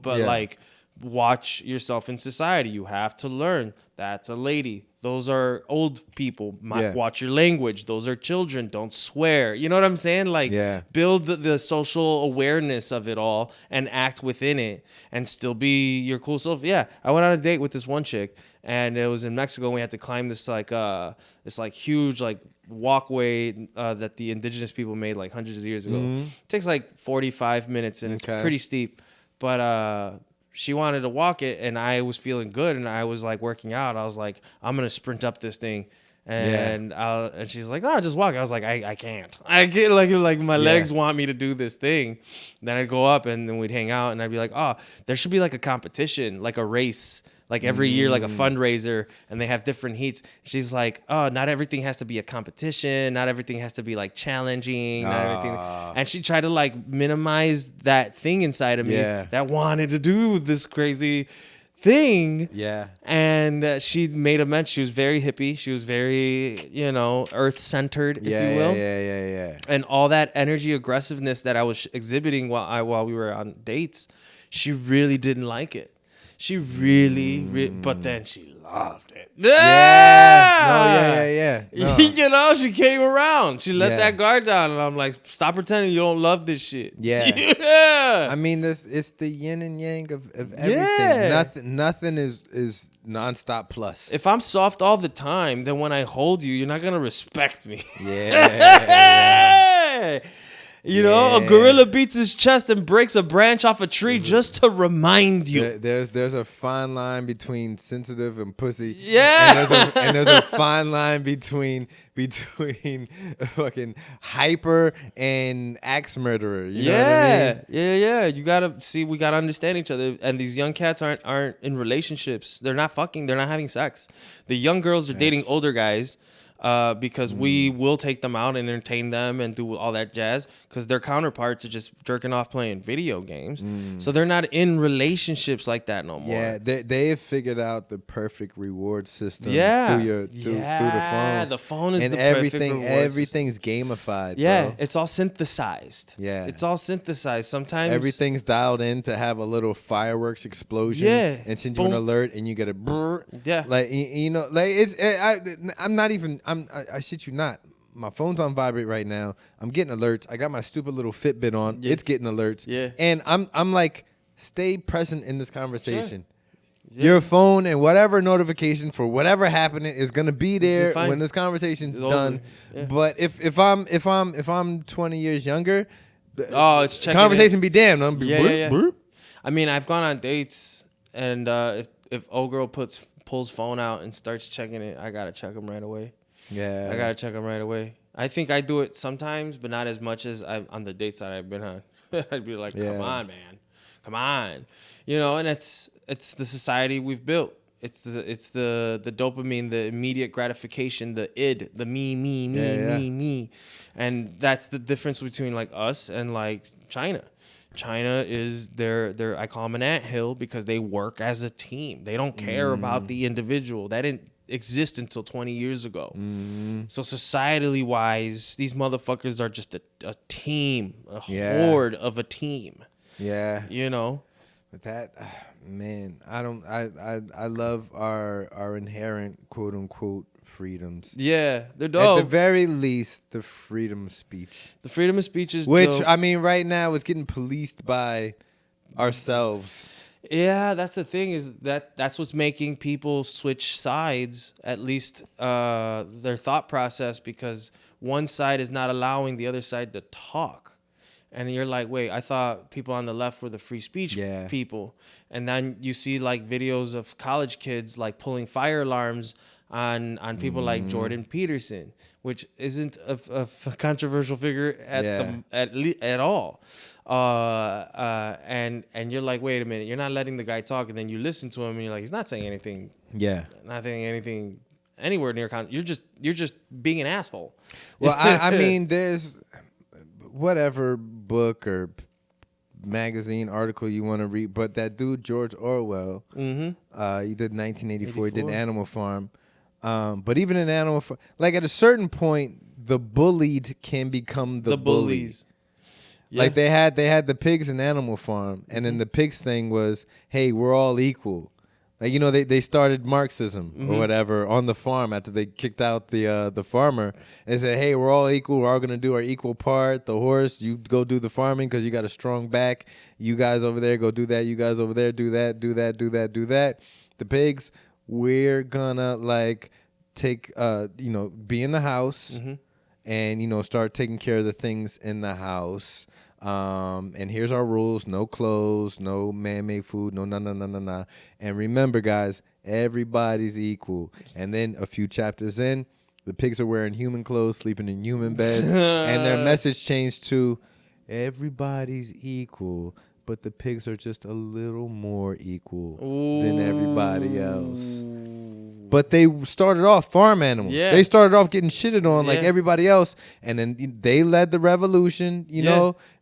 Speaker 1: but like watch yourself in society. You have to learn. That's a lady. Those are old people. Watch your language. Those are children. Don't swear. You know what I'm saying? Like, build the social awareness of it all and act within it and still be your cool self. Yeah, I went on a date with this one chick, and it was in Mexico. And we had to climb this huge walkway that the indigenous people made like hundreds of years ago. It takes like 45 minutes and it's pretty steep. But she wanted to walk it, and I was feeling good, and I was like working out. I was like, I'm gonna sprint up this thing. And and she's like, no, just walk. I was like, I can't. I get like my legs want me to do this thing. Then I'd go up and then we'd hang out and I'd be like, oh, there should be like a competition, like a race, like every year, like a fundraiser, and they have different heats. She's like, oh, not everything has to be a competition. Not everything has to be like challenging. Not everything. And she tried to like minimize that thing inside of me that wanted to do this crazy thing. And she made a mention. She was very hippie. She was very, earth centered, if you will. And all that energy aggressiveness that I was exhibiting while we were on dates, she really didn't like it. She really, but then she loved it. No. She came around. She let that guard down, and I'm like, stop pretending you don't love this shit.
Speaker 2: I mean, it's the yin and yang of everything. Nothing is nonstop plus.
Speaker 1: If I'm soft all the time, then when I hold you, you're not gonna respect me. A gorilla beats his chest and breaks a branch off a tree just to remind you.
Speaker 2: There's a fine line between sensitive and pussy. And there's a fine line between fucking hyper and axe murderer. You know what I mean?
Speaker 1: You gotta see. We gotta understand each other. And these young cats aren't in relationships. They're not fucking. They're not having sex. The young girls are dating older guys. Because we will take them out and entertain them and do all that jazz, because their counterparts are just jerking off playing video games. So they're not in relationships like that no more.
Speaker 2: Yeah, they have figured out the perfect reward system through the phone.
Speaker 1: The phone is
Speaker 2: and
Speaker 1: the
Speaker 2: everything's gamified.
Speaker 1: Yeah,
Speaker 2: bro.
Speaker 1: It's all synthesized.
Speaker 2: Yeah,
Speaker 1: it's all synthesized. Sometimes
Speaker 2: everything's dialed in to have a little fireworks explosion. And send you an alert, and you get a brrr. Like I'm not even. I shit you not. My phone's on vibrate right now. I'm getting alerts. I got my stupid little Fitbit on. It's getting alerts. And I'm like, stay present in this conversation. Your phone and whatever notification for whatever happening is gonna be there when this conversation's done. But if I'm 20 years younger,
Speaker 1: it's checking
Speaker 2: conversation be damned. I'm be
Speaker 1: I mean, I've gone on dates, and if old girl pulls phone out and starts checking it, I gotta check them right away. I gotta check them right away. I think I do it sometimes, but not as much as on the dates that I've been on. I'd be like, come on, man, come on, and it's the society we've built. It's the dopamine, the immediate gratification, the id, the me, and that's the difference between like us and like China. China is their I call them an anthill because they work as a team. They don't care about the individual. That didn't exist until 20 years ago. So societally wise, these motherfuckers are just a team, a horde of a team.
Speaker 2: But that, man, I love our inherent quote unquote freedoms.
Speaker 1: They're dope.
Speaker 2: At the very least, the freedom of speech.
Speaker 1: The freedom of speech is
Speaker 2: which
Speaker 1: dope.
Speaker 2: I mean, right now it's getting policed by ourselves.
Speaker 1: Yeah, that's the thing, is that's what's making people switch sides, at least their thought process, because one side is not allowing the other side to talk. And you're like, wait, I thought people on the left were the free speech people. And then you see like videos of college kids like pulling fire alarms on people like Jordan Peterson, which isn't a controversial figure at all. And you're like, wait a minute, you're not letting the guy talk, and then you listen to him and you're like, he's not saying anything. Not saying anything anywhere near you're just being an asshole.
Speaker 2: Well, I mean, there's whatever book or magazine article you want to read, but that dude George Orwell, he did 1984. He did Animal Farm. But even in Animal Farm, like at a certain point, the bullied can become the bullies. Like they had the pigs in Animal Farm, and then the pigs thing was, hey, we're all equal. Like, they started Marxism or whatever on the farm after they kicked out the farmer. And they said, hey, we're all equal. We're all going to do our equal part. The horse, you go do the farming because you got a strong back. You guys over there, go do that. You guys over there, do that. The pigs, we're going to, like, take be in the house and start taking care of the things in the house. And here's our rules: no clothes, no man-made food, no. And remember, guys, everybody's equal. And then a few chapters in, the pigs are wearing human clothes, sleeping in human beds, and their message changed to everybody's equal, but the pigs are just a little more equal than everybody else. But they started off farm animals.
Speaker 1: Yeah.
Speaker 2: They started off getting shitted on like
Speaker 1: Yeah.
Speaker 2: everybody else. And then they led the revolution,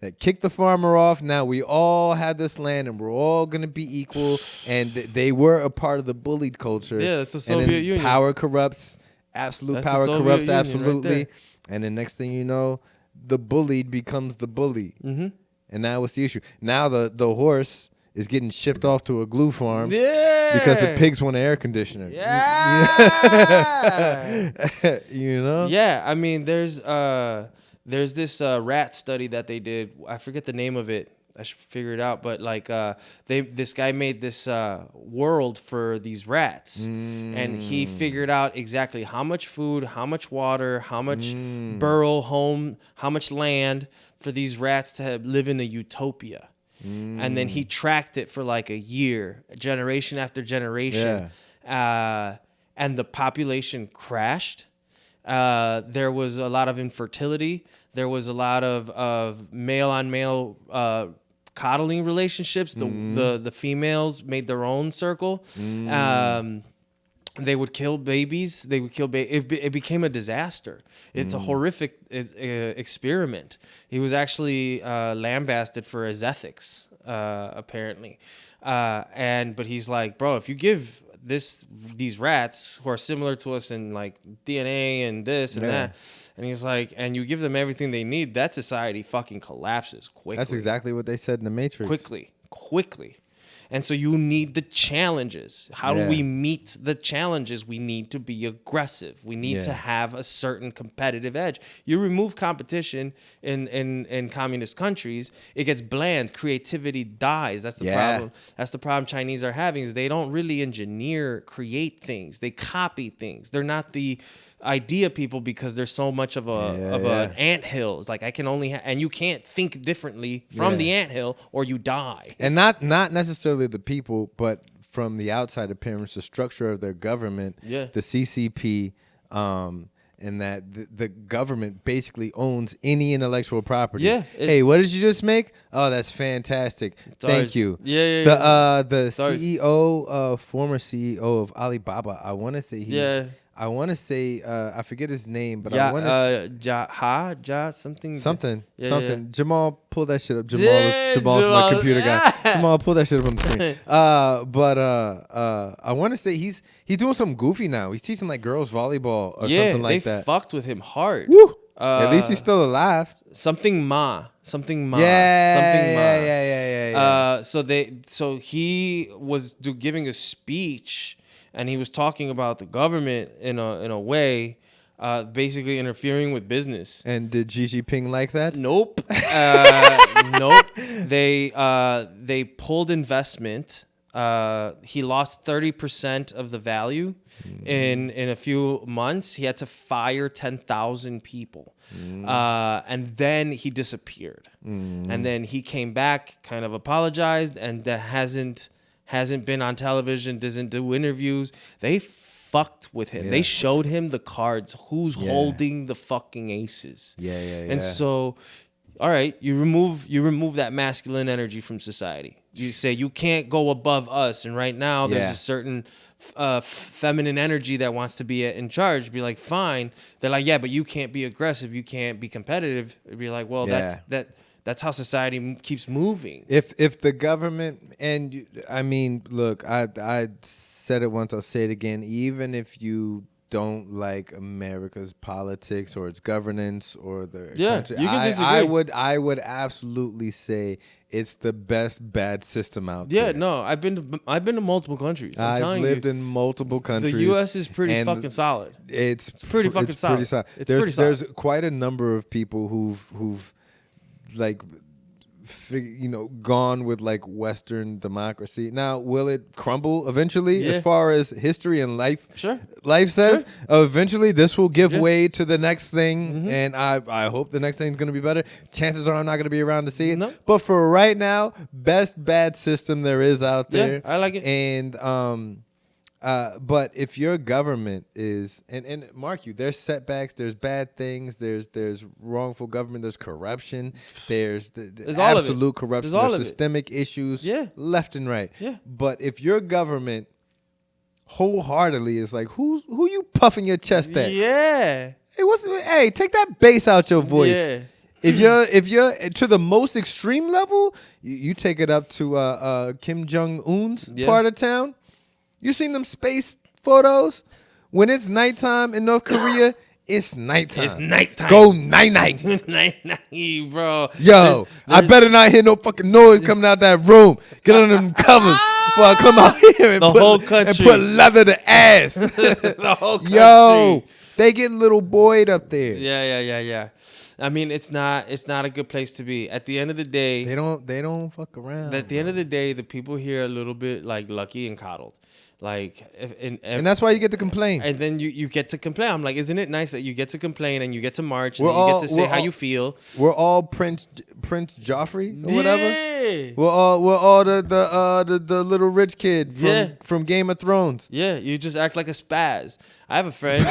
Speaker 2: that kicked the farmer off. Now we all had this land and we're all going to be equal. And they were a part of the bullied culture.
Speaker 1: Yeah, it's the
Speaker 2: And then
Speaker 1: Soviet Union.
Speaker 2: Power corrupts. Absolute
Speaker 1: That's the
Speaker 2: power
Speaker 1: Soviet
Speaker 2: corrupts
Speaker 1: Union right
Speaker 2: absolutely.
Speaker 1: there.
Speaker 2: And then next thing you know, the bullied becomes the bully.
Speaker 1: Mm-hmm.
Speaker 2: And now what's the issue? Now the horse is getting shipped off to a glue farm.
Speaker 1: Yeah.
Speaker 2: Because the pigs want an air conditioner.
Speaker 1: Yeah. Yeah, I mean, there's this rat study that they did. I forget the name of it. I should figure it out. But like, this guy made this world for these rats, and he figured out exactly how much food, how much water, how much burrow home, how much land for these rats to live in a utopia. And then he tracked it for like a year, generation after generation.
Speaker 2: Yeah.
Speaker 1: And the population crashed. There was a lot of infertility. There was a lot of male on male coddling relationships. The females made their own circle. They would kill babies. They would kill it became a disaster. It's a horrific experiment. He was actually lambasted for his ethics, apparently. But he's like, bro, if you give these rats who are similar to us in like DNA and this and that, and he's like, and you give them everything they need, that society fucking collapses quickly.
Speaker 2: That's exactly what they said in the Matrix.
Speaker 1: Quickly. And so you need the challenges. How do we meet the challenges? We need to be aggressive. We need to have a certain competitive edge. You remove competition in communist countries, it gets bland. Creativity dies. That's the problem. That's the problem Chinese are having, is they don't really create things. They copy things. They're not the idea people because there's so much of an anthill. It's like I can only and you can't think differently from the anthill or you die.
Speaker 2: And not necessarily the people, but from the outside appearance, the structure of their government, the CCP, and that the government basically owns any intellectual property.
Speaker 1: Yeah.
Speaker 2: Hey, what did you just make? Oh, that's fantastic. Thank you. The CEO, former CEO of Alibaba, I want to say I forget his name, but I want to something.
Speaker 1: Yeah.
Speaker 2: Jamal, pull that shit up. Jamal's my computer guy. Jamal, pull that shit up on the screen. I want to say he's doing something goofy now. He's teaching like girls volleyball or something like that.
Speaker 1: They fucked with him hard.
Speaker 2: Woo! At least he's still alive.
Speaker 1: Something Ma.
Speaker 2: Yeah.
Speaker 1: So he was giving a speech. And he was talking about the government in a way, basically interfering with business.
Speaker 2: And did Xi Jinping like that?
Speaker 1: Nope. Nope. They pulled investment. He lost 30% of the value in a few months. He had to fire 10,000 people. And then he disappeared. And then he came back, kind of apologized, and that hasn't been on television, doesn't do interviews. They fucked with him. They showed him the cards. Who's holding the fucking aces? And so, all right, you remove that masculine energy from society. You say you can't go above us. And right now there's a certain feminine energy that wants to be in charge. Be like, fine. They're like, yeah, but you can't be aggressive. You can't be competitive. Be like, well, that's how society keeps moving.
Speaker 2: If the government, and I mean, look, I said it once, I'll say it again. Even if you don't like America's politics or its governance or the country,
Speaker 1: you can disagree.
Speaker 2: I would absolutely say it's the best bad system out there.
Speaker 1: Yeah, no, I've been to multiple countries.
Speaker 2: I've lived in multiple countries.
Speaker 1: The U.S. is pretty fucking solid.
Speaker 2: It's
Speaker 1: pretty fucking solid.
Speaker 2: Pretty solid. There's quite a number of people who've like gone with like Western democracy. Now, will it crumble eventually?
Speaker 1: Yeah.
Speaker 2: As far as history and life,
Speaker 1: Sure.
Speaker 2: life says,
Speaker 1: Sure.
Speaker 2: Eventually this will give
Speaker 1: Yeah.
Speaker 2: way to the next thing,
Speaker 1: Mm-hmm.
Speaker 2: and I hope the next thing's gonna be better. Chances are I'm not gonna be around to see it.
Speaker 1: No.
Speaker 2: But for right now, best bad system there is out
Speaker 1: Yeah,
Speaker 2: there.
Speaker 1: I like it.
Speaker 2: And but if your government is and mark you, there's setbacks, there's bad things, there's wrongful government, there's corruption, there's
Speaker 1: There's all of it.
Speaker 2: absolute corruption,
Speaker 1: There's all
Speaker 2: there's
Speaker 1: of it.
Speaker 2: systemic issues,
Speaker 1: Yeah.
Speaker 2: left and right.
Speaker 1: Yeah.
Speaker 2: But if your government wholeheartedly is like, who you puffing your chest at?
Speaker 1: Yeah.
Speaker 2: Hey, take that bass out your voice.
Speaker 1: Yeah.
Speaker 2: If you're to the most extreme level, you take it up to Kim Jong Un's
Speaker 1: Yeah.
Speaker 2: part of town. You seen them space photos? When it's nighttime in North Korea, it's nighttime.
Speaker 1: It's nighttime.
Speaker 2: Go night.
Speaker 1: Night, bro.
Speaker 2: Yo, I better not hear no fucking noise coming out that room. Get under them covers before I come out here and
Speaker 1: The whole country.
Speaker 2: put leather to ass.
Speaker 1: The whole country.
Speaker 2: Yo, they get little Boyd up there.
Speaker 1: Yeah. I mean, it's not a good place to be. At the end of the day,
Speaker 2: They don't fuck around.
Speaker 1: at the end of the day, the people here are a little bit like lucky and coddled. Like,
Speaker 2: and that's why you get to complain.
Speaker 1: and then you get to complain. I'm like, isn't it nice that you get to complain and you get to march and
Speaker 2: We're
Speaker 1: then you
Speaker 2: all-
Speaker 1: get to say
Speaker 2: we're
Speaker 1: how
Speaker 2: all-
Speaker 1: you feel?
Speaker 2: We're all Prince Joffrey or whatever.
Speaker 1: Yeah.
Speaker 2: We're all the little rich kid from Game of Thrones.
Speaker 1: Yeah, you just act like a spaz. I have a friend.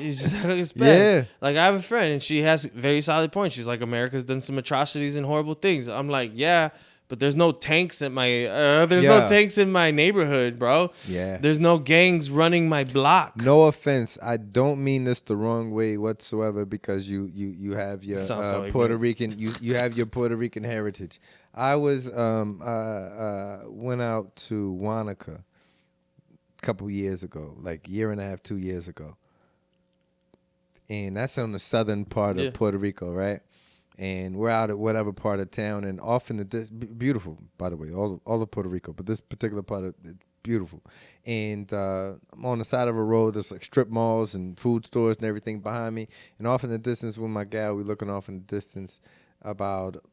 Speaker 1: You just act like a spaz.
Speaker 2: Yeah.
Speaker 1: Like, I have a friend, and she has very solid points. She's like, America's done some atrocities and horrible things. I'm like, yeah, but there's no tanks at my no tanks in my neighborhood, bro.
Speaker 2: Yeah.
Speaker 1: There's no gangs running my block.
Speaker 2: No offense, I don't mean this the wrong way whatsoever, because you have your
Speaker 1: Sounds so
Speaker 2: Puerto
Speaker 1: ignorant.
Speaker 2: Rican you have your Puerto Rican heritage. I was went out to Wanaka a couple years ago, like year and a half, 2 years ago, and that's on the southern part of Puerto Rico, right? And we're out at whatever part of town, and off in the beautiful, by the way, all of Puerto Rico, but this particular part of it's beautiful. And I'm on the side of a road. There's like strip malls and food stores and everything behind me. And off in the distance with my gal, we're looking off in the distance, about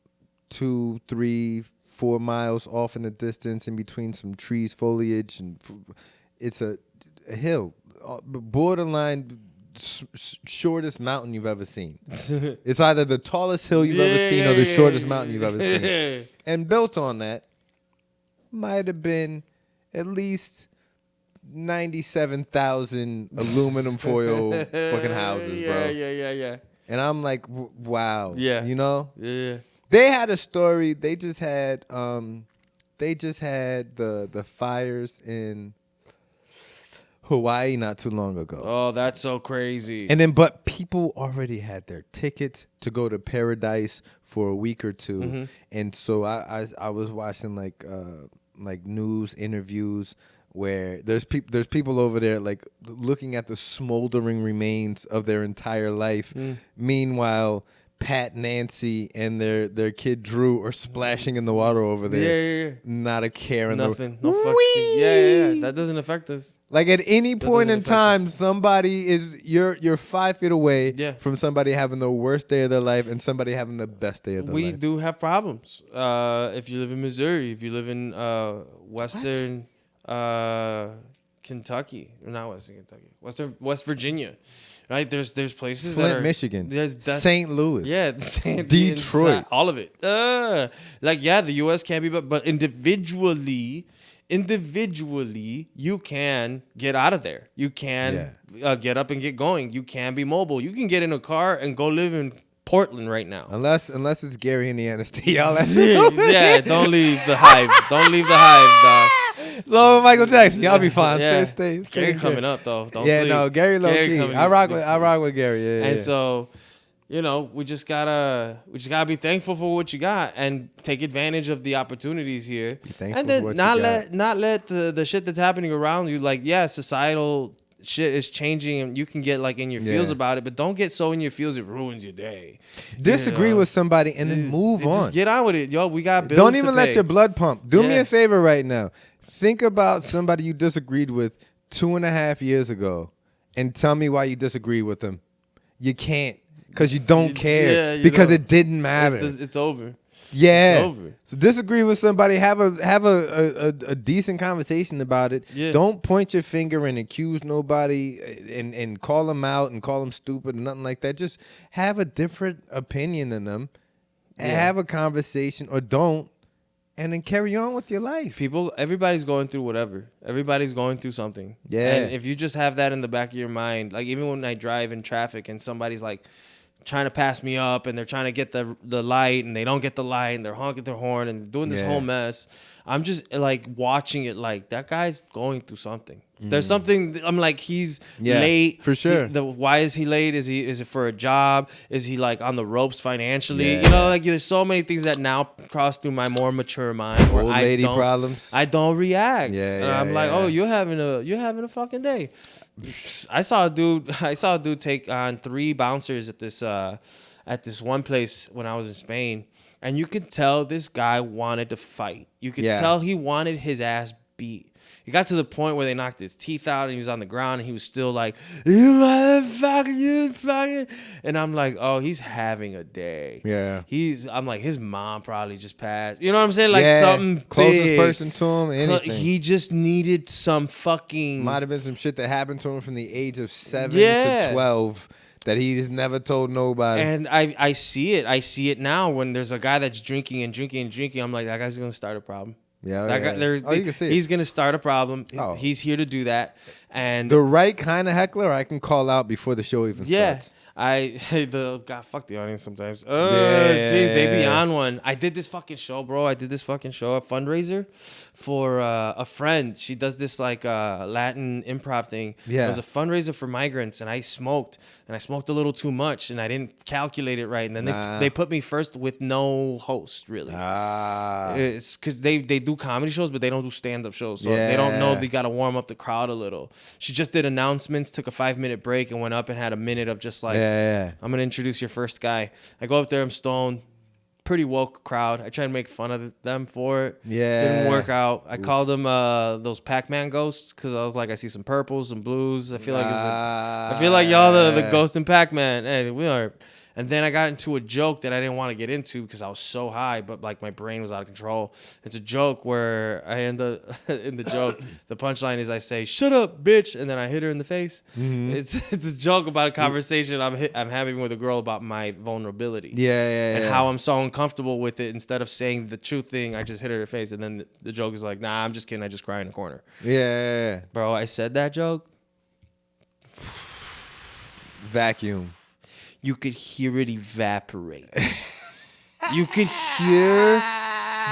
Speaker 2: 2, 3, 4 miles off in the distance, in between some trees, foliage, and it's a hill, borderline shortest mountain you've ever seen. It's either the tallest hill you've ever seen or the shortest mountain you've ever seen. And built on that might have been at least 97,000 aluminum foil fucking houses, bro.
Speaker 1: Yeah.
Speaker 2: And I'm like, wow.
Speaker 1: Yeah.
Speaker 2: You know?
Speaker 1: Yeah.
Speaker 2: They had a story. They just had the fires in Hawaii not too long ago.
Speaker 1: Oh, that's so crazy.
Speaker 2: And then, but people already had their tickets to go to Paradise for a week or two,
Speaker 1: Mm-hmm.
Speaker 2: and so I was watching like news interviews where there's people over there like looking at the smoldering remains of their entire life. Meanwhile, Pat, Nancy, and their kid Drew are splashing in the water over there.
Speaker 1: Yeah.
Speaker 2: Not a care in
Speaker 1: Nothing.
Speaker 2: the
Speaker 1: No fucking. Yeah. That doesn't affect us.
Speaker 2: Like at any point in
Speaker 1: affect
Speaker 2: time,
Speaker 1: us.
Speaker 2: somebody is you're 5 feet away
Speaker 1: Yeah.
Speaker 2: from somebody having the worst day of their life and somebody having the best day of their
Speaker 1: We
Speaker 2: life.
Speaker 1: do have problems. If you live in Missouri, if you live in Western Kentucky, or not Western Kentucky, West Virginia, right? There's places
Speaker 2: Flint,
Speaker 1: that are
Speaker 2: Michigan,
Speaker 1: that's-
Speaker 2: St. Louis,
Speaker 1: Detroit,
Speaker 2: Detroit.
Speaker 1: all of it. Like, yeah, the U.S. can be, but individually, you can get out of there. You can get up and get going. You can be mobile. You can get in a car and go live in Portland right now.
Speaker 2: Unless it's Gary, Indiana State. Y'all
Speaker 1: Yeah, don't leave the hive. Don't leave the hive, dog.
Speaker 2: So Michael Jackson, y'all be fine.
Speaker 1: Yeah.
Speaker 2: Stay
Speaker 1: Gary coming up though. Don't
Speaker 2: yeah,
Speaker 1: sleep.
Speaker 2: no, Gary low key.
Speaker 1: coming
Speaker 2: I
Speaker 1: up.
Speaker 2: rock with Gary. Yeah,
Speaker 1: And
Speaker 2: yeah.
Speaker 1: so, we just gotta be thankful for what you got and take advantage of the opportunities here.
Speaker 2: thankful
Speaker 1: And then
Speaker 2: for what
Speaker 1: not
Speaker 2: you
Speaker 1: let the shit that's happening around you, like, yeah, societal shit is changing and you can get like in your feels about it, but don't get so in your feels it ruins your day.
Speaker 2: Disagree with somebody and then move on.
Speaker 1: Just get on with it, yo. We got bills.
Speaker 2: Don't
Speaker 1: to
Speaker 2: even let
Speaker 1: pay.
Speaker 2: your blood pump. Do me
Speaker 1: Yeah.
Speaker 2: a favor right now. Think about somebody you disagreed with 2.5 years ago and tell me why you disagree with them. You can't, because you don't care,
Speaker 1: you
Speaker 2: because
Speaker 1: don't.
Speaker 2: it didn't matter.
Speaker 1: It's over.
Speaker 2: Yeah.
Speaker 1: It's over.
Speaker 2: So disagree with somebody. Have a decent conversation about it.
Speaker 1: Yeah.
Speaker 2: Don't point your finger and accuse nobody and call them out and call them stupid and nothing like that. Just have a different opinion than them. And
Speaker 1: Yeah.
Speaker 2: have a conversation or don't, and then carry on with your life.
Speaker 1: Everybody's going through whatever. Everybody's going through something.
Speaker 2: Yeah.
Speaker 1: And if you just have that in the back of your mind, like even when I drive in traffic and somebody's like trying to pass me up and they're trying to get the light and they don't get the light and they're honking their horn and doing this whole mess, I'm just like watching it like that guy's going through something. There's something. I'm like, he's late
Speaker 2: for sure.
Speaker 1: Why is he late? Is it for a job? Is he like on the ropes financially?
Speaker 2: Yeah.
Speaker 1: You know, like there's so many things that now cross through my more mature mind. Where
Speaker 2: Old lady problems.
Speaker 1: I don't react.
Speaker 2: Yeah,
Speaker 1: and I'm like, oh, you're having a fucking day. I saw a dude take on 3 bouncers at this one place when I was in Spain, and you could tell this guy wanted to fight. You could tell he wanted his ass beat. It got to the point where they knocked his teeth out and he was on the ground and he was still like, you motherfucker, you fucking. And I'm like, oh, he's having a day.
Speaker 2: Yeah.
Speaker 1: I'm like, his mom probably just passed. You know what I'm saying? Like something
Speaker 2: closest
Speaker 1: big.
Speaker 2: person to him, anything.
Speaker 1: He just needed some fucking.
Speaker 2: Might have been some shit that happened to him from the age of 7 to 12 that he's never told nobody.
Speaker 1: And I see it. I see it now when there's a guy that's drinking and drinking and drinking. I'm like, that guy's going to start a problem.
Speaker 2: Yeah,
Speaker 1: That guy,
Speaker 2: you can see
Speaker 1: he's
Speaker 2: it.
Speaker 1: gonna start a problem.
Speaker 2: Oh.
Speaker 1: He's here to do that, and
Speaker 2: The right kind of heckler I can call out before the show even starts.
Speaker 1: fuck the audience sometimes.
Speaker 2: Yeah.
Speaker 1: Jeez, they be on one. I did this fucking show, bro. A fundraiser for a friend. She does this like Latin improv thing.
Speaker 2: Yeah.
Speaker 1: It was a fundraiser for migrants, and I smoked a little too much, and I didn't calculate it right, and then they put me first with no host really. It's because they do comedy shows, but they don't do stand-up shows, so they don't know they gotta warm up the crowd a little. She just did announcements, took a 5-minute break, and went up and had a minute of just like, I'm gonna introduce your first guy. I go up there, I'm stoned, pretty woke crowd. I try to make fun of them for it. Didn't work out. I called them those Pac-Man ghosts because I was like, I see some purples, some blues. I feel like y'all the ghost in Pac-Man. Hey, we are. And then I got into a joke that I didn't want to get into because I was so high, but like my brain was out of control. It's a joke where I end up in the joke. The punchline is I say, "Shut up, bitch," and then I hit her in the face. Mm-hmm. It's a joke about a conversation I'm having with a girl about my vulnerability. And how I'm so uncomfortable with it. Instead of saying the true thing, I just hit her in the face, and then the joke is like, "Nah, I'm just kidding. I just cry in the corner." Bro, I said that joke.
Speaker 2: Vacuum.
Speaker 1: You could hear it evaporate. You could hear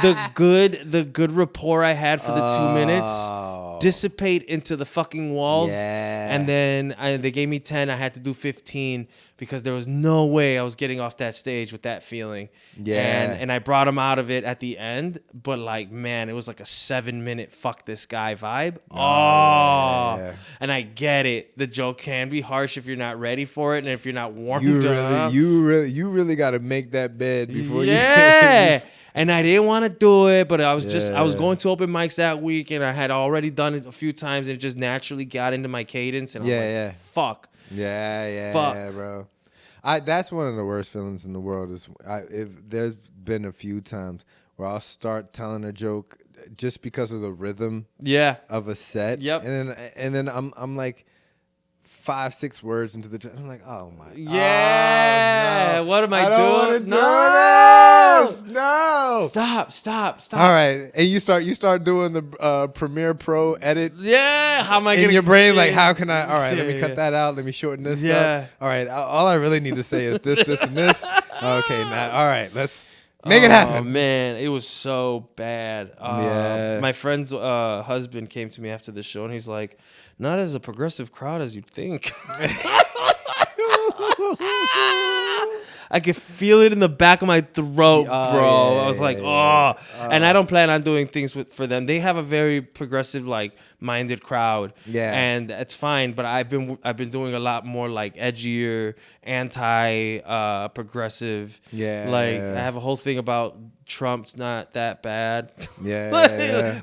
Speaker 1: the good rapport I had for the 2 minutes dissipate into the fucking walls. And then they gave me 10. I had to do 15 because there was no way I was getting off that stage with that feeling. And I brought him out of it at the end. But like, man, it was like a 7-minute fuck this guy vibe. And I get it. The joke can be harsh if you're not ready for it and if you're not warmed up.
Speaker 2: You really got to make that bed before you.
Speaker 1: And I didn't want to do it, but I was going to open mics that week, and I had already done it a few times, and it just naturally got into my cadence, and I was like, fuck.
Speaker 2: Fuck. Bro. That's one of the worst feelings in the world. There's been a few times where I'll start telling a joke just because of the rhythm of a set. And then I'm like 5-6 words into the joke. I'm like, oh my. No.
Speaker 1: What am I doing?
Speaker 2: I don't want to do this. No.
Speaker 1: Stop.
Speaker 2: All right, and you start doing the Premiere Pro edit.
Speaker 1: How am I gonna?
Speaker 2: In your brain, like, how can I? All right, let me cut that out. Let me shorten this up. All right, all I really need to say is this, and this. Okay, now, all right, let's make it happen.
Speaker 1: Oh man, it was so bad. My friend's husband came to me after the show, and he's like, "Not as a progressive crowd as you'd think." I could feel it in the back of my throat, bro. I was like, and I don't plan on doing things for them. They have a very progressive, like, minded crowd. And that's fine. But I've been doing a lot more like edgier, anti-progressive. I have a whole thing about Trump's not that bad.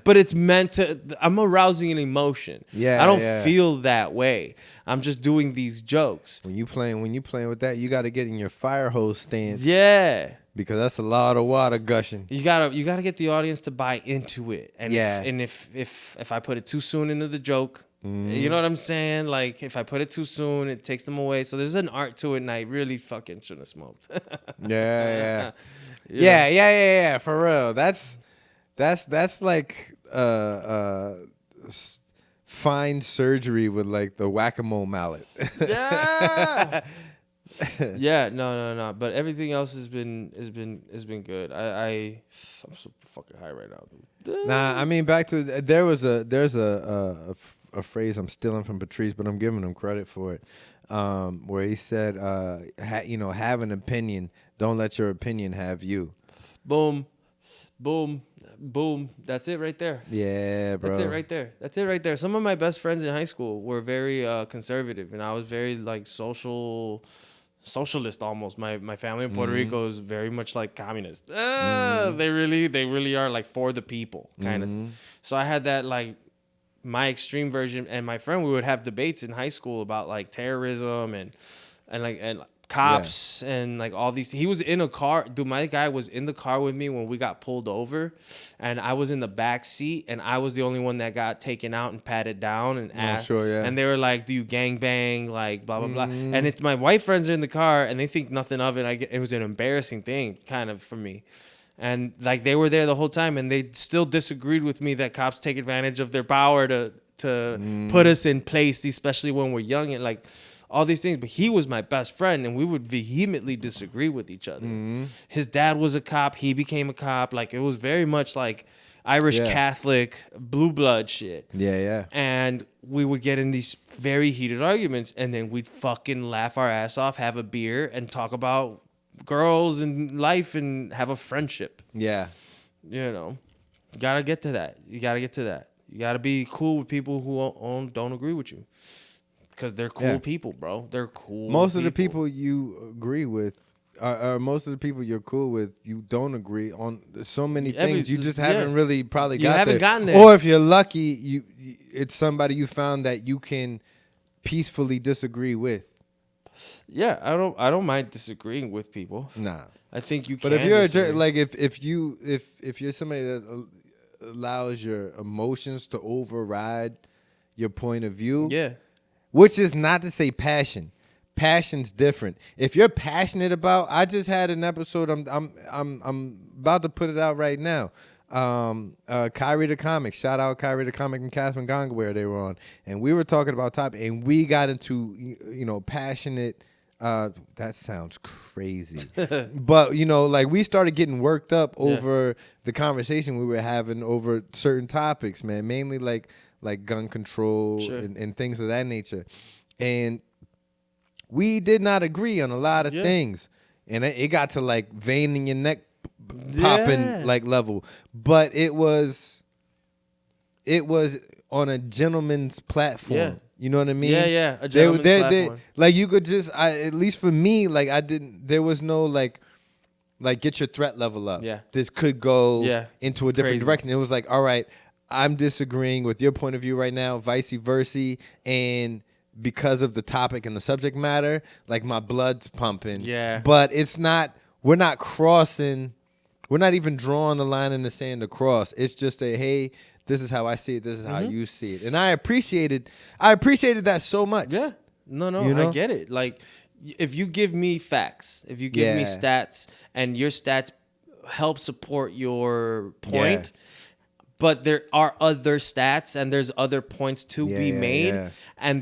Speaker 1: But it's meant to. I'm arousing an emotion. I don't feel that way. I'm just doing these jokes.
Speaker 2: When you playing with that, you got to get in your fire hose stance. because that's a lot of water gushing.
Speaker 1: You gotta get the audience to buy into it. And
Speaker 2: Yeah.
Speaker 1: if I put it too soon into the joke,
Speaker 2: Mm-hmm.
Speaker 1: you know what I'm saying? Like if I put it too soon, it takes them away. So there's an art to it, and I really fucking shouldn't have smoked.
Speaker 2: Yeah.
Speaker 1: Yeah.
Speaker 2: Yeah. For real. That's like fine surgery with like the whack-a-mole mallet.
Speaker 1: Yeah. Yeah, no. But everything else has been good. I'm so fucking high right now, dude.
Speaker 2: Nah, I mean back to there's a phrase I'm stealing from Patrice, but I'm giving him credit for it. Where he said, have an opinion. Don't let your opinion have you.
Speaker 1: Boom. That's it right there.
Speaker 2: Yeah, bro.
Speaker 1: That's it right there. Some of my best friends in high school were very conservative, and I was very like socialist almost. My family in Puerto Rico is very much like communist. They really are like for the people kind of. So I had that like my extreme version, and my friend, we would have debates in high school about like terrorism and cops and like all these. He was in a car, dude. My guy was in the car with me when we got pulled over, and I was in the back seat, and I was the only one that got taken out and patted down and asked.
Speaker 2: Sure, yeah.
Speaker 1: And they were like, "Do you gang bang?" Like blah blah blah. And it's my white friends are in the car, and they think nothing of it. It was an embarrassing thing, kind of for me. And like they were there the whole time, and they still disagreed with me that cops take advantage of their power to put us in place, especially when we're young and like all these things. But he was my best friend, and we would vehemently disagree with each other. His dad was a cop. He became a cop. Like it was very much like Irish Catholic blue blood shit.
Speaker 2: Yeah.
Speaker 1: And we would get in these very heated arguments, and then we'd fucking laugh our ass off, have a beer, and talk about girls and life and have a friendship.
Speaker 2: Yeah.
Speaker 1: You know, you gotta get to that. You gotta be cool with people who don't agree with you, because they're cool people, bro. They're cool.
Speaker 2: Most of the people you agree with, most of the people you're cool with, you don't agree on so many things. You just haven't really probably gotten there. Or if you're lucky, it's somebody you found that you can peacefully disagree with.
Speaker 1: Yeah, I don't mind disagreeing with people.
Speaker 2: Nah,
Speaker 1: I think you can.
Speaker 2: But if you're like if you're somebody that allows your emotions to override your point of view, which is not to say passion. Passion's different. If you're passionate about, I just had an episode. I'm about to put it out right now. Kyrie the Comic, shout out Kyrie the Comic and Catherine Gongaware, they were on, and we were talking about topic, and we got into passionate. That sounds crazy, but like we started getting worked up over the conversation we were having over certain topics, man. Mainly like gun control and things of that nature, and we did not agree on a lot of things, and it got to like vein in your neck popping like level, but it was on a gentleman's platform. You know what I mean?
Speaker 1: Yeah. A gentleman's platform.
Speaker 2: Like you could just, at least for me, like there was no like get your threat level up. Yeah. This could go into a different direction. It was like, all right, I'm disagreeing with your point of view right now, vice versa, and because of the topic and the subject matter, like my blood's pumping. Yeah. But we're not crossing. We're not even drawing the line in the sand to cross. It's just hey, this is how I see it. This is how you see it. And I appreciated that so much. Yeah. No,
Speaker 1: I get it. Like, if you give me facts, if you give me stats, and your stats help support your point, but there are other stats and there's other points to be made,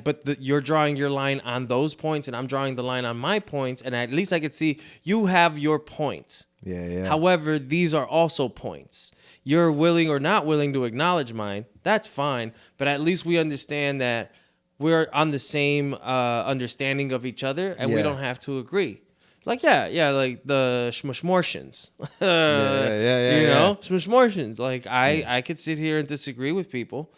Speaker 1: but you're drawing your line on those points, and I'm drawing the line on my points, and at least I could see you have your points. However, these are also points. You're willing or not willing to acknowledge mine. That's fine. But at least we understand that we're on the same understanding of each other, and we don't have to agree. Like, like the Shmushmortians. Shmushmortians. Like, I could sit here and disagree with people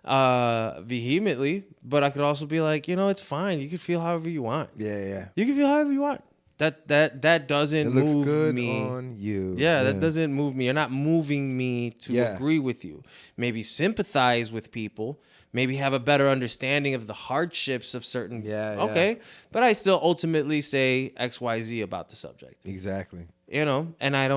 Speaker 1: vehemently, but I could also be like, it's fine. You can feel however you want. You can feel however you want. That doesn't move good me. On you. That doesn't move me. You're not moving me to agree with you. Maybe sympathize with people, maybe have a better understanding of the hardships of certain.
Speaker 2: Yeah.
Speaker 1: Okay, but I still ultimately say XYZ about the subject.
Speaker 2: Exactly.
Speaker 1: You know, and I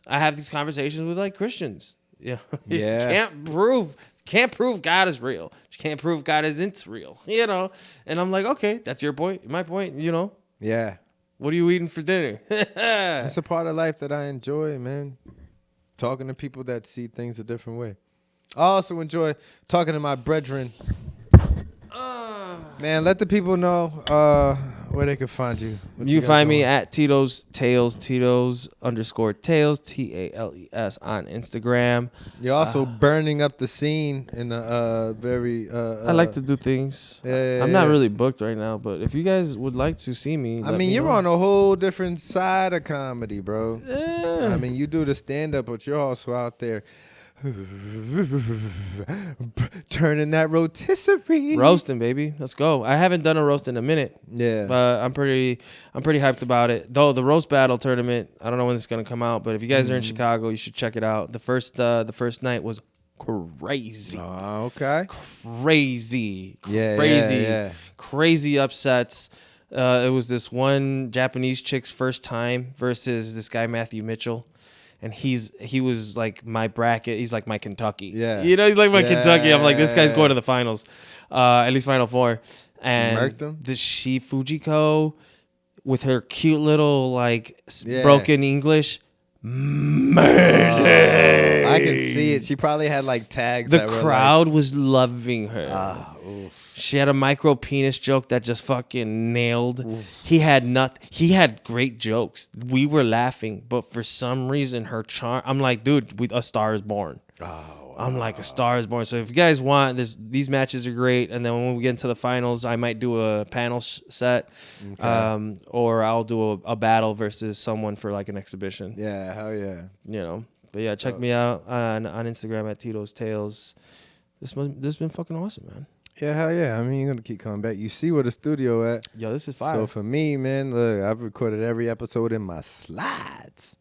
Speaker 1: have these conversations with like Christians. You know,
Speaker 2: Yeah.
Speaker 1: you can't prove God is real. You can't prove God isn't real. You know, and I'm like, okay, that's your point, my point. You know,
Speaker 2: Yeah.
Speaker 1: what are you eating for dinner?
Speaker 2: That's a part of life that I enjoy, man. Talking to people that see things a different way. I also enjoy talking to my brethren. Man, let the people know where they can find you. What
Speaker 1: You
Speaker 2: got
Speaker 1: find me
Speaker 2: going?
Speaker 1: at Tito's Tales, Tito's _Tales, TALES on Instagram.
Speaker 2: You're also burning up the scene in a very.
Speaker 1: I like to do things.
Speaker 2: Yeah,
Speaker 1: I'm not really booked right now, but if you guys would like to see me,
Speaker 2: I mean, you're on a whole different side of comedy, bro.
Speaker 1: Yeah.
Speaker 2: I mean, you do the stand up, but you're also out there turning that rotisserie.
Speaker 1: Roasting, baby. Let's go. I haven't done a roast in a minute.
Speaker 2: Yeah.
Speaker 1: But I'm pretty hyped about it. Though the roast battle tournament, I don't know when it's gonna come out, but if you guys are in Chicago, you should check it out. The first night was crazy.
Speaker 2: Oh, okay.
Speaker 1: Crazy.
Speaker 2: Yeah,
Speaker 1: Crazy.
Speaker 2: yeah.
Speaker 1: Crazy upsets. It was this one Japanese chick's first time versus this guy Matthew Mitchell. And he was like my bracket. He's like my Kentucky.
Speaker 2: Yeah.
Speaker 1: You know, he's like my Kentucky. I'm like, this guy's
Speaker 2: Yeah.
Speaker 1: going to the finals, at least Final Four. And
Speaker 2: murked him?
Speaker 1: the Fujiko with her cute little like
Speaker 2: Yeah.
Speaker 1: broken English, murdered.
Speaker 2: I can see it. She probably had like tags.
Speaker 1: The
Speaker 2: that were
Speaker 1: crowd was loving her.
Speaker 2: Like, oof.
Speaker 1: She had a micro penis joke that just fucking nailed. He had great jokes. We were laughing, but for some reason her charm. I'm like, dude, a star is born.
Speaker 2: Oh,
Speaker 1: I'm like, a star is born. So if you guys want, these matches are great. And then when we get into the finals, I might do a panel set, or I'll do a battle versus someone for like an exhibition.
Speaker 2: yeah, hell yeah.
Speaker 1: You know, but yeah, check me out on Instagram at Tito's Tales. This has been fucking awesome, man.
Speaker 2: Yeah, hell yeah. I mean, you're going to keep coming back. You see where the studio at.
Speaker 1: Yo, this is fire.
Speaker 2: So for me, man, look, I've recorded every episode in my slides.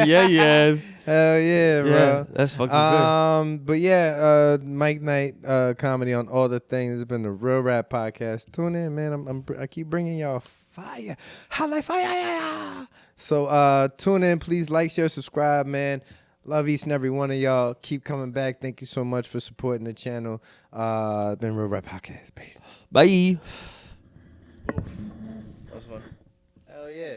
Speaker 1: yeah.
Speaker 2: Hell yeah, bro.
Speaker 1: That's fucking good.
Speaker 2: But yeah, Mike Knight comedy on all the things. It's been the Real Rap Podcast. Tune in, man. I keep bringing y'all fire. Holla fire. So tune in. Please like, share, subscribe, man. Love each and every one of y'all. Keep coming back. Thank you so much for supporting the channel. It's been Real Rap Podcast. Peace.
Speaker 1: Bye.
Speaker 2: Hell yeah.